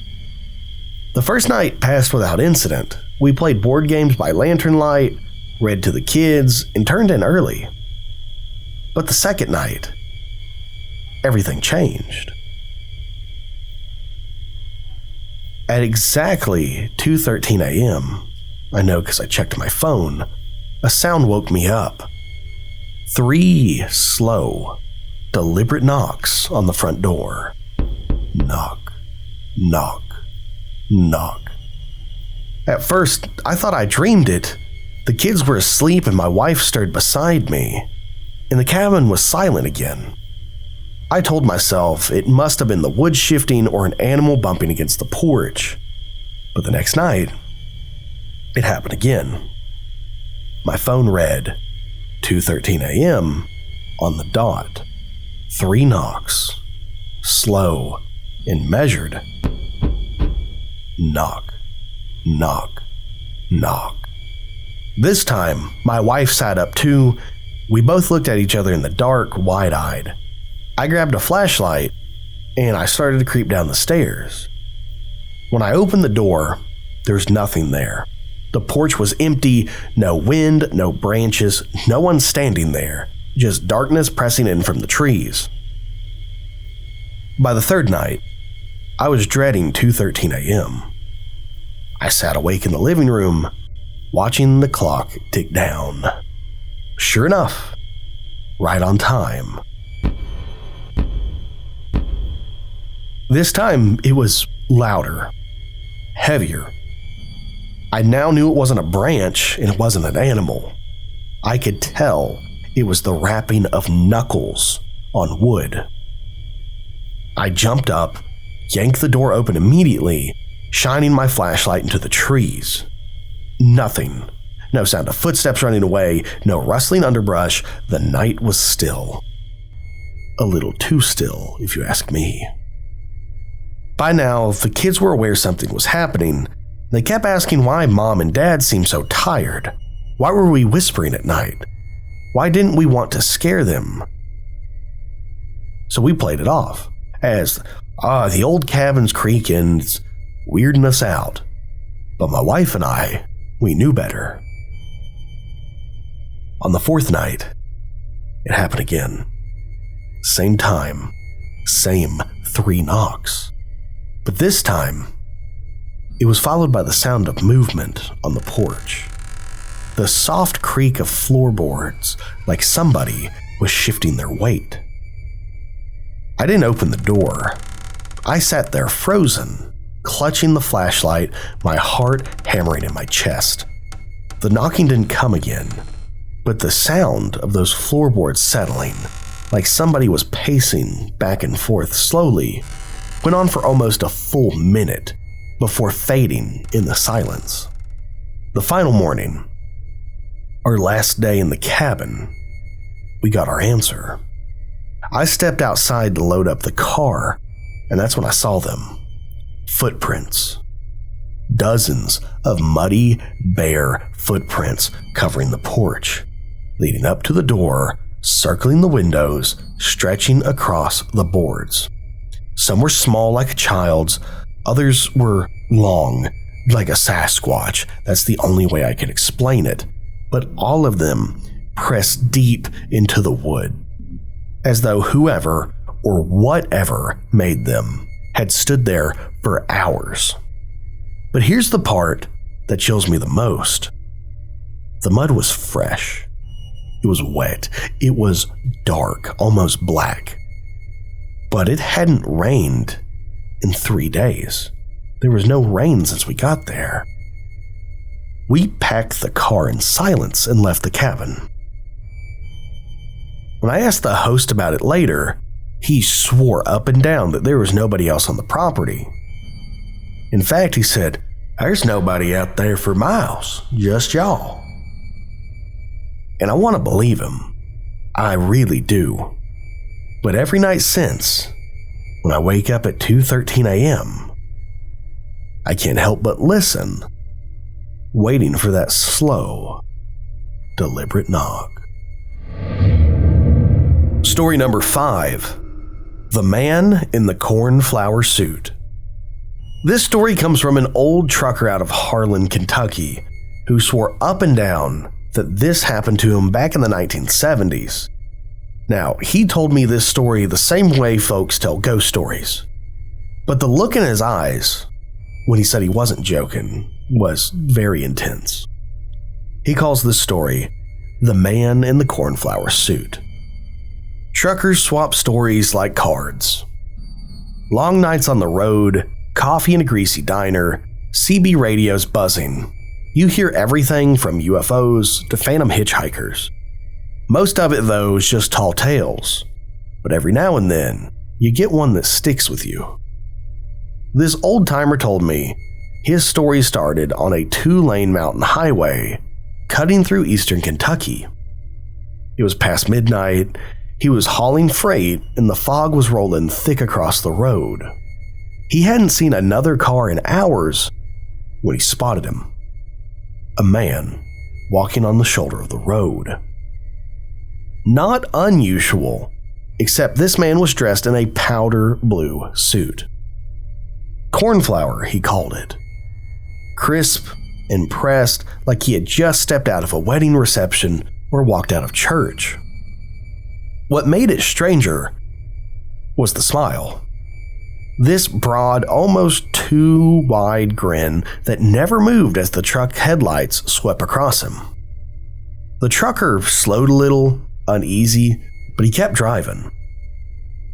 Speaker 1: The first night passed without incident. We played board games by lantern light, read to the kids, and turned in early. But the second night, everything changed. At exactly 2:13 a.m., I know because I checked my phone, a sound woke me up. 3 slow, deliberate knocks on the front door. Knock, knock, knock. At first, I thought I dreamed it. The kids were asleep and my wife stirred beside me, and the cabin was silent again. I told myself it must have been the wood shifting or an animal bumping against the porch. But the next night, it happened again. My phone read 2:13 a.m. on the dot. 3 knocks, slow and measured. Knock, knock, knock. This time, my wife sat up too. We both looked at each other in the dark, wide-eyed. I grabbed a flashlight and I started to creep down the stairs. When I opened the door, there was nothing there. The porch was empty, no wind, no branches, no one standing there, just darkness pressing in from the trees. By the third night, I was dreading 2:13 a.m. I sat awake in the living room, watching the clock tick down. Sure enough, right on time. This time, it was louder, heavier. I now knew it wasn't a branch and it wasn't an animal. I could tell it was the rapping of knuckles on wood. I jumped up, yanked the door open immediately, shining my flashlight into the trees. Nothing. No sound of footsteps running away, no rustling underbrush. The night was still. A little too still, if you ask me. By now, the kids were aware something was happening. They kept asking why Mom and Dad seemed so tired. Why were we whispering at night? Why didn't we want to scare them? So we played it off as, the old cabin's creaking, it's weirding us out. But my wife and I, we knew better. On the fourth night, it happened again. Same time, same 3 knocks. But this time, it was followed by the sound of movement on the porch. The soft creak of floorboards, like somebody was shifting their weight. I didn't open the door. I sat there frozen, clutching the flashlight, my heart hammering in my chest. The knocking didn't come again, but the sound of those floorboards settling, like somebody was pacing back and forth slowly, went on for almost a full minute before fading in the silence. The final morning, our last day in the cabin, we got our answer. I stepped outside to load up the car, and that's when I saw them. Footprints. Dozens of muddy, bare footprints covering the porch, leading up to the door, circling the windows, stretching across the boards. Some were small like a child's, others were long like a Sasquatch. That's the only way I can explain it. But all of them pressed deep into the wood, as though whoever or whatever made them had stood there for hours. But here's the part that chills me the most. The mud was fresh. It was wet. It was dark, almost black. But it hadn't rained in 3 days. There was no rain since we got there. We packed the car in silence and left the cabin. When I asked the host about it later, he swore up and down that there was nobody else on the property. In fact, he said, "There's nobody out there for miles, just y'all." And I want to believe him. I really do. But every night since, when I wake up at 2:13 a.m., I can't help but listen, waiting for that slow, deliberate knock. Story number 5. The Man in the Cornflower Suit. This story comes from an old trucker out of Harlan, Kentucky, who swore up and down that this happened to him back in the 1970s. Now, he told me this story the same way folks tell ghost stories. But the look in his eyes, when he said he wasn't joking, was very intense. He calls this story, The Man in the Cornflower Suit. Truckers swap stories like cards. Long nights on the road, coffee in a greasy diner, CB radios buzzing. You hear everything from UFOs to phantom hitchhikers. Most of it, though, is just tall tales. But every now and then, you get one that sticks with you. This old timer told me his story started on a 2-lane mountain highway cutting through eastern Kentucky. It was past midnight. He was hauling freight and the fog was rolling thick across the road. He hadn't seen another car in hours when he spotted him. A man walking on the shoulder of the road. Not unusual, except this man was dressed in a powder blue suit. Cornflower, he called it. Crisp and pressed like he had just stepped out of a wedding reception or walked out of church. What made it stranger was the smile. This broad, almost too wide grin that never moved as the truck headlights swept across him. The trucker slowed a little, uneasy, but he kept driving.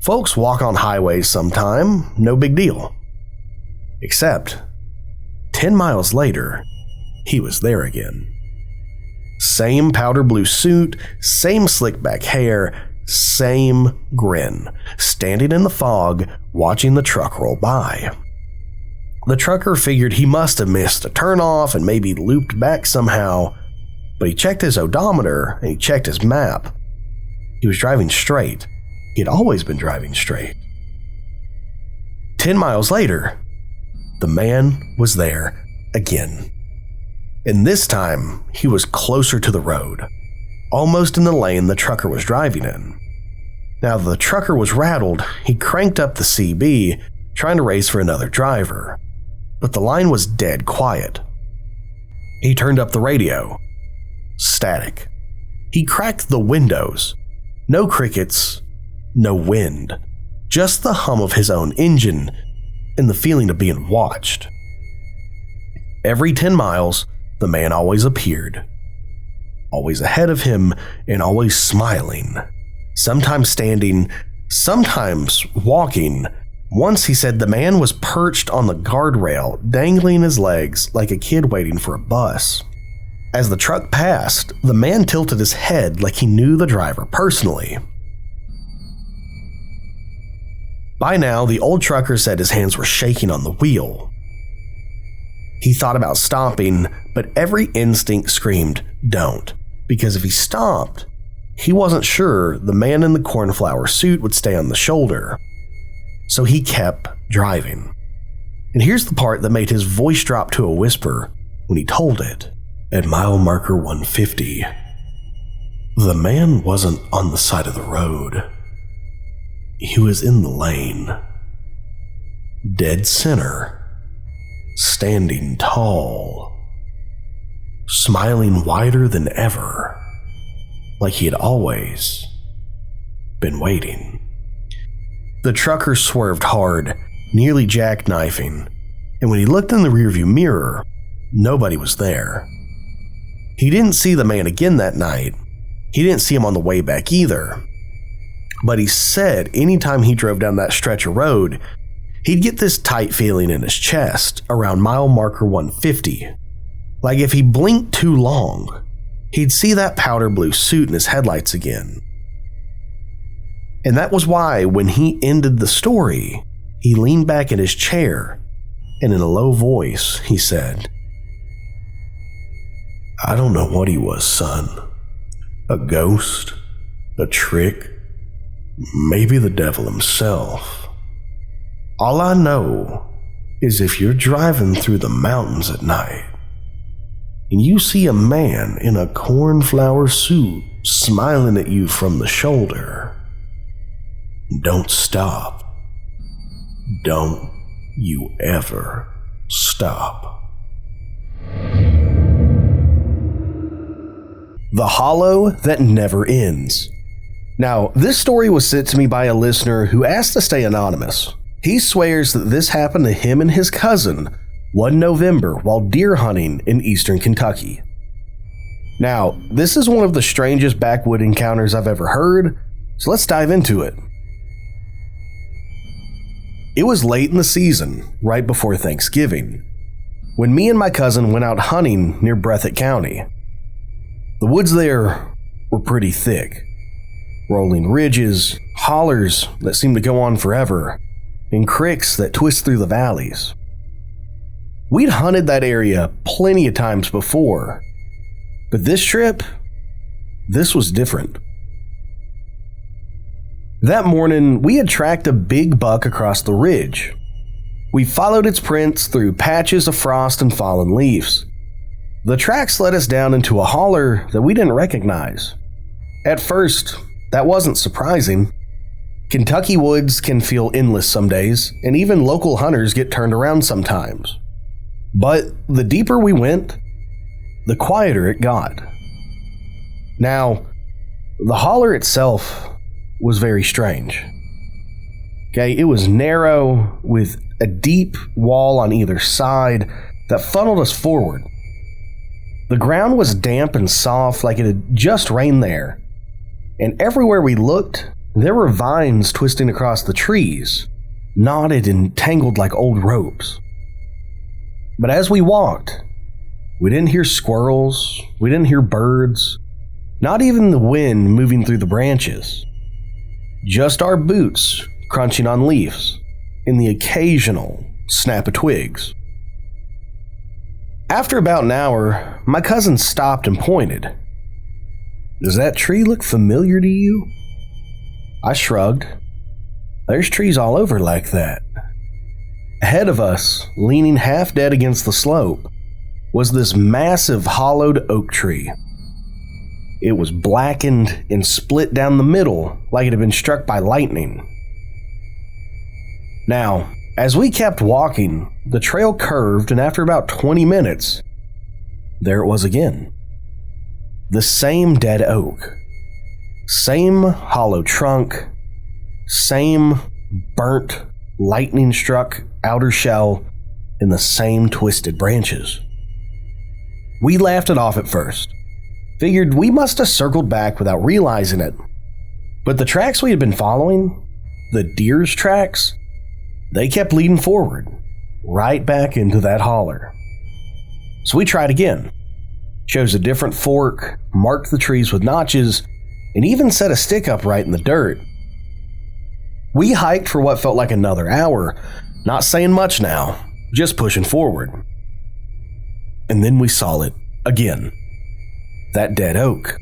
Speaker 1: Folks walk on highways sometime, no big deal. Except, 10 miles later, he was there again. Same powder blue suit, same slick back hair, same grin, standing in the fog, watching the truck roll by. The trucker figured he must have missed a turnoff and maybe looped back somehow, but he checked his odometer and he checked his map. He was driving straight. He had always been driving straight. 10 miles later, the man was there again. And this time, he was closer to the road, almost in the lane the trucker was driving in. Now the trucker was rattled. He cranked up the CB, trying to race for another driver. But the line was dead quiet. He turned up the radio. Static. He cracked the windows. No crickets, no wind. Just the hum of his own engine and the feeling of being watched. Every 10 miles, the man always appeared. Always ahead of him and always smiling. Sometimes standing, sometimes walking. Once he said the man was perched on the guardrail, dangling his legs like a kid waiting for a bus. As the truck passed, the man tilted his head like he knew the driver personally. By now, the old trucker said his hands were shaking on the wheel. He thought about stopping, but every instinct screamed, don't, because if he stopped, he wasn't sure the man in the cornflower suit would stay on the shoulder. So he kept driving. And here's the part that made his voice drop to a whisper when he told it. At mile marker 150, the man wasn't on the side of the road. He was in the lane. Dead center. Standing tall. Smiling wider than ever. Like he had always been waiting. The trucker swerved hard, nearly jackknifing, and when he looked in the rearview mirror, nobody was there. He didn't see the man again that night. He didn't see him on the way back either. But he said anytime he drove down that stretch of road, he'd get this tight feeling in his chest around mile marker 150. Like if he blinked too long, he'd see that powder blue suit in his headlights again. And that was why when he ended the story, he leaned back in his chair and in a low voice, he said, I don't know what he was, son. A ghost? A trick? Maybe the devil himself. All I know is if you're driving through the mountains at night and you see a man in a cornflower suit smiling at you from the shoulder, don't stop. Don't you ever stop. The Hollow That Never Ends. Now, this story was sent to me by a listener who asked to stay anonymous. He swears that this happened to him and his cousin one November while deer hunting in eastern Kentucky. Now, this is one of the strangest backwood encounters I've ever heard, so let's dive into it. It was late in the season, right before Thanksgiving, when me and my cousin went out hunting near Breathitt County. The woods there were pretty thick. Rolling ridges, hollers that seemed to go on forever, and creeks that twist through the valleys. We'd hunted that area plenty of times before, but this trip, this was different. That morning, we had tracked a big buck across the ridge. We followed its prints through patches of frost and fallen leaves. The tracks led us down into a holler that we didn't recognize. At first, that wasn't surprising. Kentucky woods can feel endless some days, and even local hunters get turned around sometimes. But the deeper we went, the quieter it got. Now, the holler itself was very strange. Okay, it was narrow with a deep wall on either side that funneled us forward. The ground was damp and soft like it had just rained there, and everywhere we looked, there were vines twisting across the trees, knotted and tangled like old ropes. But as we walked, we didn't hear squirrels, we didn't hear birds, not even the wind moving through the branches. Just our boots crunching on leaves and the occasional snap of twigs. After about an hour, my cousin stopped and pointed. "Does that tree look familiar to you?" I shrugged. "There's trees all over like that." Ahead of us, leaning half dead against the slope, was this massive hollowed oak tree. It was blackened and split down the middle like it had been struck by lightning. Now, as we kept walking, the trail curved, and after about 20 minutes, there it was again. The same dead oak. Same hollow trunk. Same burnt, lightning-struck outer shell, and the same twisted branches. We laughed it off at first. Figured we must have circled back without realizing it. But the tracks we had been following, the deer's tracks, they kept leading forward, right back into that holler. So we tried again. Chose a different fork, marked the trees with notches, and even set a stick upright in the dirt. We hiked for what felt like another hour, not saying much now, just pushing forward. And then we saw it again. That dead oak.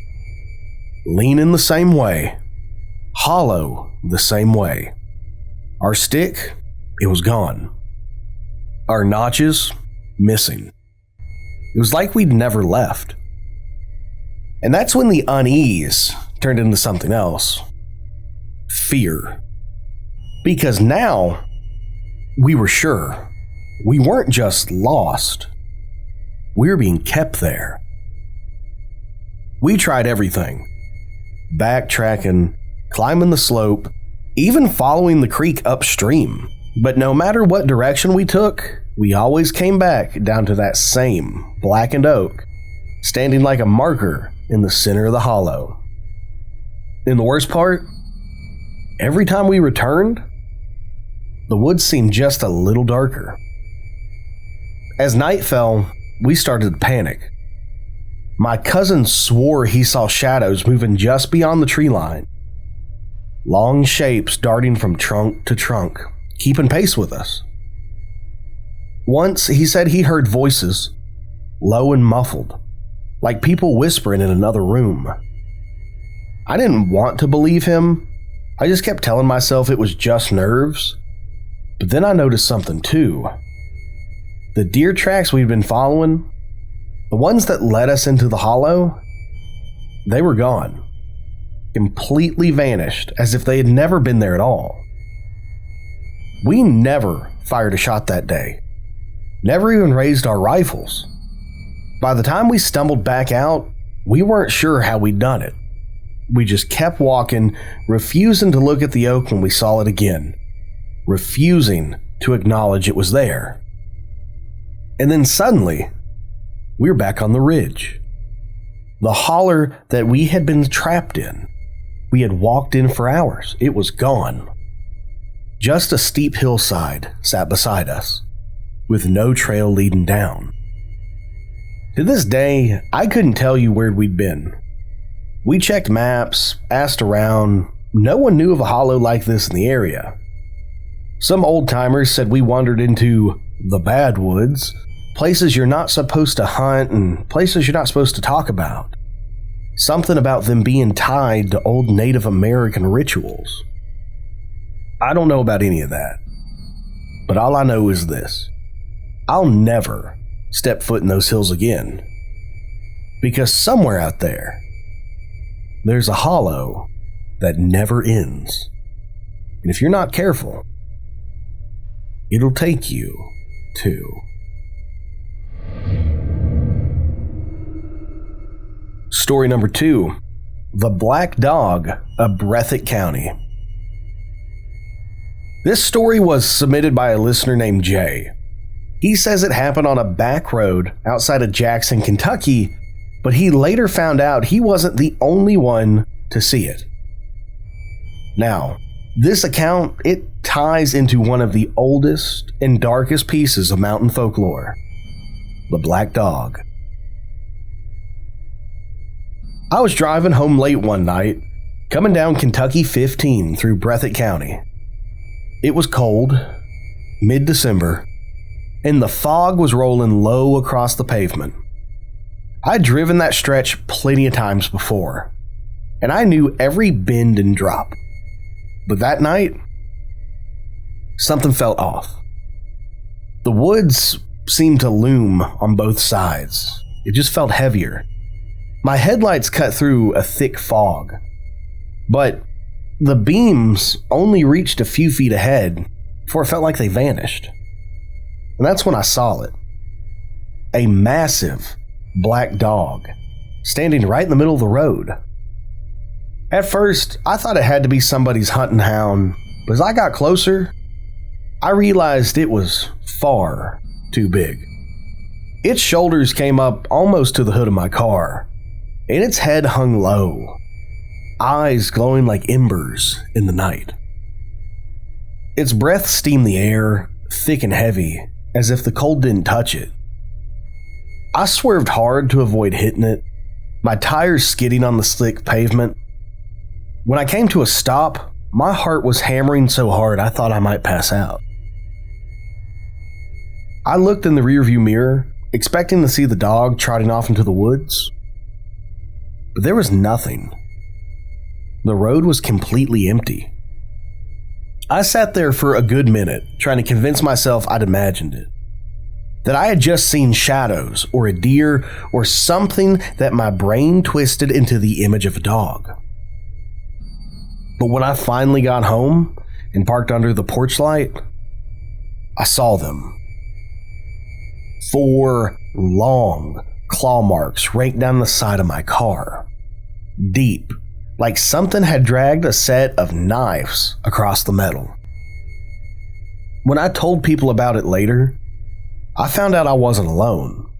Speaker 1: Leaning the same way. Hollow the same way. Our stick, it was gone. Our notches, missing. It was like we'd never left. And that's when the unease turned into something else. Fear. Because now, we were sure. We weren't just lost. We were being kept there. We tried everything. Backtracking, climbing the slope, even following the creek upstream. But no matter what direction we took, we always came back down to that same blackened oak, standing like a marker in the center of the hollow. And the worst part, every time we returned, the woods seemed just a little darker. As night fell, we started to panic. My cousin swore he saw shadows moving just beyond the tree line. Long shapes darting from trunk to trunk, keeping pace with us. Once he said he heard voices, low and muffled, like people whispering in another room. I didn't want to believe him. I just kept telling myself it was just nerves. But then I noticed something too. The deer tracks we'd been following, the ones that led us into the hollow, they were gone. Completely vanished, as if they had never been there at all. We never fired a shot that day. Never even raised our rifles. By the time we stumbled back out, we weren't sure how we'd done it. We just kept walking, refusing to look at the oak when we saw it again. Refusing to acknowledge it was there. And then suddenly, we were back on the ridge. The holler that we had been trapped in. We had walked in for hours. It was gone. Just a steep hillside sat beside us, with no trail leading down. To this day, I couldn't tell you where we'd been. We checked maps, asked around. No one knew of a hollow like this in the area. Some old-timers said we wandered into the bad woods, places you're not supposed to hunt and places you're not supposed to talk about. Something about them being tied to old Native American rituals. I don't know about any of that, but all I know is this. I'll never step foot in those hills again, because somewhere out there, there's a hollow that never ends. And if you're not careful, it'll take you to. Story number 2, The Black Dog of Breathitt County. This story was submitted by a listener named Jay. He says it happened on a back road outside of Jackson, Kentucky, but he later found out he wasn't the only one to see it. Now, this account, it ties into one of the oldest and darkest pieces of mountain folklore, the Black Dog. I was driving home late one night, coming down Kentucky 15 through Breathitt County. It was cold, mid-December, and the fog was rolling low across the pavement. I'd driven that stretch plenty of times before, and I knew every bend and drop. But that night, something felt off. The woods seemed to loom on both sides. It just felt heavier. My headlights cut through a thick fog, but the beams only reached a few feet ahead before it felt like they vanished. And that's when I saw it. A massive black dog standing right in the middle of the road. At first, I thought it had to be somebody's hunting hound, but as I got closer, I realized it was far too big. Its shoulders came up almost to the hood of my car, and its head hung low, eyes glowing like embers in the night. Its breath steamed the air, thick and heavy, as if the cold didn't touch it. I swerved hard to avoid hitting it, my tires skidding on the slick pavement. When I came to a stop, my heart was hammering so hard I thought I might pass out. I looked in the rearview mirror, expecting to see the dog trotting off into the woods. But there was nothing. The road was completely empty. I sat there for a good minute, trying to convince myself I'd imagined it. That I had just seen shadows, or a deer, or something that my brain twisted into the image of a dog. But when I finally got home and parked under the porch light, I saw them. 4 long claw marks raked down the side of my car. Deep, like something had dragged a set of knives across the metal. When I told people about it later, I found out I wasn't alone.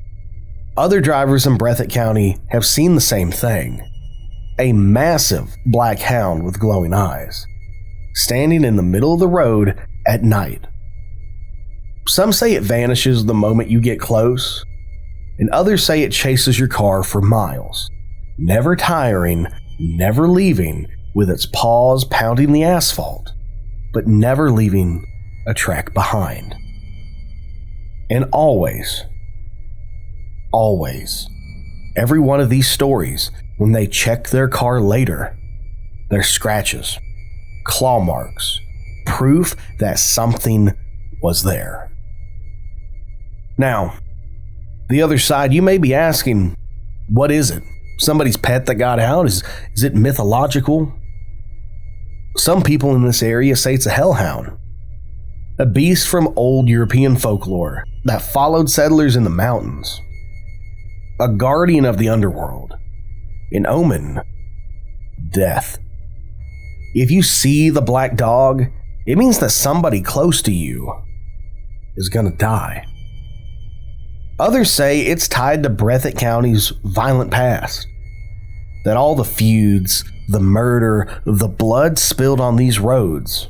Speaker 1: Other drivers in Breathitt County have seen the same thing. A massive black hound with glowing eyes, standing in the middle of the road at night. Some say it vanishes the moment you get close, and others say it chases your car for miles, never tiring, never leaving, with its paws pounding the asphalt, but never leaving a track behind. And always, every one of these stories, when they check their car later, there's scratches, claw marks, proof that something was there. Now, the other side, you may be asking, what is it? Somebody's pet that got out? Is it mythological? Some people in this area say it's a hellhound, a beast from old European folklore that followed settlers in the mountains, a guardian of the underworld, an omen, death. If you see the black dog, it means that somebody close to you is gonna die. Others say it's tied to Breathitt County's violent past, that all the feuds, the murder, the blood spilled on these roads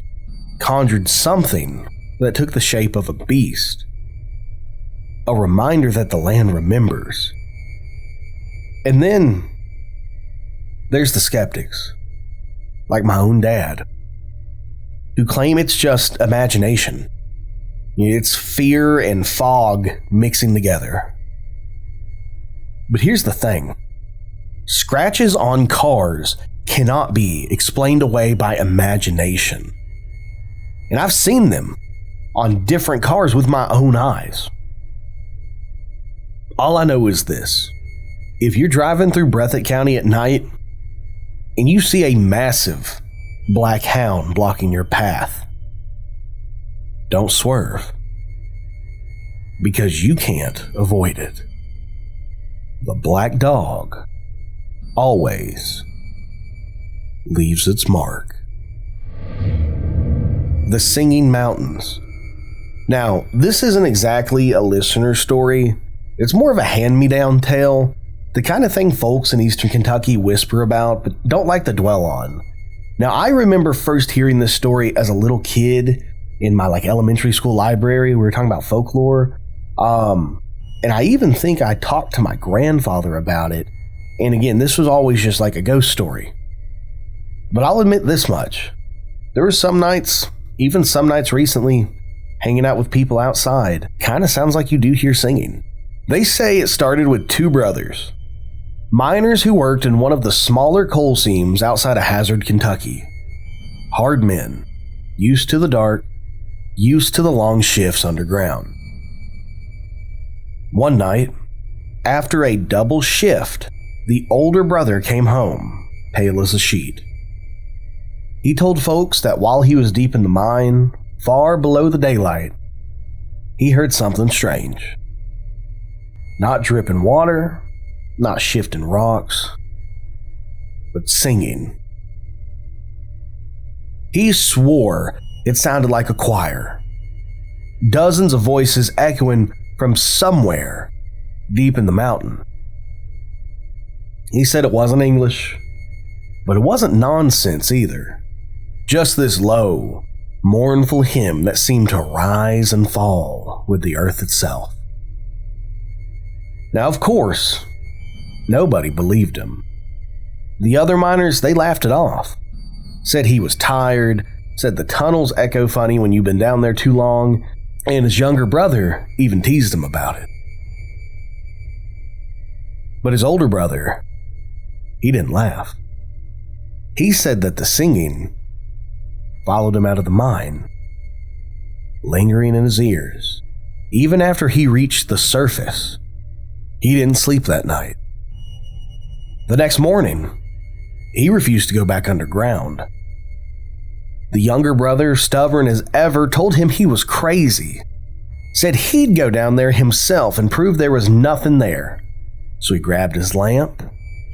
Speaker 1: conjured something that took the shape of a beast, a reminder that the land remembers. And then there's the skeptics, like my own dad, who claim it's just imagination. It's fear and fog mixing together. But here's the thing. Scratches on cars cannot be explained away by imagination. And I've seen them on different cars with my own eyes. All I know is this. If you're driving through Breathitt County at night and you see a massive black hound blocking your path, don't swerve, because you can't avoid it. The black dog always leaves its mark. The Singing Mountains. Now, this isn't exactly a listener story. It's more of a hand-me-down tale, the kind of thing folks in eastern Kentucky whisper about but don't like to dwell on. Now, I remember first hearing this story as a little kid in my elementary school library. We were talking about folklore. And I even think I talked to my grandfather about it. And again, this was always just like a ghost story. But I'll admit this much. There were some nights, even some nights recently, hanging out with people outside. Kind of sounds like you do hear singing. They say it started with two brothers, miners who worked in one of the smaller coal seams outside of Hazard, Kentucky. Hard men, used to the dark, used to the long shifts underground. One night, after a double shift, the older brother came home, pale as a sheet. He told folks that while he was deep in the mine, far below the daylight, he heard something strange. Not dripping water, not shifting rocks, but singing. He swore it sounded like a choir. Dozens of voices echoing from somewhere deep in the mountain. He said it wasn't English, but it wasn't nonsense either. Just this low, mournful hymn that seemed to rise and fall with the earth itself. Now, of course, nobody believed him. The other miners, they laughed it off. Said he was tired, said the tunnels echo funny when you've been down there too long, and his younger brother even teased him about it. But his older brother, he didn't laugh. He said that the singing followed him out of the mine, lingering in his ears, even after he reached the surface. He didn't sleep that night. The next morning, he refused to go back underground. The younger brother, stubborn as ever, told him he was crazy. Said he'd go down there himself and prove there was nothing there. So he grabbed his lamp,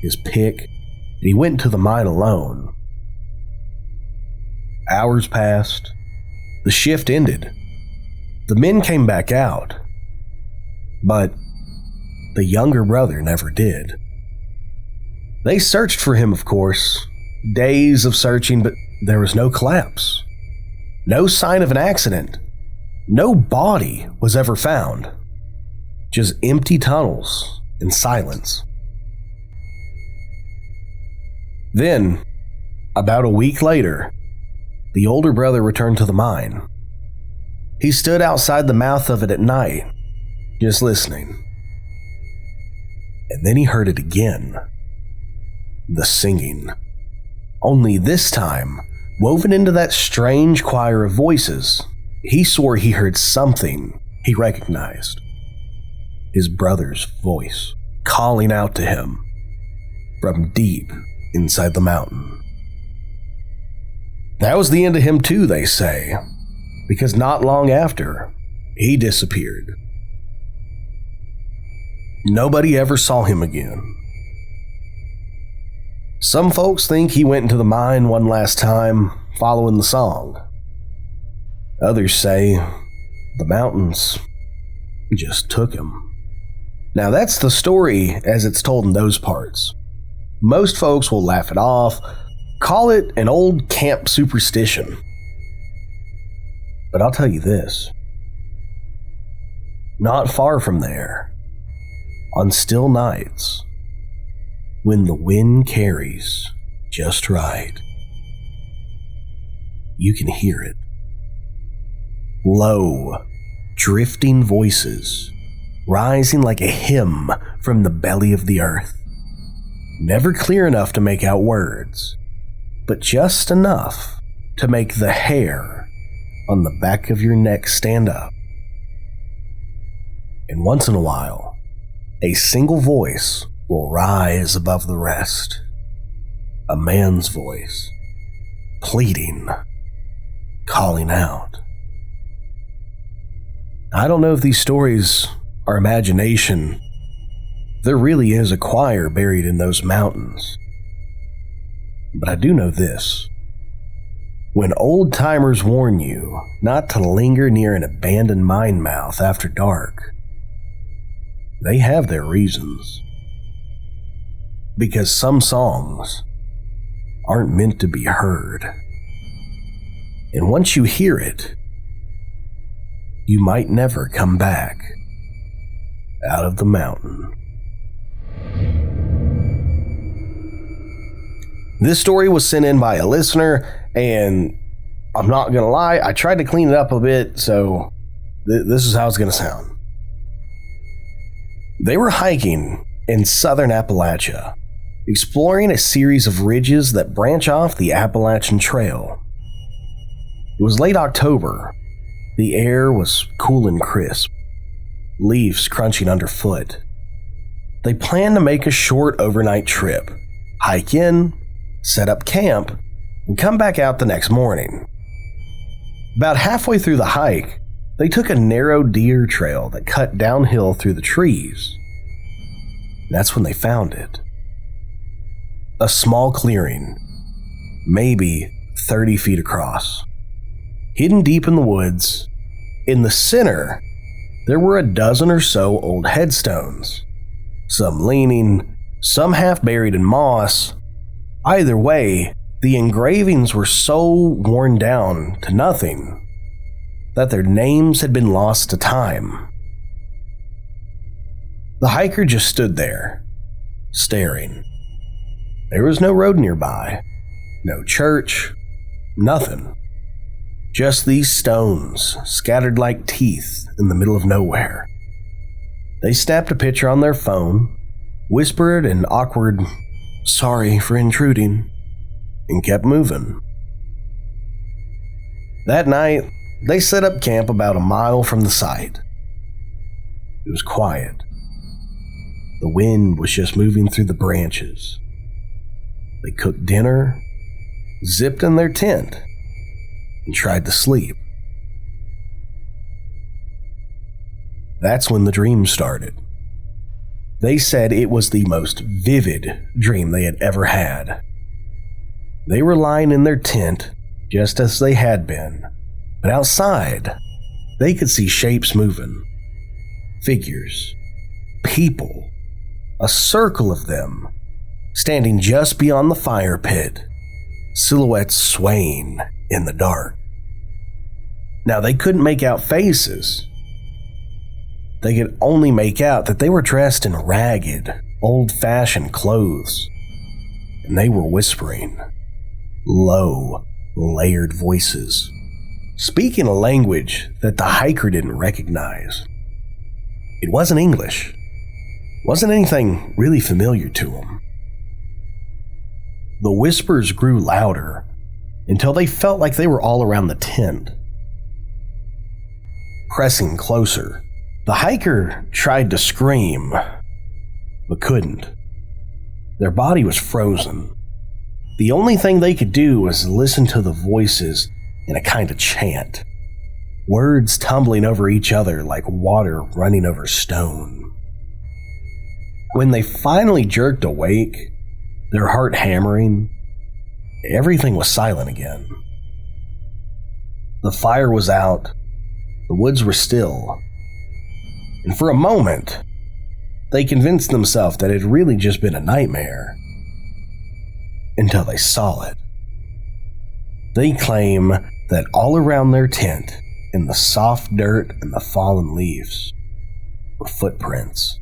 Speaker 1: his pick, and he went into the mine alone. Hours passed. The shift ended. The men came back out. But the younger brother never did. They searched for him, of course. Days of searching, but there was no collapse. No sign of an accident. No body was ever found. Just empty tunnels and silence. Then, about a week later, the older brother returned to the mine. He stood outside the mouth of it at night, just listening. And then he heard it again. The singing. Only this time, woven into that strange choir of voices, he swore he heard something he recognized. His brother's voice, calling out to him from deep inside the mountain. That was the end of him too, they say, because not long after, he disappeared. Nobody ever saw him again. Some folks think he went into the mine one last time, following the song. Others say the mountains just took him. Now that's the story as it's told in those parts. Most folks will laugh it off, call it an old camp superstition. But I'll tell you this. Not far from there, on still nights, when the wind carries just right, you can hear it. Low, drifting voices, rising like a hymn from the belly of the earth. Never clear enough to make out words, but just enough to make the hair on the back of your neck stand up. And once in a while, a single voice will rise above the rest. A man's voice, pleading, calling out. I don't know if these stories are imagination There really is a choir buried in those mountains. But I do know this. When old-timers warn you not to linger near an abandoned mine mouth after dark, they have their reasons. Because some songs aren't meant to be heard. And once you hear it, you might never come back out of the mountain. This story was sent in by a listener, and I'm not gonna lie, I tried to clean it up a bit, so this is how it's gonna sound. They were hiking in southern Appalachia, exploring a series of ridges that branch off the Appalachian Trail. It was late October. The air was cool and crisp, leaves crunching underfoot. They planned to make a short overnight trip, hike in, set up camp, and come back out the next morning. About halfway through the hike, they took a narrow deer trail that cut downhill through the trees. That's when they found it. A small clearing, maybe 30 feet across. Hidden deep in the woods, in the center, there were a dozen or so old headstones. Some leaning, some half buried in moss. Either way, the engravings were so worn down to nothing that their names had been lost to time. The hiker just stood there, staring. There was no road nearby, no church, nothing. Just these stones scattered like teeth in the middle of nowhere. They snapped a picture on their phone, whispered an awkward, "Sorry for intruding," and kept moving. That night, they set up camp about a mile from the site. It was quiet. The wind was just moving through the branches. They cooked dinner, zipped in their tent, and tried to sleep. That's when the dream started. They said it was the most vivid dream they had ever had. They were lying in their tent just as they had been, but outside, they could see shapes moving. Figures. People. A circle of them, standing just beyond the fire pit, silhouettes swaying in the dark. Now, they couldn't make out faces. They could only make out that they were dressed in ragged, old-fashioned clothes, and they were whispering, low, layered voices, speaking a language that the hiker didn't recognize. It wasn't English. Wasn't anything really familiar to him. The whispers grew louder until they felt like they were all around the tent. Pressing closer, the hiker tried to scream, but couldn't. Their body was frozen. The only thing they could do was listen to the voices in a kind of chant, words tumbling over each other like water running over stone. When they finally jerked awake, their heart hammering, everything was silent again. The fire was out, the woods were still, and for a moment, they convinced themselves that it had really just been a nightmare, until they saw it. They claim that all around their tent, in the soft dirt and the fallen leaves, were footprints.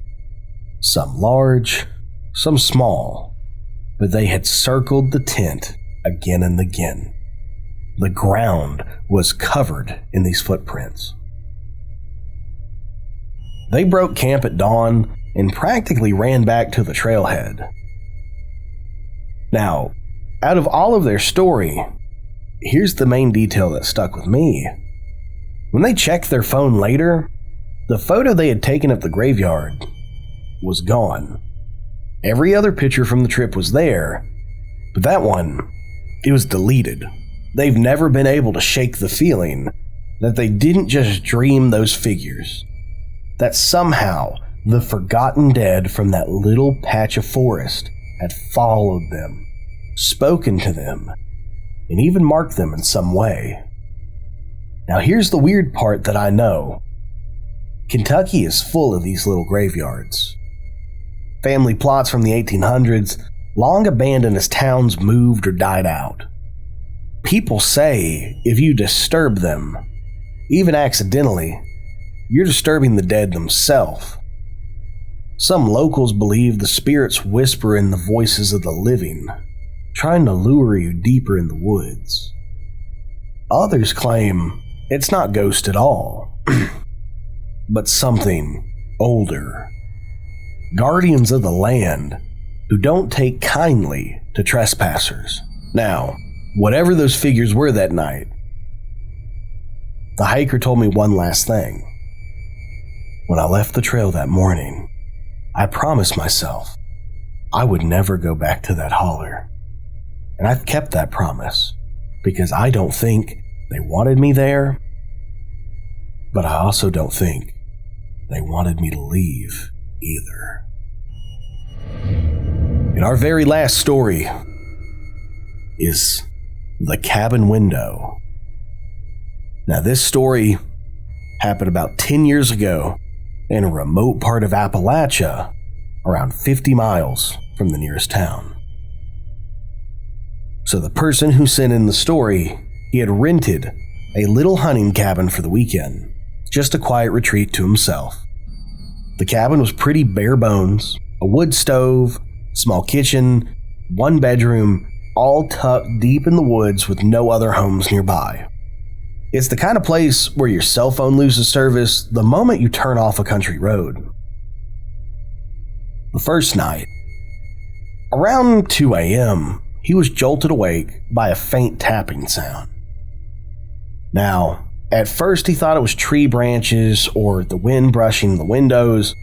Speaker 1: Some large, some small, but they had circled the tent again and again. The ground was covered in these footprints. They broke camp at dawn and practically ran back to the trailhead. Now, out of all of their story, here's the main detail that stuck with me. When they checked their phone later, the photo they had taken of the graveyard was gone. Every other picture from the trip was there, but that one, it was deleted. They've never been able to shake the feeling that they didn't just dream those figures, that somehow The forgotten dead from that little patch of forest had followed them, spoken to them, and even marked them in some way. Now here's the weird part that I know. Kentucky is full of these little graveyards. Family plots from the 1800s, long abandoned as towns moved or died out. People say if you disturb them, even accidentally, you're disturbing the dead themselves. Some locals believe the spirits whisper in the voices of the living, trying to lure you deeper in the woods. Others claim it's not ghosts at all, but something older. Guardians of the land who don't take kindly to trespassers. Now, whatever those figures were that night, the hiker told me one last thing. When I left the trail that morning, I promised myself I would never go back to that holler. And I've kept that promise because I don't think they wanted me there, but I also don't think they wanted me to leave either. And our very last story is the cabin window. Now, this story happened about 10 years ago in a remote part of Appalachia, around 50 miles from the nearest town. So the person who sent in the story, he had rented a little hunting cabin for the weekend, just a quiet retreat to himself. The cabin was pretty bare bones, a wood stove, small kitchen, one bedroom, all tucked deep in the woods with no other homes nearby. It's the kind of place where your cell phone loses service the moment you turn off a country road. The first night, around 2 a.m., he was jolted awake by a faint tapping sound. Now, at first he thought it was tree branches or the wind brushing the windows,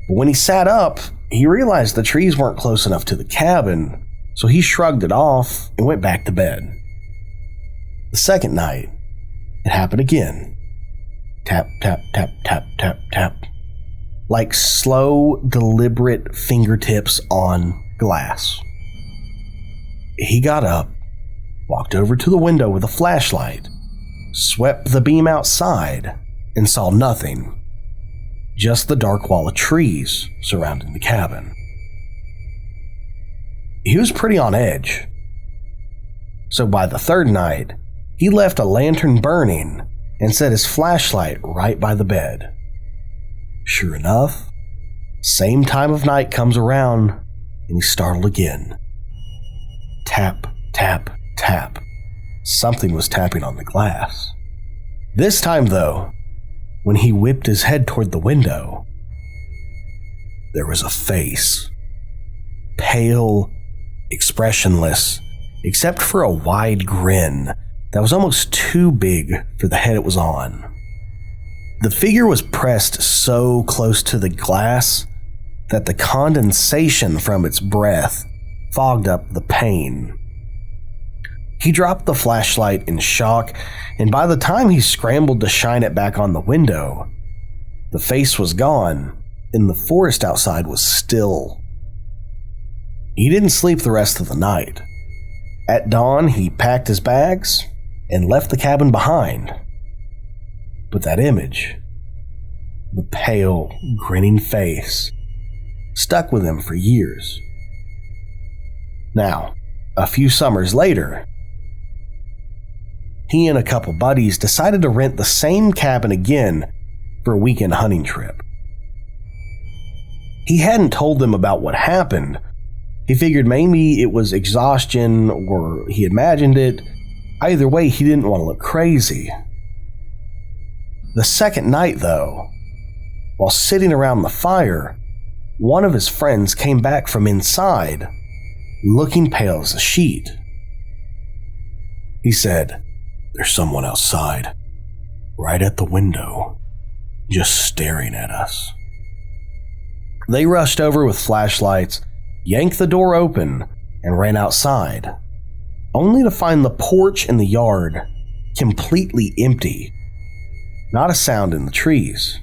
Speaker 1: but when he sat up, he realized the trees weren't close enough to the cabin, so he shrugged it off and went back to bed. The second night, it happened again. Tap, tap, tap, tap, tap, tap. Like slow, deliberate fingertips on glass. He got up, walked over to the window with a flashlight, swept the beam outside, and saw nothing. Just the dark wall of trees surrounding the cabin. He was pretty on edge. So by the third night, he left a lantern burning and set his flashlight right by the bed. Sure enough, same time of night comes around and he's startled again. Tap, tap, tap. Something was tapping on the glass. This time, though, when he whipped his head toward the window, there was a face. Pale, expressionless, except for a wide grin that was almost too big for the head it was on. The figure was pressed so close to the glass that the condensation from its breath fogged up the pane. He dropped the flashlight in shock, and by the time he scrambled to shine it back on the window, the face was gone and the forest outside was still. He didn't sleep the rest of the night. At dawn, he packed his bags and left the cabin behind. But that image, the pale, grinning face, stuck with him for years. Now, a few summers later, he and a couple buddies decided to rent the same cabin again for a weekend hunting trip. He hadn't told them about what happened. He figured maybe it was exhaustion or he imagined it. Either way, he didn't want to look crazy. The second night, though, while sitting around the fire, one of his friends came back from inside, looking pale as a sheet. He said, "There's someone outside, right at the window, just staring at us." They rushed over with flashlights, yanked the door open, and ran outside, only to find the porch and the yard completely empty. Not a sound in the trees.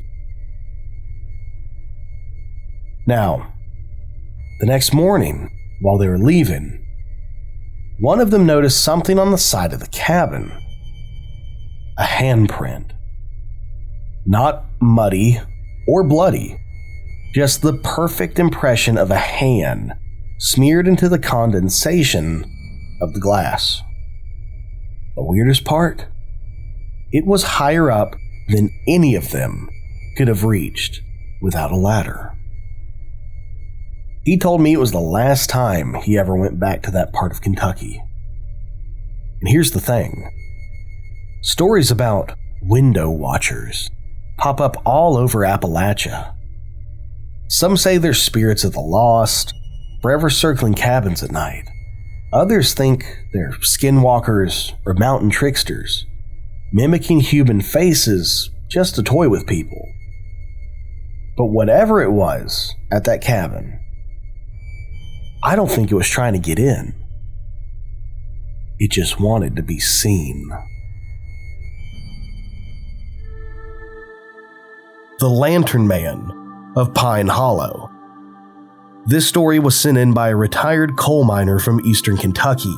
Speaker 1: Now, the next morning, while they were leaving, one of them noticed something on the side of the cabin. A handprint. Not muddy or bloody, just the perfect impression of a hand smeared into the condensation of the glass. The weirdest part? It was higher up than any of them could have reached without a ladder. He told me it was the last time he ever went back to that part of Kentucky. And here's the thing. Stories about window watchers pop up all over Appalachia. Some say they're spirits of the lost, forever circling cabins at night. Others think they're skinwalkers or mountain tricksters, mimicking human faces just to toy with people. But whatever it was at that cabin, I don't think it was trying to get in. It just wanted to be seen. The Lantern Man of Pine Hollow. This story was sent in by a retired coal miner from eastern Kentucky.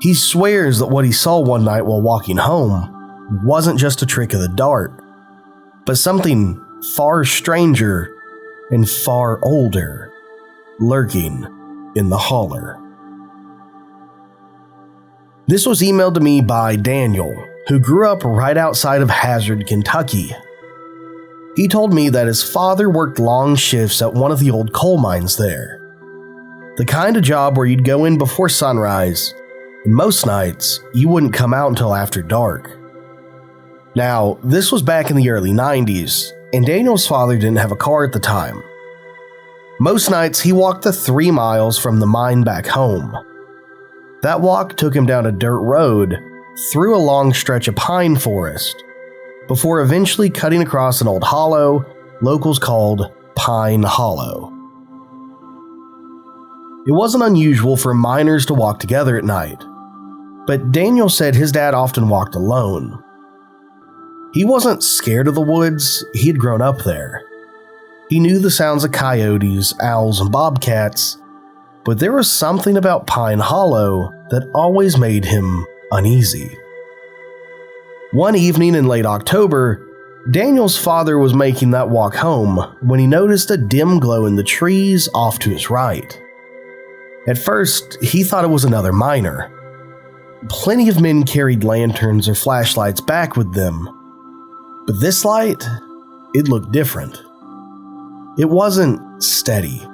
Speaker 1: He swears that what he saw one night while walking home wasn't just a trick of the dart, but something far stranger and far older lurking in the holler. This was emailed to me by Daniel, who grew up right outside of Hazard, Kentucky. He told me that his father worked long shifts at one of the old coal mines there. The kind of job where you'd go in before sunrise, and most nights you wouldn't come out until after dark. Now, this was back in the early 90s, and Daniel's father didn't have a car at the time. Most nights he walked the 3 miles from the mine back home. That walk took him down a dirt road, through a long stretch of pine forest, before eventually cutting across an old hollow locals called Pine Hollow. It wasn't unusual for miners to walk together at night, but Daniel said his dad often walked alone. He wasn't scared of the woods, he'd grown up there. He knew the sounds of coyotes, owls, and bobcats, but there was something about Pine Hollow that always made him uneasy. One evening in late October, Daniel's father was making that walk home when he noticed a dim glow in the trees off to his right. At first, he thought it was another miner. Plenty of men carried lanterns or flashlights back with them, but this light, it looked different. It wasn't steady.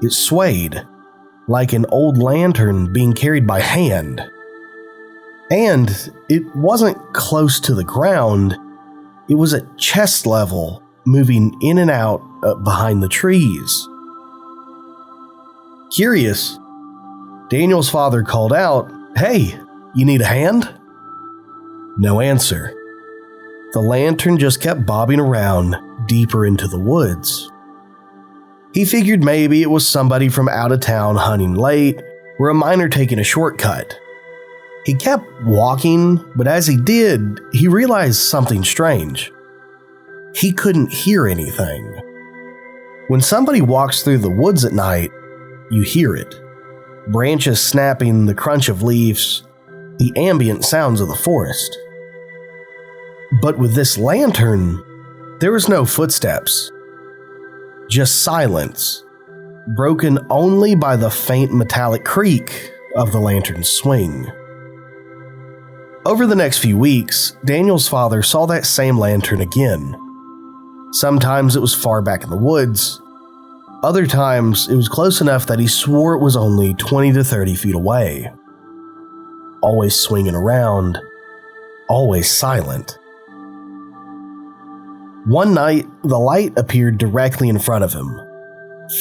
Speaker 1: It swayed, like an old lantern being carried by hand. And it wasn't close to the ground, it was at chest level, moving in and out behind the trees. Curious, Daniel's father called out, "Hey, you need a hand?" No answer. The lantern just kept bobbing around deeper into the woods. He figured maybe it was somebody from out of town hunting late, or a miner taking a shortcut. He kept walking, but as he did, he realized something strange. He couldn't hear anything. When somebody walks through the woods at night, you hear it. Branches snapping, the crunch of leaves, the ambient sounds of the forest. But with this lantern, there was no footsteps. Just silence, broken only by the faint metallic creak of the lantern's swing. Over the next few weeks, Daniel's father saw that same lantern again. Sometimes it was far back in the woods. Other times, it was close enough that he swore it was only 20 to 30 feet away. Always swinging around, always silent. One night, the light appeared directly in front of him,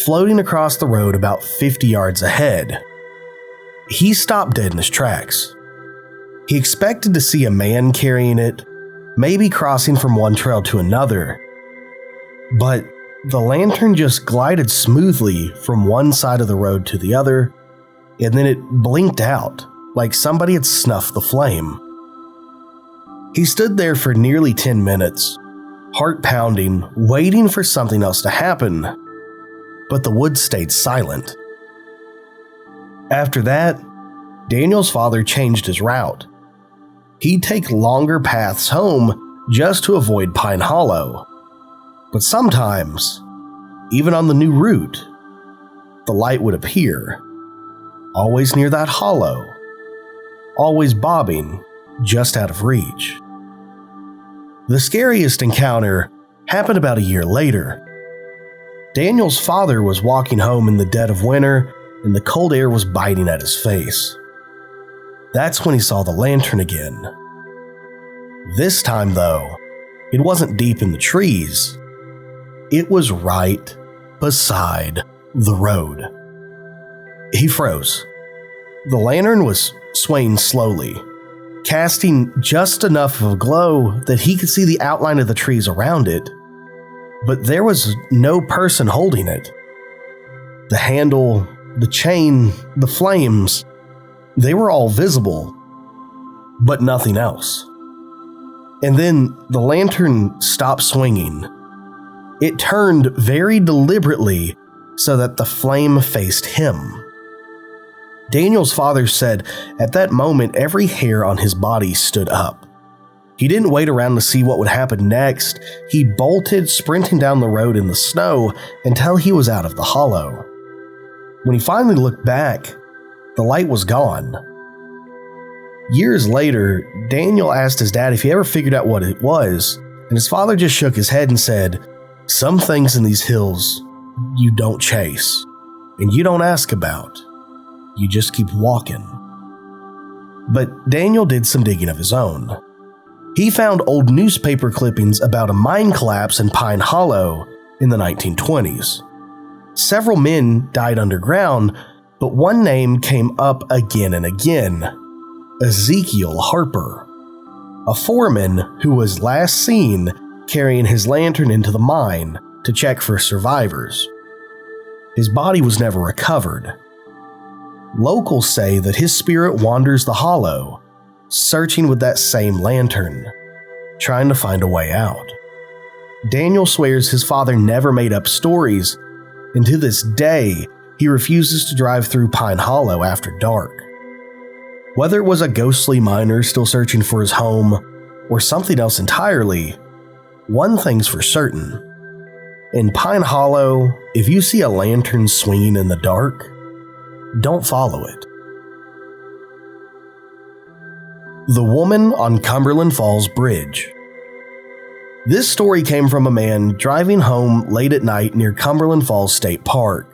Speaker 1: floating across the road about 50 yards ahead. He stopped dead in his tracks. He expected to see a man carrying it, maybe crossing from one trail to another. But the lantern just glided smoothly from one side of the road to the other, and then it blinked out, like somebody had snuffed the flame. He stood there for nearly 10 minutes, heart pounding, waiting for something else to happen. but the woods stayed silent. After that, Daniel's father changed his route. He'd take longer paths home just to avoid Pine Hollow. But sometimes, even on the new route, the light would appear, always near that hollow, always bobbing just out of reach. The scariest encounter happened about a year later. Daniel's father was walking home in the dead of winter, and the cold air was biting at his face. That's when he saw the lantern again. This time, though, it wasn't deep in the trees. It was right beside the road. He froze. The lantern was swaying slowly, casting just enough of a glow that he could see the outline of the trees around it, but there was no person holding it. The handle, the chain, the flames, they were all visible, but nothing else. And then the lantern stopped swinging. It turned very deliberately so that the flame faced him. Daniel's father said at that moment every hair on his body stood up. He didn't wait around to see what would happen next. He bolted, sprinting down the road in the snow until he was out of the hollow. When he finally looked back, the light was gone. Years later, Daniel asked his dad if he ever figured out what it was, and his father just shook his head and said, "Some things in these hills you don't chase, and you don't ask about. You just keep walking." But Daniel did some digging of his own. He found old newspaper clippings about a mine collapse in Pine Hollow in the 1920s. Several men died underground, but one name came up again and again: Ezekiel Harper, a foreman who was last seen carrying his lantern into the mine to check for survivors. His body was never recovered. Locals say that his spirit wanders the hollow, searching with that same lantern, trying to find a way out. Daniel swears his father never made up stories, and to this day, he refuses to drive through Pine Hollow after dark. Whether it was a ghostly miner still searching for his home, or something else entirely, one thing's for certain. In Pine Hollow, if you see a lantern swinging in the dark, don't follow it. The Woman on Cumberland Falls Bridge. This story came from a man driving home late at night near Cumberland Falls State Park.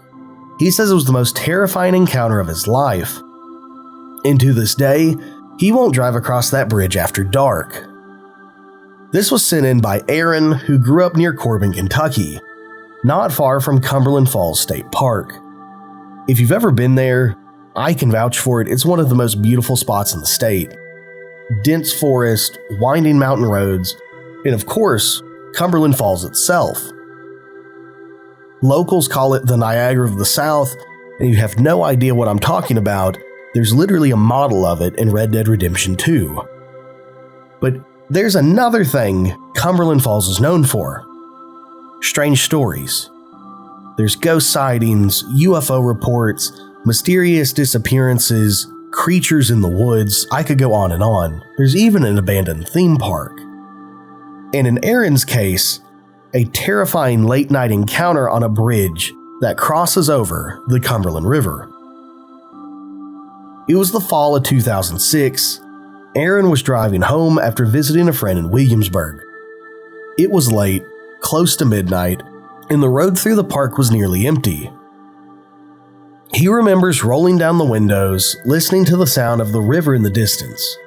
Speaker 1: He says it was the most terrifying encounter of his life. And to this day, he won't drive across that bridge after dark. This was sent in by Aaron, who grew up near Corbin, Kentucky, not far from Cumberland Falls State Park. If you've ever been there, I can vouch for it. It's one of the most beautiful spots in the state. Dense forest, winding mountain roads, and of course, Cumberland Falls itself. Locals call it the Niagara of the South, and you have no idea what I'm talking about. There's literally a model of it in Red Dead Redemption 2. But there's another thing Cumberland Falls is known for: strange stories. There's ghost sightings, UFO reports, mysterious disappearances, creatures in the woods. I could go on and on. There's even an abandoned theme park. And in Aaron's case, a terrifying late-night encounter on a bridge that crosses over the Cumberland River. It was the fall of 2006. Aaron was driving home after visiting a friend in Williamsburg. It was late, close to midnight, and the road through the park was nearly empty. He remembers rolling down the windows, listening to the sound of the river in the distance.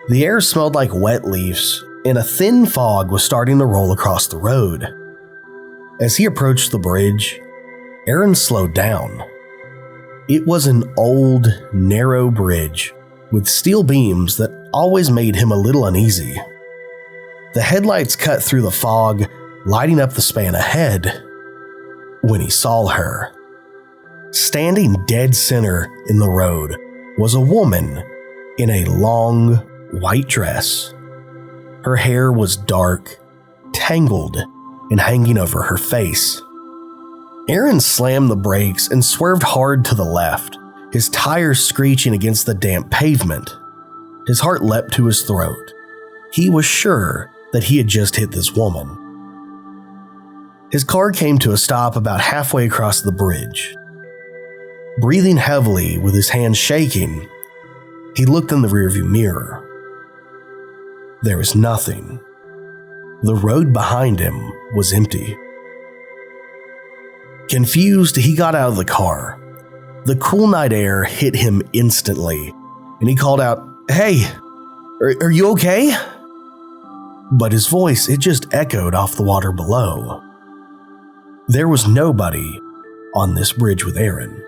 Speaker 1: The air smelled like wet leaves, and a thin fog was starting to roll across the road. As he approached the bridge, Aaron slowed down. It was an old, narrow bridge with steel beams that always made him a little uneasy. The headlights cut through the fog, lighting up the span ahead, when he saw her. Standing dead center in the road was a woman in a long, white dress. Her hair was dark, tangled, and hanging over her face. Aaron slammed the brakes and swerved hard to the left, his tires screeching against the damp pavement. His heart leapt to his throat. He was sure that he had just hit this woman. His car came to a stop about halfway across the bridge. Breathing heavily with his hands shaking, he looked in the rearview mirror. There was nothing. The road behind him was empty. Confused, he got out of the car. The cool night air hit him instantly, and he called out, "Hey, are you okay?" But his voice, it just echoed off the water below. There was nobody on this bridge with Aaron.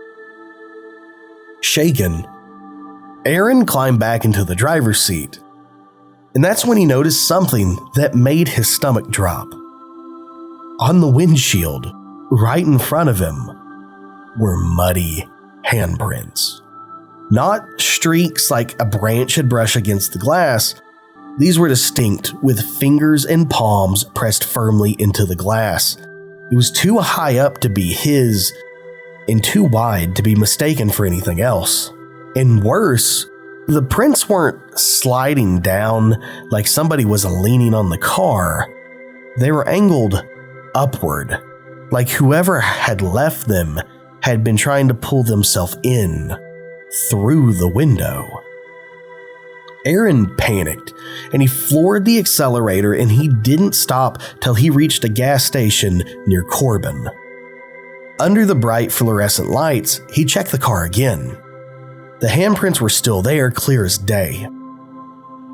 Speaker 1: Shaken, Aaron climbed back into the driver's seat, and that's when he noticed something that made his stomach drop. On the windshield, right in front of him, were muddy handprints. Not streaks like a branch had brushed against the glass. These were distinct, with fingers and palms pressed firmly into the glass. It was too high up to be his, and too wide to be mistaken for anything else. And worse, the prints weren't sliding down like somebody was leaning on the car. They were angled upward, like whoever had left them had been trying to pull themselves in through the window. Aaron panicked, and he floored the accelerator, and he didn't stop till he reached a gas station near Corbin. Under the bright fluorescent lights, he checked the car again. The handprints were still there, clear as day.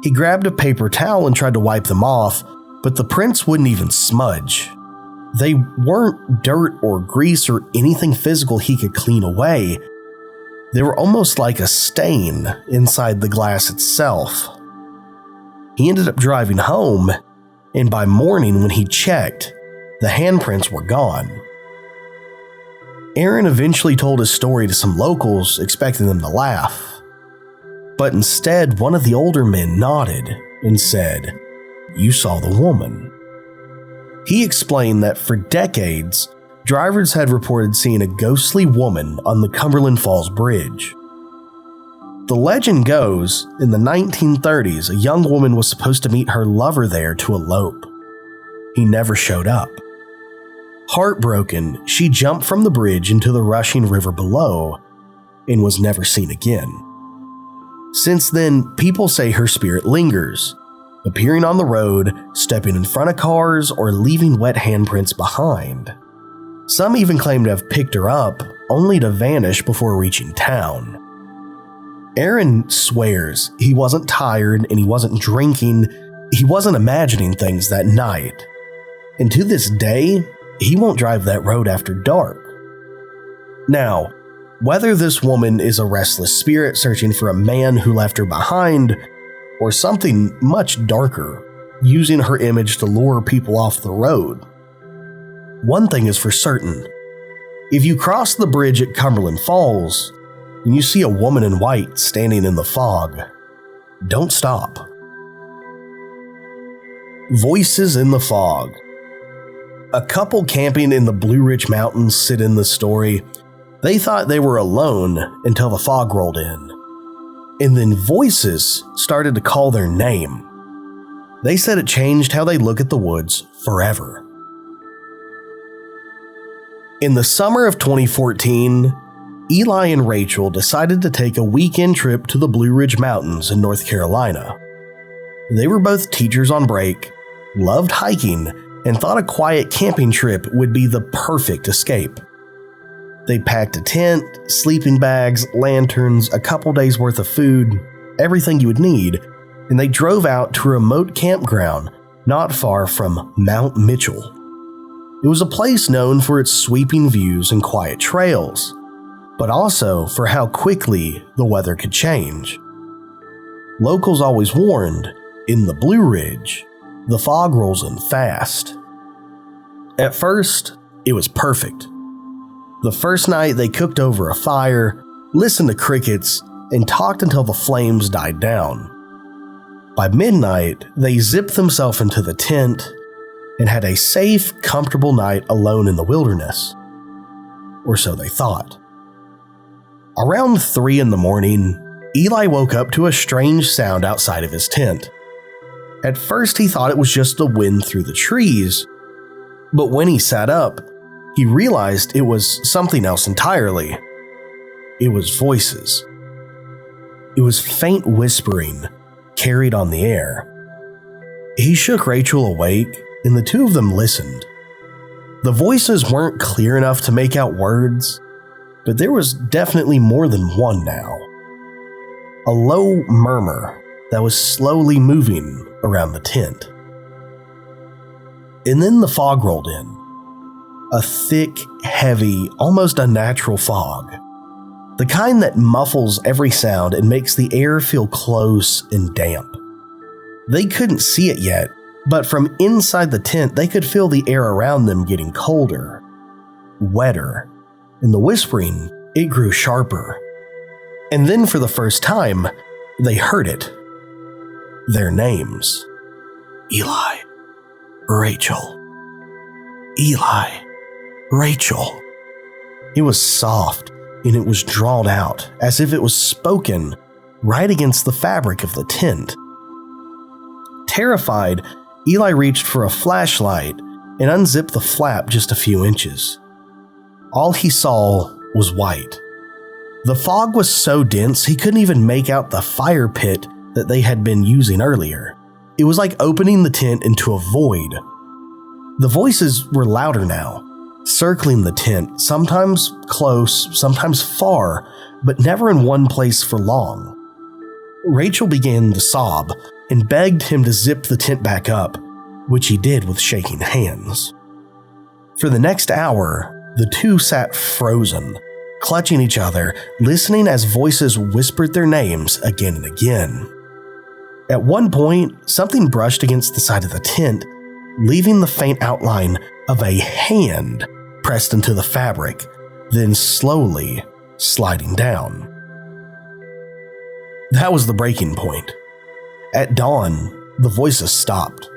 Speaker 1: He grabbed a paper towel and tried to wipe them off, but the prints wouldn't even smudge. They weren't dirt or grease or anything physical he could clean away. They were almost like a stain inside the glass itself. He ended up driving home, and by morning when he checked, the handprints were gone. Aaron eventually told his story to some locals, expecting them to laugh. But instead, one of the older men nodded and said, "You saw the woman." He explained that for decades, drivers had reported seeing a ghostly woman on the Cumberland Falls Bridge. The legend goes, in the 1930s, a young woman was supposed to meet her lover there to elope. He never showed up. Heartbroken, she jumped from the bridge into the rushing river below and was never seen again. Since then, people say her spirit lingers, appearing on the road, stepping in front of cars, or leaving wet handprints behind. Some even claim to have picked her up, only to vanish before reaching town. Aaron swears he wasn't tired and he wasn't drinking, he wasn't imagining things that night. And to this day, he won't drive that road after dark. Now, whether this woman is a restless spirit searching for a man who left her behind, or something much darker, using her image to lure people off the road, one thing is for certain. If you cross the bridge at Cumberland Falls, and you see a woman in white standing in the fog, don't stop. Voices in the fog. A couple camping in the Blue Ridge Mountains sit in the story. They thought they were alone until the fog rolled in. And then voices started to call their name. They said it changed how they look at the woods forever. In the summer of 2014, Eli and Rachel decided to take a weekend trip to the Blue Ridge Mountains in North Carolina. They were both teachers on break, loved hiking, and thought a quiet camping trip would be the perfect escape. They packed a tent, sleeping bags, lanterns, a couple days worth of food, everything you would need, and they drove out to a remote campground not far from Mount Mitchell. It was a place known for its sweeping views and quiet trails, but also for how quickly the weather could change. Locals always warned, in the Blue Ridge, the fog rolls in fast. At first, it was perfect. The first night they cooked over a fire, listened to crickets, and talked until the flames died down. By midnight, they zipped themselves into the tent and had a safe, comfortable night alone in the wilderness. or so they thought. Around 3 in the morning, Eli woke up to a strange sound outside of his tent. At first, he thought it was just the wind through the trees, but when he sat up, he realized it was something else entirely. It was voices. It was faint whispering, carried on the air. He shook Rachel awake, and the two of them listened. The voices weren't clear enough to make out words, but there was definitely more than one now. A low murmur that was slowly moving around the tent. And then the fog rolled in. A thick, heavy, almost unnatural fog. The kind that muffles every sound and makes the air feel close and damp. They couldn't see it yet, but from inside the tent they could feel the air around them getting colder, wetter, and the whispering, it grew sharper. And then for the first time, they heard it. Their names. Eli. Rachel. Eli. Rachel. It was soft, and it was drawn out, as if it was spoken right against the fabric of the tent. Terrified, Eli reached for a flashlight and unzipped the flap just a few inches. All he saw was white. The fog was so dense he couldn't even make out the fire pit that they had been using earlier. It was like opening the tent into a void. The voices were louder now, circling the tent, sometimes close, sometimes far, but never in one place for long. Rachel began to sob and begged him to zip the tent back up, which he did with shaking hands. For the next hour, the two sat frozen, clutching each other, listening as voices whispered their names again and again. At one point, something brushed against the side of the tent, leaving the faint outline of a hand pressed into the fabric, then slowly sliding down. That was the breaking point. At dawn, the voices stopped.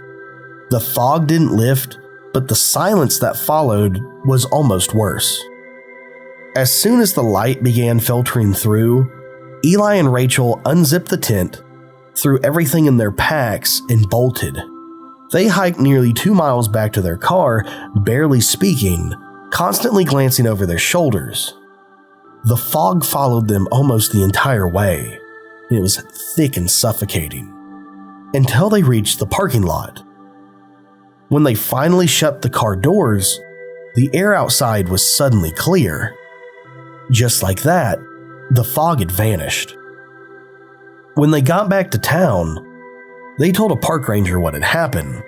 Speaker 1: The fog didn't lift, but the silence that followed was almost worse. As soon as the light began filtering through, Eli and Rachel unzipped the tent, threw everything in their packs, and bolted. They hiked nearly 2 miles back to their car, barely speaking, constantly glancing over their shoulders. The fog followed them almost the entire way, and it was thick and suffocating, until they reached the parking lot. When they finally shut the car doors, the air outside was suddenly clear. Just like that, the fog had vanished. When they got back to town, they told a park ranger what had happened.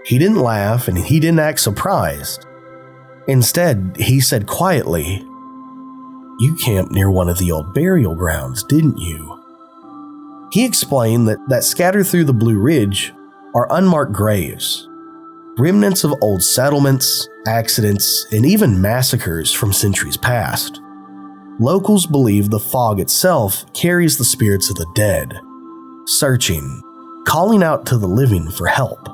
Speaker 1: He didn't laugh and he didn't act surprised. Instead, he said quietly, "You camped near one of the old burial grounds, didn't you?" He explained that scattered through the Blue Ridge are unmarked graves, remnants of old settlements, accidents, and even massacres from centuries past. Locals believe the fog itself carries the spirits of the dead, searching, calling out to the living for help.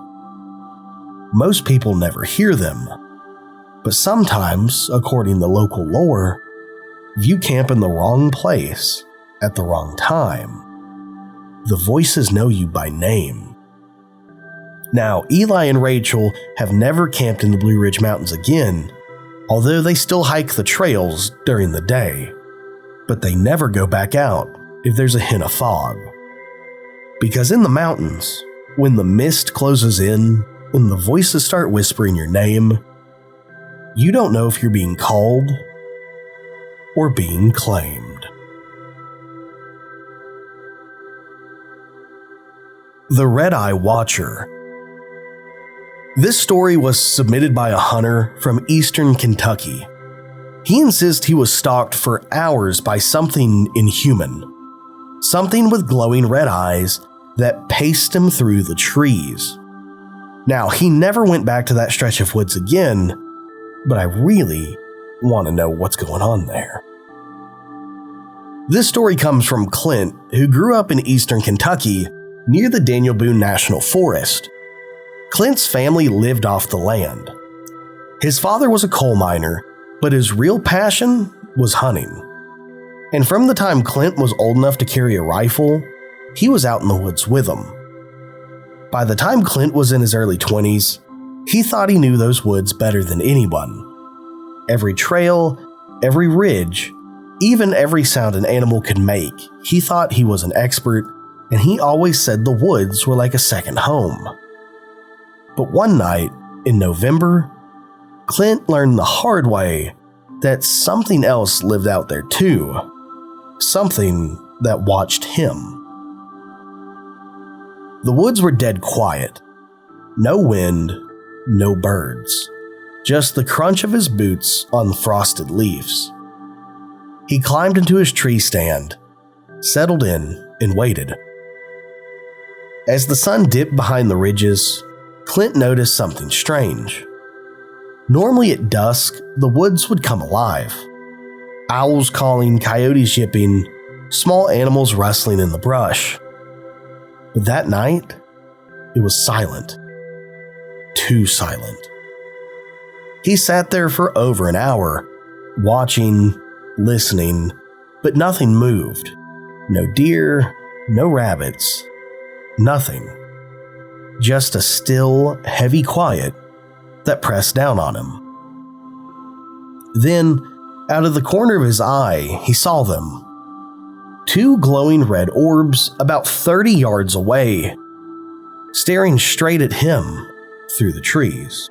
Speaker 1: Most people never hear them, but sometimes, according to local lore, if you camp in the wrong place at the wrong time, the voices know you by name. Now, Eli and Rachel have never camped in the Blue Ridge Mountains again, although they still hike the trails during the day, but they never go back out if there's a hint of fog. Because in the mountains, when the mist closes in and the voices start whispering your name, you don't know if you're being called or being claimed. The Red-Eye Watcher. This story was submitted by a hunter from eastern Kentucky. He insists he was stalked for hours by something inhuman. Something with glowing red eyes that paced him through the trees. Now, he never went back to that stretch of woods again, but I really want to know what's going on there. This story comes from Clint, who grew up in eastern Kentucky near the Daniel Boone National Forest. Clint's family lived off the land. His father was a coal miner, But his real passion was hunting. And from the time Clint was old enough to carry a rifle, he was out in the woods with them. By the time Clint was in his early 20s, he thought he knew those woods better than anyone. Every trail, every ridge, even every sound an animal could make, he thought he was an expert, and he always said the woods were like a second home. But one night, in November, Clint learned the hard way that something else lived out there too. Something that watched him. The woods were dead quiet. No wind, no birds. Just the crunch of his boots on frosted leaves. He climbed into his tree stand, settled in, and waited. As the sun dipped behind the ridges, Clint noticed something strange. Normally at dusk, the woods would come alive. Owls calling, coyotes yipping, small animals rustling in the brush. But that night, it was silent. Too silent. He sat there for over an hour, watching, listening, but nothing moved. No deer, no rabbits, nothing. Just a still, heavy quiet that pressed down on him. Then, out of the corner of his eye, he saw them. Two glowing red orbs about 30 yards away, staring straight at him through the trees.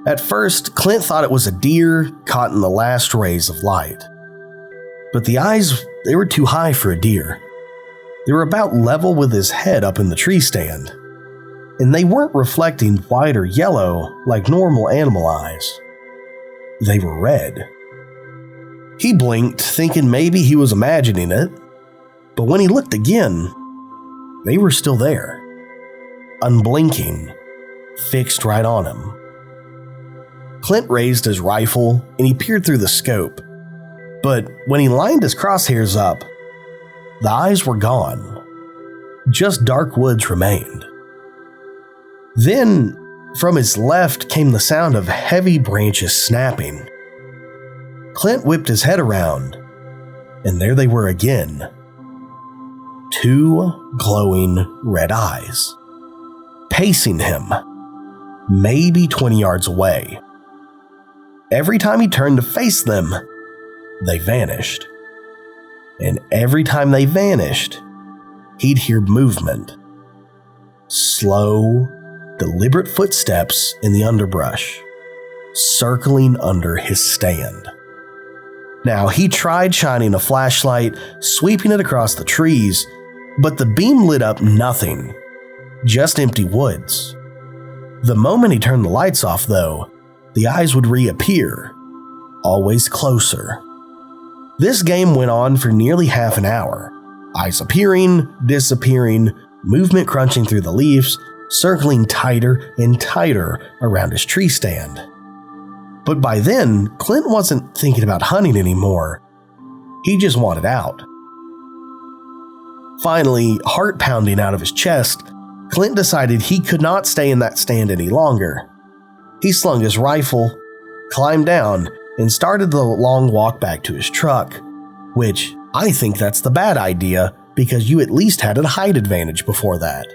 Speaker 1: At first, Clint thought it was a deer caught in the last rays of light. But the eyes, they were too high for a deer. They were about level with his head up in the tree stand. And they weren't reflecting white or yellow like normal animal eyes. They were red. He blinked, thinking maybe he was imagining it, but when he looked again, they were still there. Unblinking, fixed right on him. Clint raised his rifle and he peered through the scope, but when he lined his crosshairs up, the eyes were gone. Just dark woods remained. Then, from his left came the sound of heavy branches snapping. Clint whipped his head around, and there they were again. Two glowing red eyes, pacing him, maybe 20 yards away. Every time he turned to face them, they vanished. And every time they vanished, he'd hear movement. Slow, deliberate footsteps in the underbrush, circling under his stand. Now, he tried shining a flashlight, sweeping it across the trees, but the beam lit up nothing, just empty woods. The moment he turned the lights off, though, the eyes would reappear, always closer. This game went on for nearly half an hour, eyes appearing, disappearing, movement crunching through the leaves, circling tighter and tighter around his tree stand. But by then, Clint wasn't thinking about hunting anymore. He just wanted out. Finally, heart pounding out of his chest, Clint decided he could not stay in that stand any longer. He slung his rifle, climbed down, and started the long walk back to his truck, which I think that's the bad idea because you at least had a height advantage before that.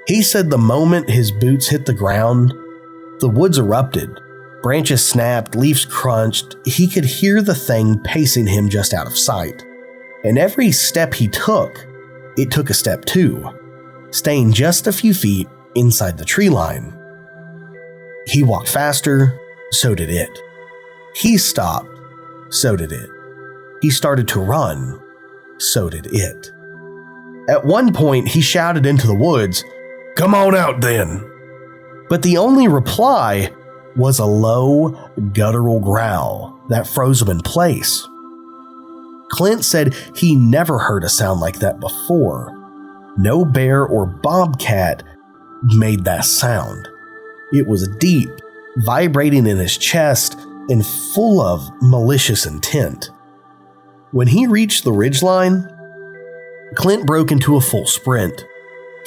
Speaker 1: He said the moment his boots hit the ground, the woods erupted. Branches snapped, leaves crunched. He could hear the thing pacing him just out of sight. And every step he took, it took a step too, staying just a few feet inside the tree line. He walked faster, so did it. He stopped, so did it. He started to run, so did it. At one point, he shouted into the woods, "Come on out then!" But the only reply was a low, guttural growl that froze him in place. Clint said he never heard a sound like that before. No bear or bobcat made that sound. It was deep, vibrating in his chest, and full of malicious intent. When he reached the ridgeline, Clint broke into a full sprint.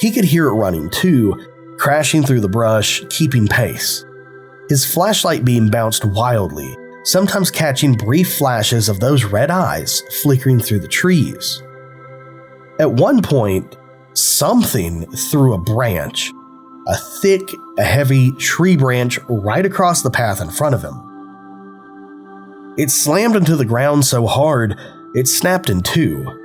Speaker 1: He could hear it running too, crashing through the brush, keeping pace. His flashlight beam bounced wildly, sometimes catching brief flashes of those red eyes flickering through the trees. At one point, something threw a branch, a thick, heavy tree branch right across the path in front of him. It slammed into the ground so hard, it snapped in two.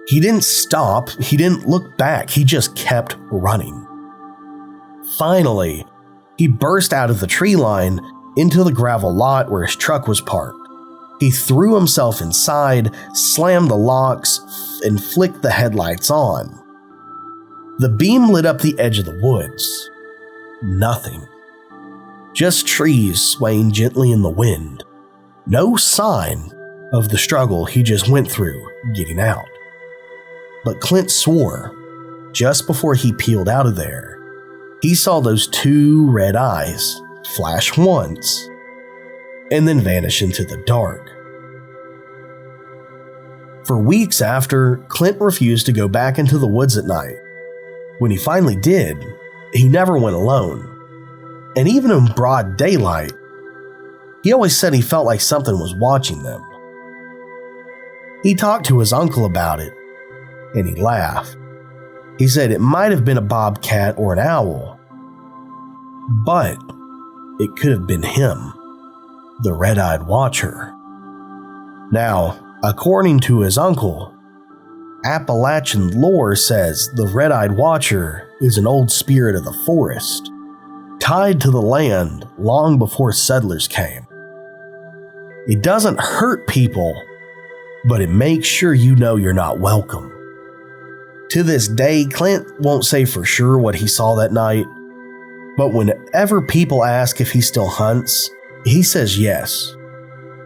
Speaker 1: He didn't stop, he didn't look back, he just kept running. Finally, he burst out of the tree line into the gravel lot where his truck was parked. He threw himself inside, slammed the locks, and flicked the headlights on. The beam lit up the edge of the woods. Nothing. Just trees swaying gently in the wind. No sign of the struggle he just went through getting out. But Clint swore, just before he peeled out of there, he saw those two red eyes flash once and then vanish into the dark. For weeks after, Clint refused to go back into the woods at night. When he finally did, he never went alone. And even in broad daylight, he always said he felt like something was watching them. He talked to his uncle about it, and he laughed. He said it might have been a bobcat or an owl, but it could have been him, the red-eyed watcher. Now, according to his uncle, Appalachian lore says the red-eyed watcher is an old spirit of the forest, tied to the land long before settlers came. It doesn't hurt people, but it makes sure you know you're not welcome. To this day, Clint won't say for sure what he saw that night, but whenever people ask if he still hunts, he says yes.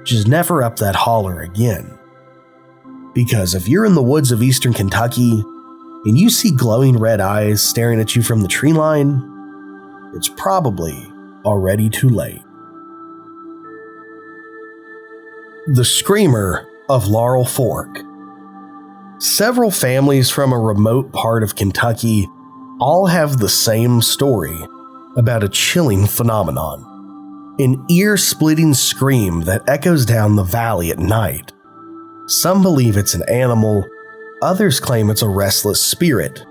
Speaker 1: Just never up that holler again. Because if you're in the woods of eastern Kentucky and you see glowing red eyes staring at you from the tree line, it's probably already too late. The Screamer of Laurel Fork. Several families from a remote part of Kentucky all have the same story about a chilling phenomenon. An ear-splitting scream that echoes down the valley at night. Some believe it's an animal, others claim it's a restless spirit.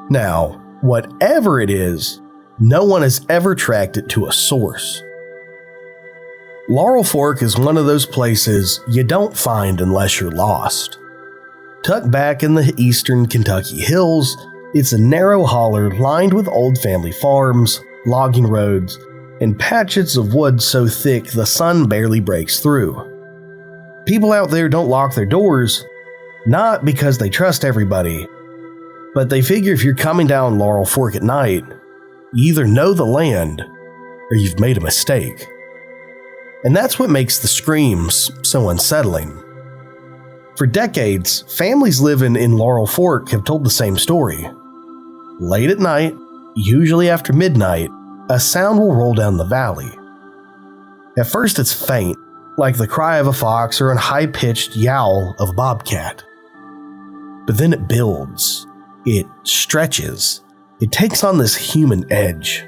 Speaker 1: Now, whatever it is, no one has ever tracked it to a source. Laurel Fork is one of those places you don't find unless you're lost. Tucked back in the eastern Kentucky hills, it's a narrow holler lined with old family farms, logging roads, and patches of wood so thick the sun barely breaks through. People out there don't lock their doors, not because they trust everybody, but they figure if you're coming down Laurel Fork at night, you either know the land or you've made a mistake. And that's what makes the screams so unsettling. For decades, families living in Laurel Fork have told the same story. Late at night, usually after midnight, a sound will roll down the valley. At first it's faint, like the cry of a fox or a high-pitched yowl of a bobcat. But then it builds, it stretches, it takes on this human edge.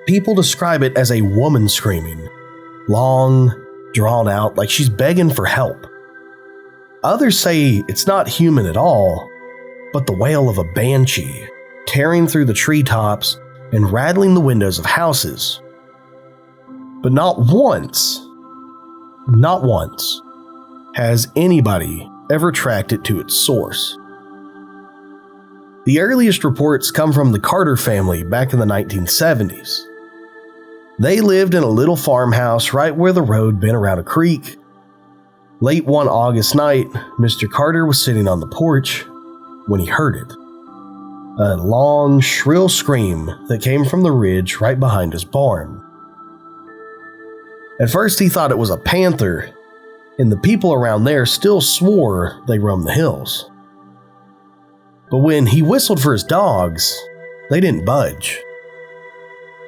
Speaker 1: People describe it as a woman screaming, long, drawn out, like she's begging for help. Others say it's not human at all, but the wail of a banshee, tearing through the treetops and rattling the windows of houses. But not once, has anybody ever tracked it to its source. The earliest reports come from the Carter family back in the 1970s. They lived in a little farmhouse right where the road bent around a creek. Late one August night, Mr. Carter was sitting on the porch when he heard it. A long, shrill scream that came from the ridge right behind his barn. At first he thought it was a panther, and the people around there still swore they roamed the hills. But when he whistled for his dogs, they didn't budge.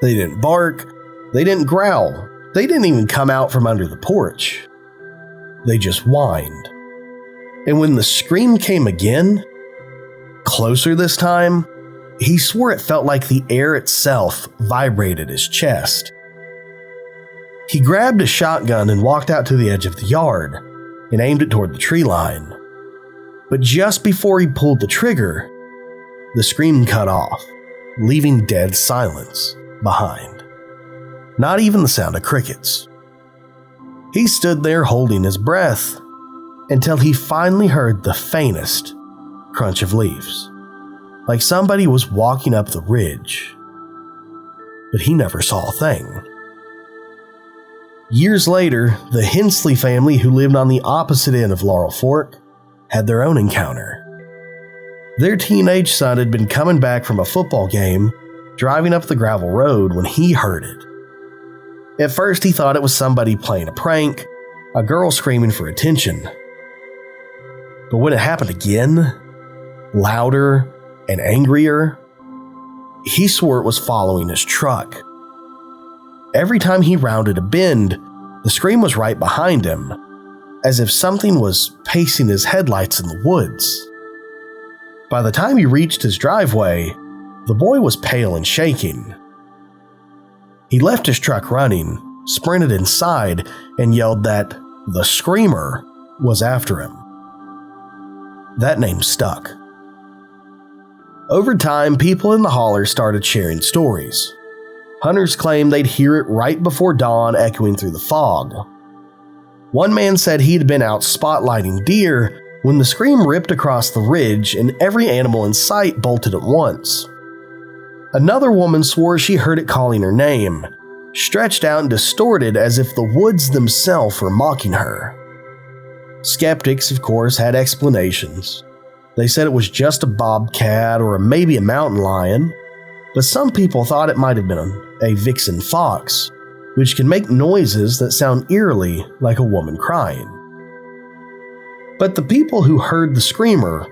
Speaker 1: They didn't bark, they didn't growl, they didn't even come out from under the porch. They just whined. And when the scream came again, closer this time, He swore it felt like the air itself vibrated his chest. He grabbed a shotgun and walked out to the edge of the yard and aimed it toward the tree line. But just before he pulled the trigger, the scream cut off, leaving dead silence behind. Not even the sound of crickets. He stood there holding his breath until he finally heard the faintest crunch of leaves, like somebody was walking up the ridge. But he never saw a thing. Years later, the Hensley family, who lived on the opposite end of Laurel Fork, had their own encounter. Their teenage son had been coming back from a football game, driving up the gravel road when he heard it. At first, he thought it was somebody playing a prank, a girl screaming for attention. But when it happened again, louder and angrier, he swore it was following his truck. Every time he rounded a bend, the scream was right behind him, as if something was pacing his headlights in the woods. By the time he reached his driveway, the boy was pale and shaking. He left his truck running, sprinted inside, and yelled that the screamer was after him. That name stuck. Over time, people in the holler started sharing stories. Hunters claimed they'd hear it right before dawn, echoing through the fog. One man said he'd been out spotlighting deer when the scream ripped across the ridge and every animal in sight bolted at once. Another woman swore she heard it calling her name, stretched out and distorted as if the woods themselves were mocking her. Skeptics, of course, had explanations. They said it was just a bobcat or maybe a mountain lion, but some people thought it might have been a vixen fox, which can make noises that sound eerily like a woman crying. But the people who heard the screamer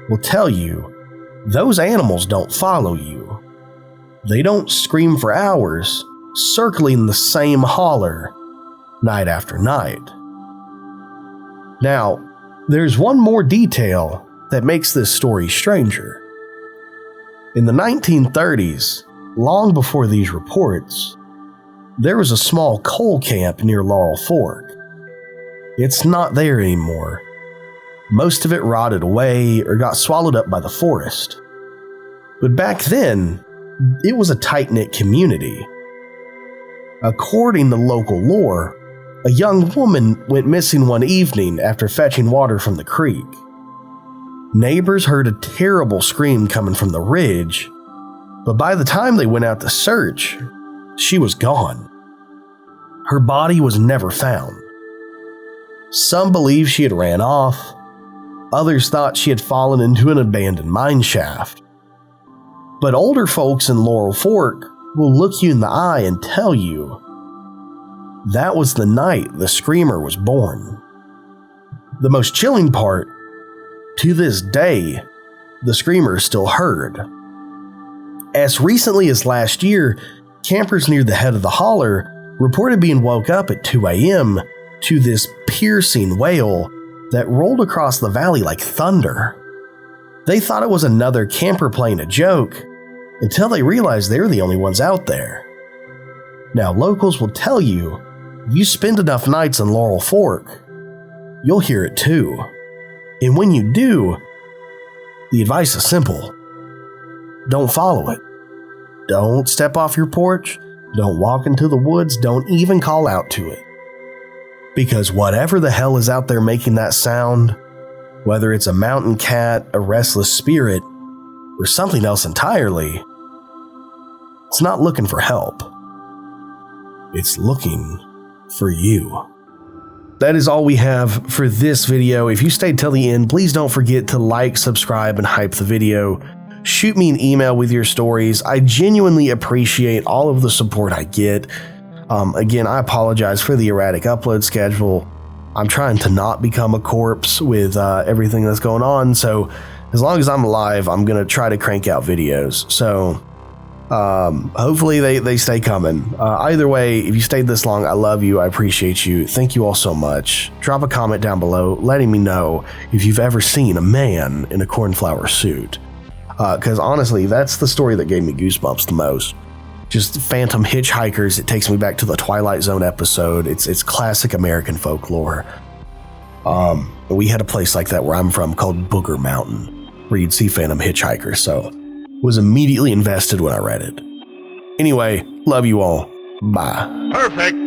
Speaker 1: will tell you those animals don't follow you. They don't scream for hours, circling the same holler night after night. Now, there's one more detail that makes this story stranger. In the 1930s, long before these reports, there was a small coal camp near Laurel Fork. It's not there anymore. Most of it rotted away or got swallowed up by the forest. But back then, it was a tight-knit community. According to local lore, a young woman went missing one evening after fetching water from the creek. Neighbors heard a terrible scream coming from the ridge, but by the time they went out to search, she was gone. Her body was never found. Some believe she had ran off. Others thought she had fallen into an abandoned mine shaft. But older folks in Laurel Fork will look you in the eye and tell you that was the night the screamer was born. The most chilling part, to this day, the screamer is still heard. As recently as last year, campers near the head of the holler reported being woke up at 2 a.m. to this piercing wail that rolled across the valley like thunder. They thought it was another camper playing a joke until they realized they were the only ones out there. Now, locals will tell you, if you spend enough nights in Laurel Fork, you'll hear it too. And when you do, the advice is simple. Don't follow it. Don't step off your porch. Don't walk into the woods. Don't even call out to it. Because whatever the hell is out there making that sound, whether it's a mountain cat, a restless spirit, or something else entirely, it's not looking for help. It's looking for you. That is all we have for this video. If you stayed till the end, please don't forget to like, subscribe, and hype the video. Shoot me an email with your stories. I genuinely appreciate all of the support I get. Again, I apologize for the erratic upload schedule. I'm trying to not become a corpse with everything that's going on, so as long as I'm alive, I'm going to try to crank out videos. So hopefully they stay coming. Either way, if you stayed this long, I love you. I appreciate you. Thank you all so much. Drop a comment down below letting me know if you've ever seen a man in a cornflower suit. Because honestly, that's the story that gave me goosebumps the most. Just phantom hitchhikers. It takes me back to the Twilight Zone episode. It's classic American folklore. We had a place like that where I'm from called Booger Mountain, where you'd see phantom hitchhikers. So was immediately invested when I read it. Anyway, love you all. Bye.
Speaker 4: Perfect.